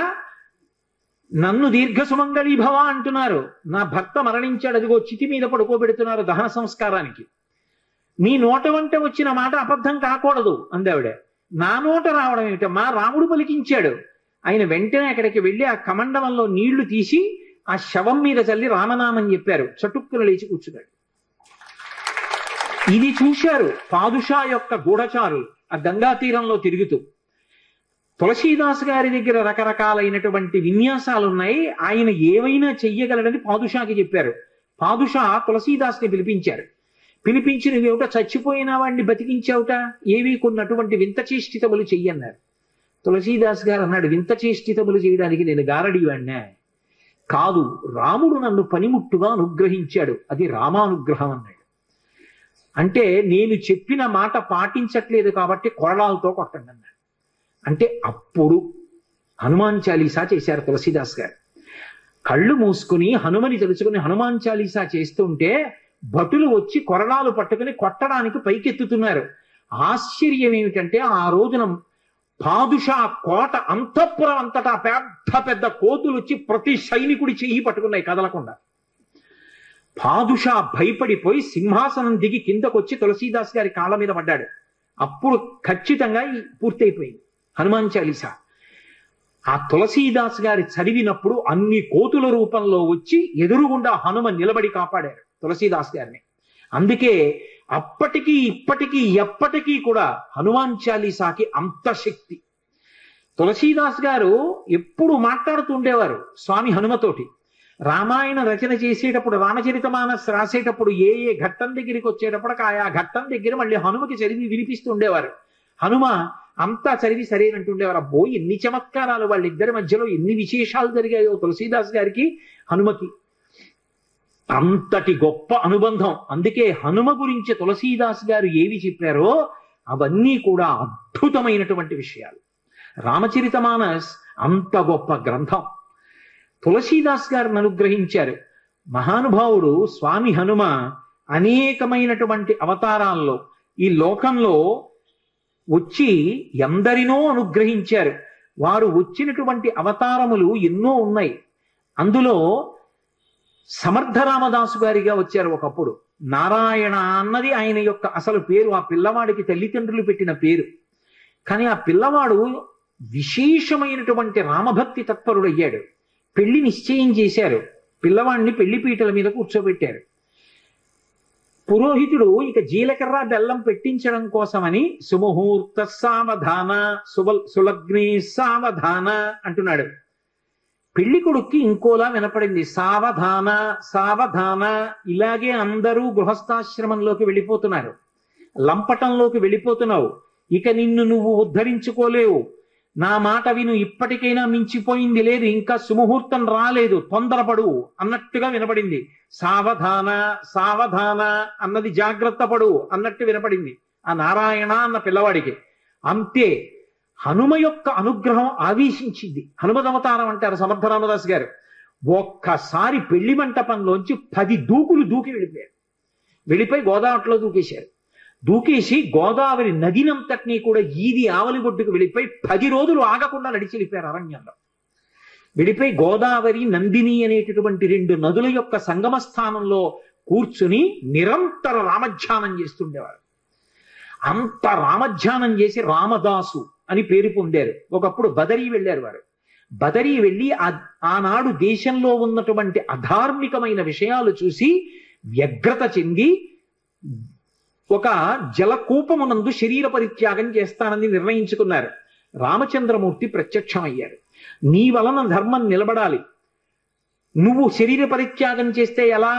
నన్ను దీర్ఘసుమంగళీభవ అంటున్నారు, నా భర్త మరణించాడు, అదిగో చితి మీద పడుకోబెడుతున్నారు దహన సంస్కారానికి, మీ నోట వంట వచ్చిన మాట అబద్ధం కాకూడదు అందావిడ. నా నోట రావడం ఏమిటమ్మా, రాముడు పలికించాడు. ఆయన వెంటనే అక్కడికి వెళ్ళి ఆ కమండలంలో నీళ్లు తీసి ఆ శవం మీద చల్లి రామనామం చెప్పారు. చటుక్కున లేచి కూర్చున్నాడు. ఇది చూశారు పాదుషా యొక్క గూఢచారులు ఆ గంగా తీరంలో తిరుగుతూ. తులసీదాస్ గారి దగ్గర రకరకాలైనటువంటి విన్యాసాలు ఉన్నాయి, ఆయన ఏవైనా చెయ్యగలడని పాదుషాకి చెప్పారు. పాదుషా తులసీదాస్ని పిలిపించారు. పిలిపించి, నువ్వేమిటో చచ్చిపోయిన వాడిని బతికించావుట, ఏవి కొన్నటువంటి వింత చేష్టితములు చెయ్యన్నారు. తులసీదాస్ గారు అన్నాడు, వింత చేష్టితములు చేయడానికి నేను గారడీవాడినా? కాదు, రాముడు నన్ను పనిముట్టుగా అనుగ్రహించాడు, అది రామానుగ్రహం అన్నాడు. అంటే నేను చెప్పిన మాట పాటించట్లేదు కాబట్టి కొరడాలతో కొట్టండి అన్నాడు. అంటే అప్పుడు హనుమాన్ చాలీసా చేశారు తులసీదాస్ గారు. కళ్ళు మూసుకుని హనుమని తెలుసుకుని హనుమాన్ చాలీసా చేస్తుంటే భటులు వచ్చి కొరడాలు పట్టుకుని కొట్టడానికి పైకెత్తుతున్నారు. ఆశ్చర్యం ఏమిటంటే ఆ రోజున పాదుషా కోట అంతఃపురం అంతటా పెద్ద పెద్ద కోతులు వచ్చి ప్రతి సైనికుడి చెయ్యి పట్టుకున్నాయి కదలకుండా. పాదుషా భయపడిపోయి సింహాసనం దిగి కిందకొచ్చి తులసీదాస్ గారి కాళ్ళ మీద పడ్డాడు. అప్పుడు ఖచ్చితంగా పూర్తయిపోయింది హనుమాన్ చాలీసా. ఆ తులసీదాస్ గారి చదివినప్పుడు అన్ని కోతుల రూపంలో వచ్చి ఎదురుగుండా హనుమ నిలబడి కాపాడారు తులసీదాస్ గారిని. అందుకే అప్పటికీ ఇప్పటికీ ఎప్పటికీ కూడా హనుమాన్ చాలీసాకి అంత శక్తి. తులసీదాస్ గారు ఎప్పుడు మాట్లాడుతూ ఉండేవారు స్వామి హనుమతోటి. రామాయణ రచన చేసేటప్పుడు, రామచరితమానస్ రాసేటప్పుడు ఏ ఏ ఘట్టం దగ్గరికి వచ్చేటప్పటికి ఆయా ఘట్టం దగ్గర మళ్ళీ హనుమకి చదివి వినిపిస్తూ ఉండేవారు. హనుమ అంతా చదివి సరేనంటుండేవారు. అబ్బో ఎన్ని చమత్కారాలు, వాళ్ళిద్దరి మధ్యలో ఎన్ని విశేషాలు జరిగాయో తులసీదాస్ గారికి హనుమకి. అంతటి గొప్ప అనుబంధం. అందుకే హనుమ గురించి తులసీదాస్ గారు ఏవి చెప్పారో అవన్నీ కూడా అద్భుతమైనటువంటి విషయాలు. రామచరితమానస్ అంత గొప్ప గ్రంథం. తులసీదాస్ గారిని అనుగ్రహించారు మహానుభావుడు స్వామి హనుమ. అనేకమైనటువంటి అవతారాల్లో ఈ లోకంలో వచ్చి ఎందరినో అనుగ్రహించారు. వారు వచ్చినటువంటి అవతారములు ఎన్నో ఉన్నాయి. అందులో సమర్థ రామదాసు గారిగా వచ్చారు ఒకప్పుడు. నారాయణ అన్నది ఆయన యొక్క అసలు పేరు. ఆ పిల్లవాడికి తల్లిదండ్రులు పెట్టిన పేరు. కానీ ఆ పిల్లవాడు విశేషమైనటువంటి రామభక్తి తత్పరుడయ్యాడు. పెళ్లి నిశ్చయం చేశారు. పిల్లవాడిని పెళ్లి పీటల మీద కూర్చోబెట్టారు. పురోహితుడు ఇక జీలకర్ర బెల్లం పెట్టించడం కోసమని సుముహూర్త సావధాన సులగ్ని సావధాన అంటున్నాడు. పెళ్లి కొడుక్కి ఇంకోలా వినపడింది, సావధాన సావధాన. ఇలాగే అందరూ గృహస్థాశ్రమంలోకి వెళ్ళిపోతున్నారు, లంపటంలోకి వెళ్ళిపోతున్నావు. ఇక నిన్ను నువ్వు ఉద్ధరించుకోలేవు. నా మాట విను, ఇప్పటికైనా మించిపోయింది లేదు, ఇంకా సుముహూర్తం రాలేదు, తొందరపడు అన్నట్టుగా వినపడింది. సావధాన సావధాన అన్నది జాగ్రత్త పడు అన్నట్టు వినపడింది ఆ నారాయణ అన్న పిల్లవాడికి. అంతే హనుమ యొక్క అనుగ్రహం ఆవేశించింది. హనుమదవతారం అంటారు సమర్థ రామదాస్ గారు. ఒక్కసారి పెళ్లి మంటపంలోంచి 10 దూకులు దూకి వెళ్ళిపోయారు. వెళ్ళిపోయి గోదావరిలో దూకేశారు. దూకేసి గోదావరి నదినంతటినీ కూడా ఈది ఆవలి ఒడ్డుకు వెళ్ళిపోయి 10 రోజులు ఆగకుండా నడిచి వెళ్ళిపోయారు అరణ్యంలో. వెళ్ళిపోయి గోదావరి నందిని అనేటటువంటి 2 నదుల యొక్క సంగమ స్థానంలో కూర్చుని నిరంతర రామధ్యానం చేస్తుండేవారు. అంత రామధ్యానం చేసి రామదాసు అని పేరు పొందారు. ఒకప్పుడు బదరీ వెళ్ళారు వారు. బదరీ వెళ్ళి ఆనాడు దేశంలో ఉన్నటువంటి అధార్మికమైన విషయాలు చూసి వ్యగ్రత చెంది ఒక జలకూపమునందు శరీర పరిత్యాగం చేస్తానని నిర్ణయించుకున్నారు. రామచంద్రమూర్తి ప్రత్యక్షమయ్యారు. నీ వలన ధర్మం నిలబడాలి, నువ్వు శరీర పరిత్యాగం చేస్తే ఎలా?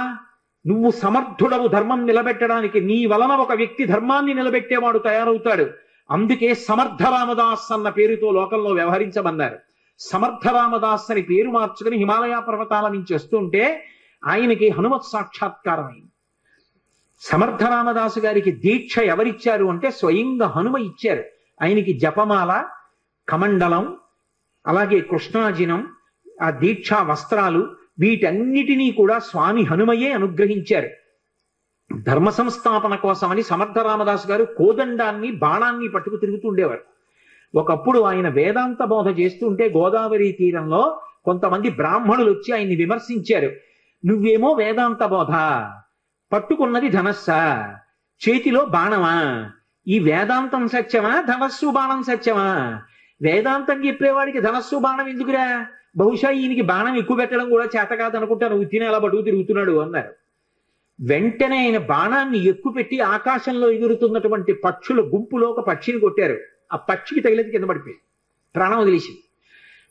నువ్వు సమర్థుడవు ధర్మం నిలబెట్టడానికి. నీ వలన ఒక వ్యక్తి ధర్మాన్ని నిలబెట్టేవాడు తయారవుతాడు. అందుకే సమర్థ రామదాస్ అన్న పేరుతో లోకంలో వ్యవహరించమన్నారు. సమర్థ రామదాస్ అని పేరు మార్చుకుని హిమాలయ పర్వతాల నుంచి వస్తుంటే ఆయనకి హనుమత్ సాక్షాత్కారం అయింది. సమర్థ రామదాసు గారికి దీక్ష ఎవరిచ్చారు అంటే స్వయంగా హనుమ ఇచ్చారు. ఆయనకి జపమాల, కమండలం, అలాగే కృష్ణాజినం, ఆ దీక్షా వస్త్రాలు, వీటన్నిటినీ కూడా స్వామి హనుమయే అనుగ్రహించారు. ధర్మ సంస్థాపన కోసమని సమర్థ రామదాసు గారు కోదండాన్ని, బాణాన్ని పట్టుకు తిరుగుతుండేవారు. ఒకప్పుడు ఆయన వేదాంత బోధ చేస్తుంటే గోదావరి తీరంలో కొంతమంది బ్రాహ్మణులు వచ్చి ఆయన్ని విమర్శించారు. నువ్వేమో వేదాంత బోధ, పట్టుకున్నది ధనస్సా, చేతిలో బాణమా, ఈ వేదాంతం సత్యమా, ధనస్సు బాణం సత్యమా? వేదాంతం చెప్పేవాడికి ధనస్సు బాణం ఎందుకురా? బహుశా ఈయనకి బాణం ఎక్కువ పెట్టడం కూడా చేత కాదనుకుంటాను, ఉత్తిన అలా బడుగు తిరుగుతున్నాడు అన్నారు. వెంటనే ఆయన బాణాన్ని ఎక్కువ పెట్టి ఆకాశంలో ఎగురుతున్నటువంటి పక్షుల గుంపులో ఒక పక్షిని కొట్టారు. ఆ పక్షికి తగిలింది, కింద పడిపోయి ప్రాణం వదిలేసి.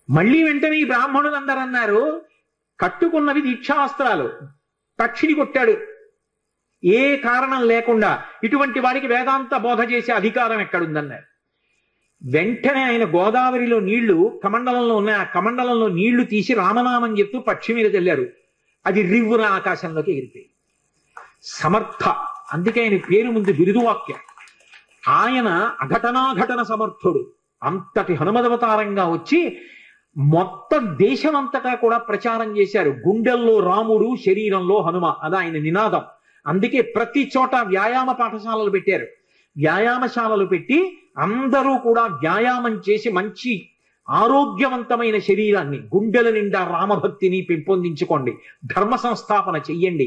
మళ్ళీ వెంటనే ఈ బ్రాహ్మణులు అందరూ అన్నారు, కట్టుకున్నవి దీక్షావస్త్రాలు, పక్షిని కొట్టాడు ఏ కారణం లేకుండా, ఇటువంటి వాడికి వేదాంత బోధ చేసే అధికారం ఎక్కడుందన్నారు. వెంటనే ఆయన గోదావరిలో నీళ్లు కమండలంలో ఉన్నాయి, ఆ కమండలంలో నీళ్లు తీసి రామనామం చెప్తూ పక్షి మీద చల్లారు. అది రివ్వున ఆకాశంలోకి ఎగిరిపోయి. సమర్థ, అందుకే ఆయన పేరు ముందు బిరుదువాక్యం. ఆయన అఘటనాఘటన సమర్థుడు. అంతటి హనుమదవతారంగా వచ్చి మొత్తం దేశమంతటా కూడా ప్రచారం చేశారు. గుండెల్లో రాముడు, శరీరంలో హనుమ, అది ఆయన నినాదం. అందుకే ప్రతి చోట వ్యాయామ పాఠశాలలు పెట్టారు. వ్యాయామశాలలు పెట్టి అందరూ కూడా వ్యాయామం చేసి మంచి ఆరోగ్యవంతమైన శరీరాన్ని, గుండెల నిండా రామభక్తిని పెంపొందించుకోండి, ధర్మ సంస్థాపన చెయ్యండి.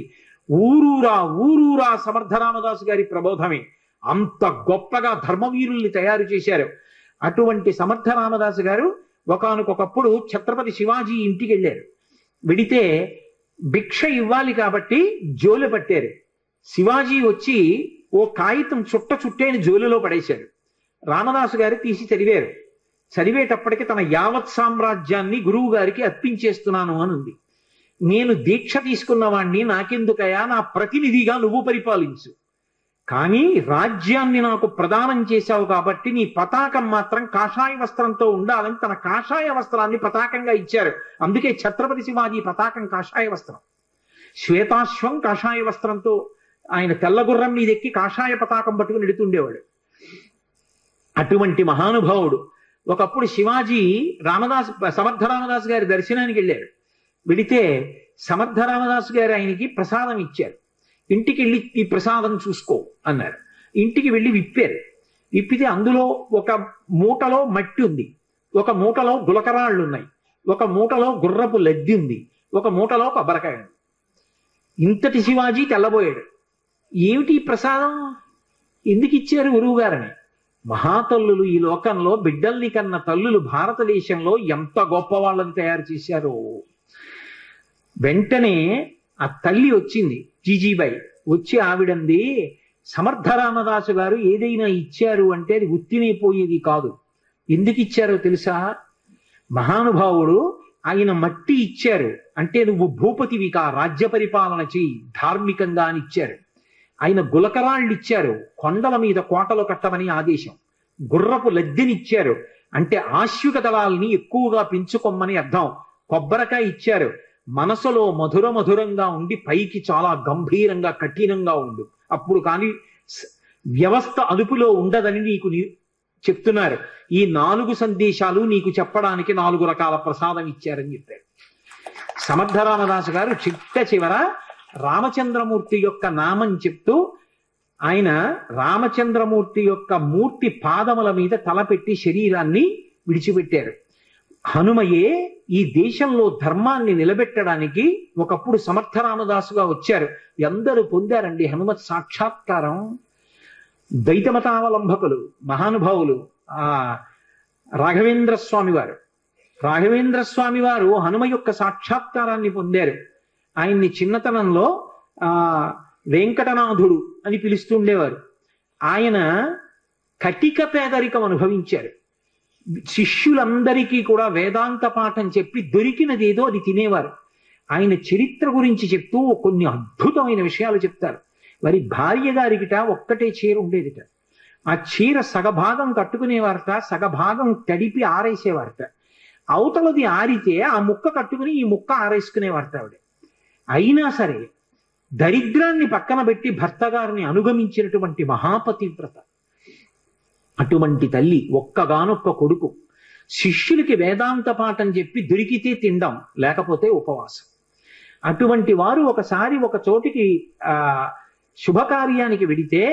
ఊరూరా సమర్థ రామదాసు గారి ప్రబోధమే. అంత గొప్పగా ధర్మవీరుల్ని తయారు చేశారు. అటువంటి సమర్థ రామదాసు గారు ఒకానొకప్పుడు ఛత్రపతి శివాజీ ఇంటికి వెళ్ళారు. వెడితే భిక్ష ఇవ్వాలి కాబట్టి జోలు పట్టారు. శివాజీ వచ్చి ఓ కాగితం చుట్టేని జోలిలో పడేశాడు. రామదాసు గారు తీసి చదివారు. చదివేటప్పటికి తన యావత్ సామ్రాజ్యాన్ని గురువు గారికి అర్పించేస్తున్నాను అని ఉంది. నేను దీక్ష తీసుకున్నవాణ్ణి, నాకెందుకయా, నా ప్రతినిధిగా నువ్వు పరిపాలించు, కానీ రాజ్యాన్ని నాకు ప్రదానం చేశావు కాబట్టి నీ పతాకం మాత్రం కాషాయ వస్త్రంతో ఉండాలని తన కాషాయ వస్త్రాన్ని పతాకంగా ఇచ్చారు. అందుకే ఛత్రపతి శివాజీ పతాకం కాషాయ వస్త్రం. శ్వేతాశ్వం కాషాయ వస్త్రంతో, ఆయన తెల్లగుర్రం మీద ఎక్కి కాషాయ పతాకం పట్టుకుని ఎడుతుండేవాడు. అటువంటి మహానుభావుడు. ఒకప్పుడు శివాజీ సమర్థ రామదాసు గారి దర్శనానికి వెళ్ళాడు. వెళితే సమర్థ రామదాసు గారు ఆయనకి ప్రసాదం ఇచ్చారు. ఇంటికి వెళ్ళి ఈ ప్రసాదం చూసుకో అన్నారు. ఇంటికి వెళ్ళి విప్పారు. విప్పితే అందులో ఒక మూటలో మట్టి ఉంది, ఒక మూటలో గులకరాళ్ళు ఉన్నాయి, ఒక మూటలో గుర్రపు లద్ది ఉంది, ఒక మూటలో కొబ్బరికాయ ఉంది. ఇంతటి శివాజీ తెల్లబోయాడు. ఏమిటి ప్రసాదం, ఎందుకు ఇచ్చారు గురువు గారని? మహాతల్లులు ఈ లోకంలో బిడ్డల్ని కన్న తల్లులు భారతదేశంలో ఎంత గొప్ప వాళ్ళని తయారు చేశారో. వెంటనే ఆ తల్లి వచ్చింది, జీజీబాయి వచ్చి ఆవిడంది, సమర్థ రామదాసు గారు ఏదైనా ఇచ్చారు అంటే అది ఉత్తినైపోయేది కాదు. ఎందుకు ఇచ్చారో తెలుసా? మహానుభావుడు ఆయన మట్టి ఇచ్చారు అంటే నువ్వు భూపతివికా, రాజ్య పరిపాలన చెయ్యి ధార్మికంగా అని ఇచ్చారు. ఆయన గులకరాళ్ళు ఇచ్చారు, కొండల మీద కోటలు కట్టమని ఆదేశం. గుర్రపు లద్దెనిచ్చారు అంటే ఆశ్విక దళాల్ని ఎక్కువగా పెంచుకోమని అర్థం. కొబ్బరికాయ ఇచ్చారు, మనసులో మధురంగా ఉండి పైకి చాలా గంభీరంగా కఠినంగా ఉండు, అప్పుడు కానీ వ్యవస్థ అదుపులో ఉండదని నీకు చెప్తున్నారు. ఈ 4 సందేశాలు నీకు చెప్పడానికి 4 రకాల ప్రసాదం ఇచ్చారని చెప్పారు. సమర్థ రామదాసు గారు చివర రామచంద్రమూర్తి యొక్క నామం చెప్తూ ఆయన రామచంద్రమూర్తి యొక్క మూర్తి పాదముల మీద తలపెట్టి శరీరాన్ని విడిచిపెట్టారు. హనుమయే ఈ దేశంలో ధర్మాన్ని నిలబెట్టడానికి ఒకప్పుడు సమర్థ రామదాసుగా వచ్చారు. ఎందరూ పొందారండి హనుమత్ సాక్షాత్కారం. ద్వైతమతావలంబకులు మహానుభావులు. రాఘవేంద్ర స్వామి వారు హనుమ యొక్క సాక్షాత్కారాన్ని పొందారు. ఆయన్ని చిన్నతనంలో వెంకటనాథుడు అని పిలుస్తుండేవారు. ఆయన కటిక పేదరికం అనుభవించారు. శిష్యులందరికీ కూడా వేదాంత పాఠం చెప్పి దొరికినదేదో అది తినేవారు. ఆయన చరిత్ర గురించి చెప్తూ కొన్ని అద్భుతమైన విషయాలు చెప్తారు. వారి భార్య గారికిట ఒక్కటే చీర ఉండేదిట. ఆ చీర సగభాగం కట్టుకునేవారట, సగభాగం తడిపి ఆరేసేవారట. అవతలది ఆరితే ఆ ముక్క కట్టుకుని ఈ ముక్క ఆరేసుకునేవారట ఆవిడ. అయినా సరే దరిద్రాన్ని పక్కన పెట్టి భర్త గారిని అనుగమించినటువంటి మహాపతివ్రత. అటువంటి తల్లి, ఒక్కగానొక్క కొడుకు. శిష్యులకి వేదాంత పాఠం చెప్పి దొరికితే తినడం, లేకపోతే ఉపవాసం. అటువంటి వారు ఒకసారి ఒక చోటికి శుభకార్యానికి వెడితే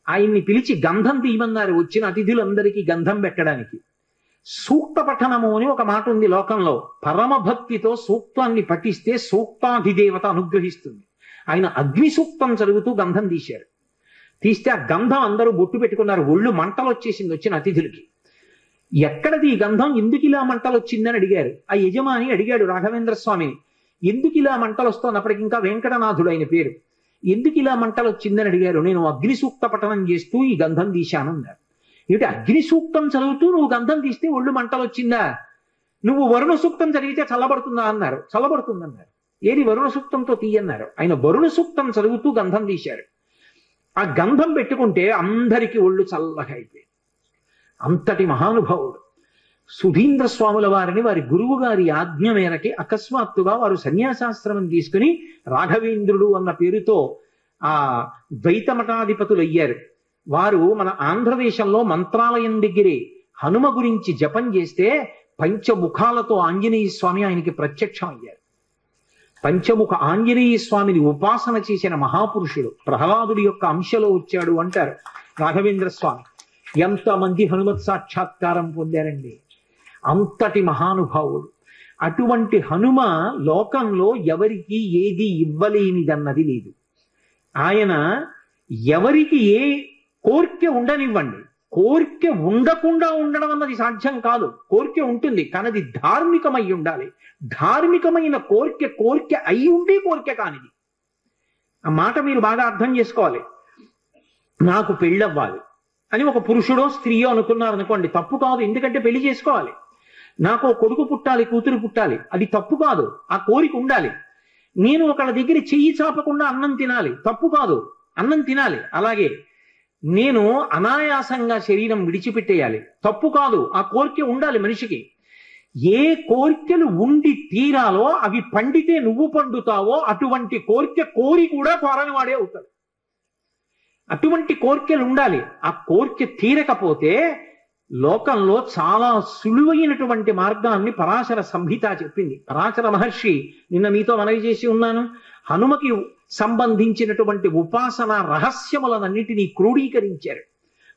ఆయన్ని పిలిచి గంధం తీయమన్నారు వచ్చిన అతిథులందరికీ గంధం పెట్టడానికి. సూక్త పఠనము అని ఒక మాట ఉంది లోకంలో. పరమభక్తితో సూక్తాన్ని పఠిస్తే సూక్తాధిదేవత అనుగ్రహిస్తుంది. ఆయన అగ్ని సూక్తం చదువుతూ గంధం తీశారు. తీస్తే ఆ గంధం అందరూ బొట్టు పెట్టుకున్నారు. ఒళ్ళు మంటలు వచ్చేసింది వచ్చిన అతిథులకి. ఎక్కడది ఈ గంధం, ఎందుకు ఇలా మంటలు వచ్చిందని అడిగారు. ఆ యజమాని అడిగాడు రాఘవేంద్ర స్వామిని, ఎందుకు ఇలా మంటలు వస్తున్నప్పటికి ఇంకా వెంకటనాథుడు ఆయన పేరు, ఎందుకు ఇలా మంటలు వచ్చిందని అడిగారు. నేను అగ్ని సూక్త పఠనం చేస్తూ ఈ గంధం తీశాను అన్నారు. ఏమిటి అగ్ని సూక్తం చదువుతూ నువ్వు గంధం తీస్తే ఒళ్ళు మంటలు వచ్చిందా? నువ్వు వరుణ సూక్తం చదివితే చల్లబడుతుందా అన్నారు. చల్లబడుతుందన్నారు. ఏది వరుణ సూక్తంతో తీయన్నారు. ఆయన వరుణ సూక్తం చదువుతూ గంధం తీశారు. ఆ గంధం పెట్టుకుంటే అందరికీ ఒళ్ళు చల్లగా అయిపోయింది. అంతటి మహానుభావుడు. సుధీంద్ర స్వాముల వారిని వారి గురువు గారి ఆజ్ఞ మేరకి అకస్మాత్తుగా వారు సన్యాసాశ్రమం తీసుకుని రాఘవేంద్రుడు అన్న పేరుతో ఆ ద్వైతమఠాధిపతులు అయ్యారు. వారు మన ఆంధ్రదేశంలో మంత్రాలయం దగ్గరే హనుమ గురించి జపం చేస్తే పంచముఖాలతో ఆంజనేయ స్వామి ఆయనకి ప్రత్యక్షం అయ్యారు. పంచముఖ ఆంజనేయ స్వామిని ఉపాసన చేసిన మహాపురుషుడు. ప్రహ్లాదుడి యొక్క అంశలో వచ్చాడు అంటారు రాఘవేంద్ర స్వామి. ఎంతమంది హనుమత్ సాక్షాత్కారం పొందారండి. అంతటి మహానుభావుడు. అటువంటి హనుమ లోకంలో ఎవరికి ఏది ఇవ్వలేనిదన్నది లేదు. ఆయన ఎవరికి ఏ కోరిక ఉండనివ్వండి, కోరిక ఉండకుండా ఉండడం అన్నది సాధ్యం కాదు. కోరిక ఉంటుంది కానీ అది ధార్మికమై ఉండాలి. ధార్మికమైన కోరిక అయి ఉండి కోరిక కానిది. ఆ మాట మీరు బాగా అర్థం చేసుకోవాలి. నాకు పెళ్ళవ్వాలి అని ఒక పురుషుడో స్త్రీయో అనుకున్నారు అనుకోండి, తప్పు కాదు, ఎందుకంటే పెళ్లి చేసుకోవాలి. నాకు కొడుకు పుట్టాలి, కూతురు పుట్టాలి, అది తప్పు కాదు, ఆ కోరిక ఉండాలి. నేను ఒకళ్ళ దగ్గర చెయ్యి చాపకుండా అన్నం తినాలి, తప్పు కాదు, అన్నం తినాలి. అలాగే నేను అనాయాసంగా శరీరం విడిచిపెట్టేయాలి, తప్పు కాదు, ఆ కోరిక ఉండాలి మనిషికి. ఏ కోరికలు ఉండి తీరాలో అవి పండితే నువ్వు పండుతావో అటువంటి కోరిక కోరి కూడా కోరని వాడే అవుతాడు. అటువంటి కోరికలు ఉండాలి. ఆ కోరిక తీరకపోతే లోకంలో చాలా సులువైనటువంటి మార్గాన్ని పరాశర సంహిత చెప్పింది. పరాశర మహర్షి నిన్న మీతో మనవి చేసి ఉన్నాను, హనుమకి సంబంధించినటువంటి ఉపాసన రహస్యములన్నిటినీ క్రోడీకరించారు.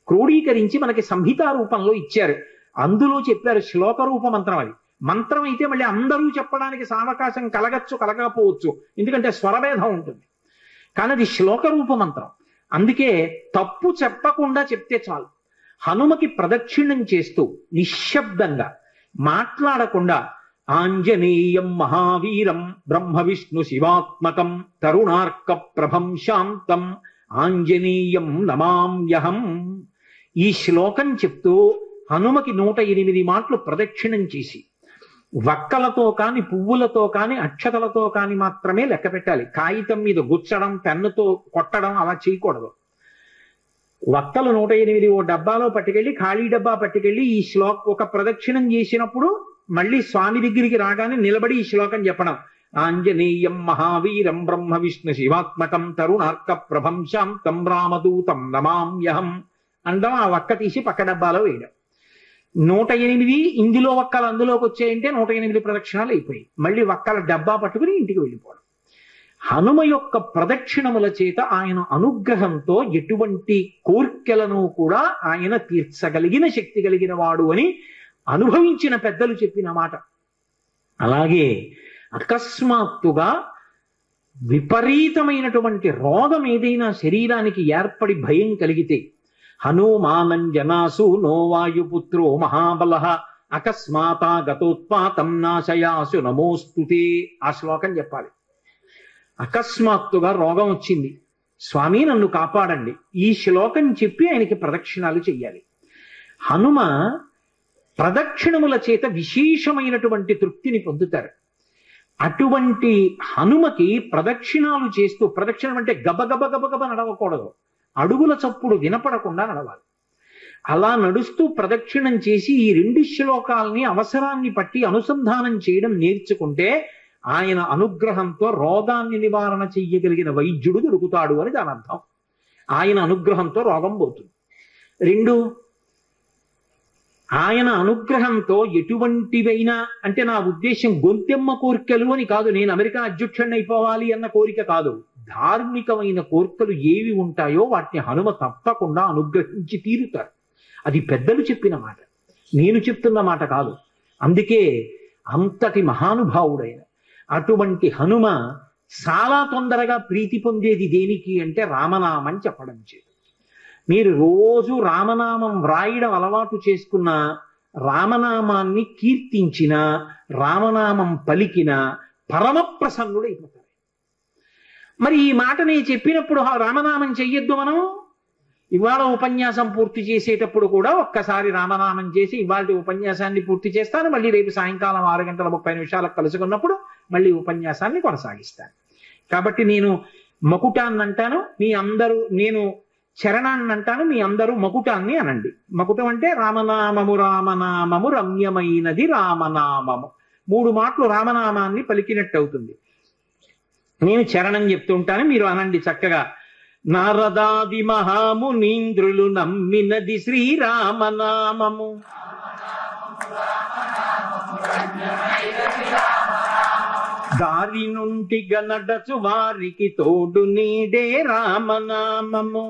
క్రోడీకరించి మనకి సంహితా రూపంలో ఇచ్చారు. అందులో చెప్పారు శ్లోక రూప మంత్రం. అది మంత్రం అయితే మళ్ళీ అందరూ చెప్పడానికి సావకాశం కలగచ్చు, కలగకపోవచ్చు, ఎందుకంటే స్వరభేదం ఉంటుంది. కానీ అది శ్లోక రూప మంత్రం. అందుకే తప్పు చెప్పకుండా చెప్తే చాలు. హనుమకి ప్రదక్షిణం చేస్తూ నిశ్శబ్దంగా మాట్లాడకుండా ఆంజనేయం మహావీరం బ్రహ్మ విష్ణు శివాత్మకం తరుణార్క ప్రభం శాంతం ఆంజనేయం నమామ్యహం, ఈ శ్లోకం చెప్తూ హనుమకి 108 మాటలు ప్రదక్షిణం చేసి వక్కలతో కాని, పువ్వులతో కాని, అక్షతలతో కాని మాత్రమే లెక్క పెట్టాలి. కాగితం మీద గుచ్చడం, పెన్నుతో కొట్టడం అలా చేయకూడదు. వక్కలు 108 ఓ డబ్బాలో పట్టుకెళ్ళి, ఖాళీ డబ్బా పట్టుకెళ్ళి ఈ ఒక ప్రదక్షిణం చేసినప్పుడు మళ్ళీ స్వామి దగ్గరికి రాగానే నిలబడి ఈ శ్లోకం చెప్పడం. ఆంజనేయం మహావీరం బ్రహ్మ విష్ణు శివాత్మకం తరుణార్క ప్రభం శాంతం రామదూతం నమామ్యహం అండం. ఆ వక్క తీసి పక్క డబ్బాలో వేయడం. 108 ఇందులో వక్కలు అందులోకి వచ్చాయంటే 108 ప్రదక్షిణాలు అయిపోయి మళ్ళీ వక్కల డబ్బా పట్టుకుని ఇంటికి వెళ్ళిపోవడం. హనుమ యొక్క ప్రదక్షిణముల చేత ఆయన అనుగ్రహంతో ఎటువంటి కోర్కెలను కూడా ఆయన తీర్చగలిగిన శక్తి కలిగిన వాడు అని అనుభవించిన పెద్దలు చెప్పిన మాట. అలాగే అకస్మాత్తుగా విపరీతమైనటువంటి రోగం ఏదైనా శరీరానికి ఏర్పడి భయం కలిగితే, హనుమానంజనాసు నో వాయుపుత్రో మహాబల అకస్మాతా గతోత్పాతం నాశయాసు నమోస్తుతే, ఆ శ్లోకం చెప్పాలి. అకస్మాత్తుగా రోగం వచ్చింది, స్వామి నన్ను కాపాడండి, ఈ శ్లోకం చెప్పి ఆయనకి ప్రదక్షిణాలు చెయ్యాలి. హనుమ ప్రదక్షిణముల చేత విశేషమైనటువంటి తృప్తిని పొందుతారు. అటువంటి హనుమకి ప్రదక్షిణాలు చేస్తూ, ప్రదక్షిణం అంటే గబగబ గబగబ నడవకూడదు, అడుగుల చప్పుడు వినపడకుండా నడవాలి. అలా నడుస్తూ ప్రదక్షిణం చేసి ఈ 2 శ్లోకాలని అవసరాన్ని పట్టి అనుసంధానం చేయడం నేర్చుకుంటే ఆయన అనుగ్రహంతో రోగాన్ని నివారణ చెయ్యగలిగిన వైద్యుడు దొరుకుతాడు అని దాని అర్థం. ఆయన అనుగ్రహంతో రోగం పోతుంది. 2, ఆయన అనుగ్రహంతో ఎటువంటివైనా, అంటే నా ఉద్దేశం గొంతెమ్మ కోరికలు అని కాదు, నేను అమెరికా అధ్యక్షుడిని అయిపోవాలి అన్న కోరిక కాదు. ధార్మికమైన కోరికలు ఏవి ఉంటాయో వాటిని హనుమ తప్పకుండా అనుగ్రహించి తీరుతారు. అది పెద్దలు చెప్పిన మాట, నేను చెప్తున్న మాట కాదు. అందుకే అంతటి మహానుభావుడైన అటువంటి హనుమ చాలా తొందరగా ప్రీతి పొందేది దేనికి అంటే రామనామం చెప్పడం చేత. మీరు రోజు రామనామం వ్రాయడం అలవాటు చేసుకున్న, రామనామాన్ని కీర్తించిన, రామనామం పలికిన పరమ ప్రసన్నుడైపోతారు. మరి ఈ మాట నేను చెప్పినప్పుడు రామనామం చెయ్యొద్దు మనం? ఇవాళ ఉపన్యాసం పూర్తి చేసేటప్పుడు కూడా ఒక్కసారి రామనామం చేసి ఇవాళ ఉపన్యాసాన్ని పూర్తి చేస్తాను, మళ్ళీ రేపు సాయంకాలం 6:30 కలుసుకున్నప్పుడు మళ్ళీ ఉపన్యాసాన్ని కొనసాగిస్తాను. కాబట్టి నేను మకుటాన్ని అంటాను, మీ అందరూ, నేను చరణాన్ని అంటాను, మీ అందరూ మకుటాన్ని అనండి. మకుటం అంటే రామనామము రామనామము రమ్యమైనది రామనామము. 3 మాటలు రామనామాన్ని పలికినట్టు అవుతుంది. నేను చరణం చెప్తుంటాను, మీరు అనండి చక్కగా. నారదాది మహామునీంద్రులు నమ్మినది శ్రీరామనామము, దారి నుండి గనడచు వారికి తోడు నీడే రామనామము.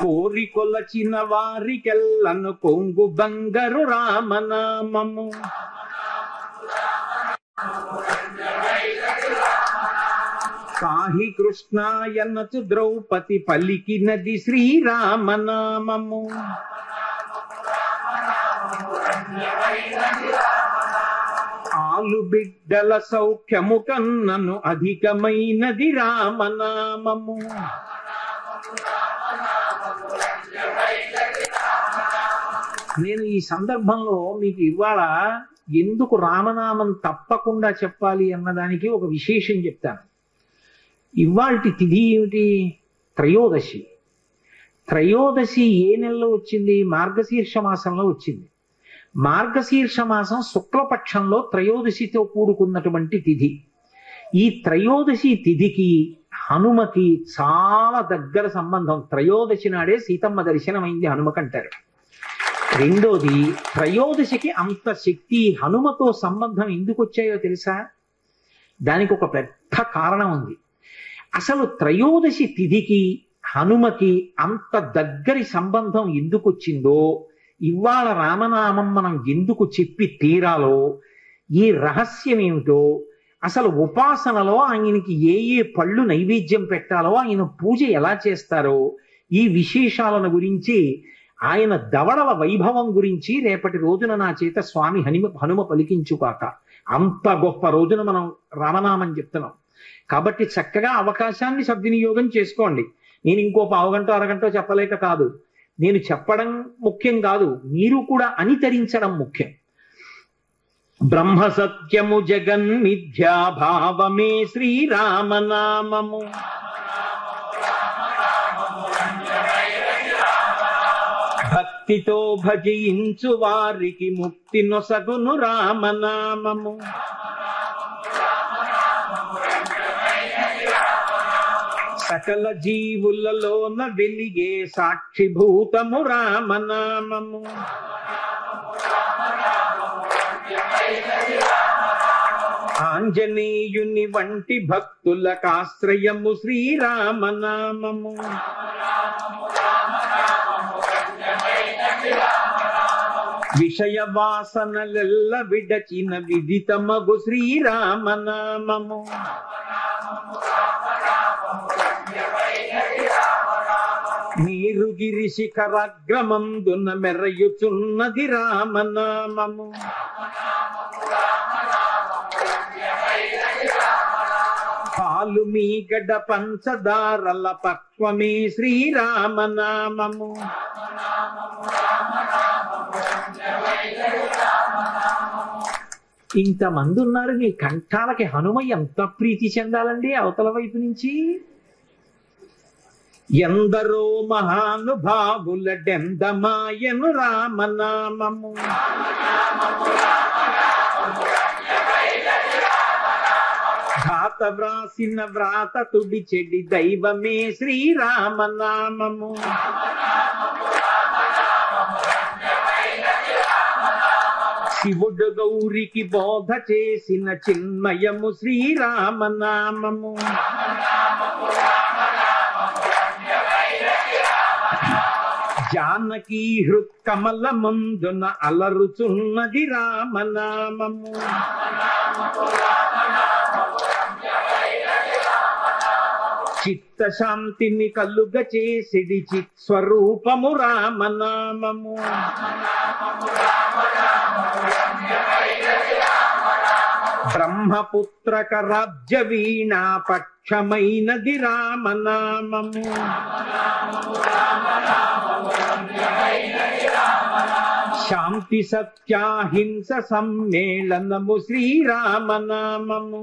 కోరి కొలచిన వారికెల్లను కొంగు బంగారు రామనామము. కాహి కృష్ణాయనచు ద్రౌపది పలికినది శ్రీరామనామము. పాలు బిడ్డల సౌఖ్యము కన్నను అధికమైనది రామనామము. నేను ఈ సందర్భంలో మీకు ఇవాళ ఎందుకు రామనామం తప్పకుండా చెప్పాలి అన్నదానికి ఒక విశేషం చెప్తాను. ఇవాల్టి తిథి ఏమిటి? త్రయోదశి. త్రయోదశి ఏ నెలలో వచ్చింది? మార్గశీర్ష మాసంలో వచ్చింది. మార్గశీర్ష మాసం శుక్లపక్షంలో త్రయోదశితో కూడుకున్నటువంటి తిథి. ఈ త్రయోదశి తిథికి హనుమకి చాలా దగ్గర సంబంధం. త్రయోదశి నాడే సీతమ్మ దర్శనమైంది హనుమకంటారు. రెండోది, త్రయోదశికి అంత శక్తి, హనుమతో సంబంధం ఎందుకు వచ్చాయో తెలుసా? దానికి ఒక పెద్ద కారణం ఉంది. అసలు త్రయోదశి తిథికి హనుమకి అంత దగ్గరి సంబంధం ఎందుకు వచ్చిందో, ఇవాళ రామనామం మనం ఎందుకు చెప్పి తీరాలో, ఈ రహస్యం ఏమిటో, అసలు ఉపాసనలో ఆయనకి ఏ ఏ పళ్ళు నైవేద్యం పెట్టాలో, ఆయన పూజ ఎలా చేస్తారో, ఈ విశేషాలను గురించి, ఆయన దవడల వైభవం గురించి రేపటి రోజున నా చేత స్వామి హనుమ పలికించుకాక. అంత గొప్ప రోజున మనం రామనామం చెప్తున్నాం కాబట్టి చక్కగా అవకాశాన్ని సద్వినియోగం చేసుకోండి. నేను ఇంకో పావుగంట అరగంట చెప్పలేక కాదు, నేను చెప్పడం ముఖ్యం కాదు, మీరు కూడా అనుసరించడం ముఖ్యం. బ్రహ్మ సత్యము జగన్ మిథ్యాభావమే శ్రీరామనామము. భక్తితో భజించు వారికి ముక్తి నొసగును రామనామము. సకల జీవులలోన వెలిగే సాక్షిభూతము రామనామము. ఆంజనేయుని వంటి భక్తులకాశ్రయము శ్రీరామనామము. విషయ వాసనలెల్ల విడచిన విదితమగు శ్రీరామనామము. నీరుగిరి శిఖరాగ్రమందున మెరయుచున్నది రామనామము. పాలు మీగడ పంచదారల పక్వమే శ్రీరామనామము. ఇంతమంది ఉన్నారు, మీ కంఠాలకి హనుమ ఎంత ప్రీతి చెందాలండి అవతల వైపు నుంచి. ఎందరో మహానుభావుల డెందమాయను రామనామము. ఘాత వ్రాసిన వ్రాత తుడి చెడి దైవమే శ్రీరామనామము. శివుడు గౌరికి బోధ చేసిన చిన్మయము శ్రీరామనామము. జానకీ హృత్కమల ముందున అలరుచున్నది రామనామము. చిత్తశాంతిని కలుగ చేసిడి చిత్స్వరూపము రామనామము. బ్రహ్మపుత్రక రాజ్య వీణా పక్షమైనది రామనామము. శాంతి సత్యాహింస సమ్మేళనము శ్రీరామనామము.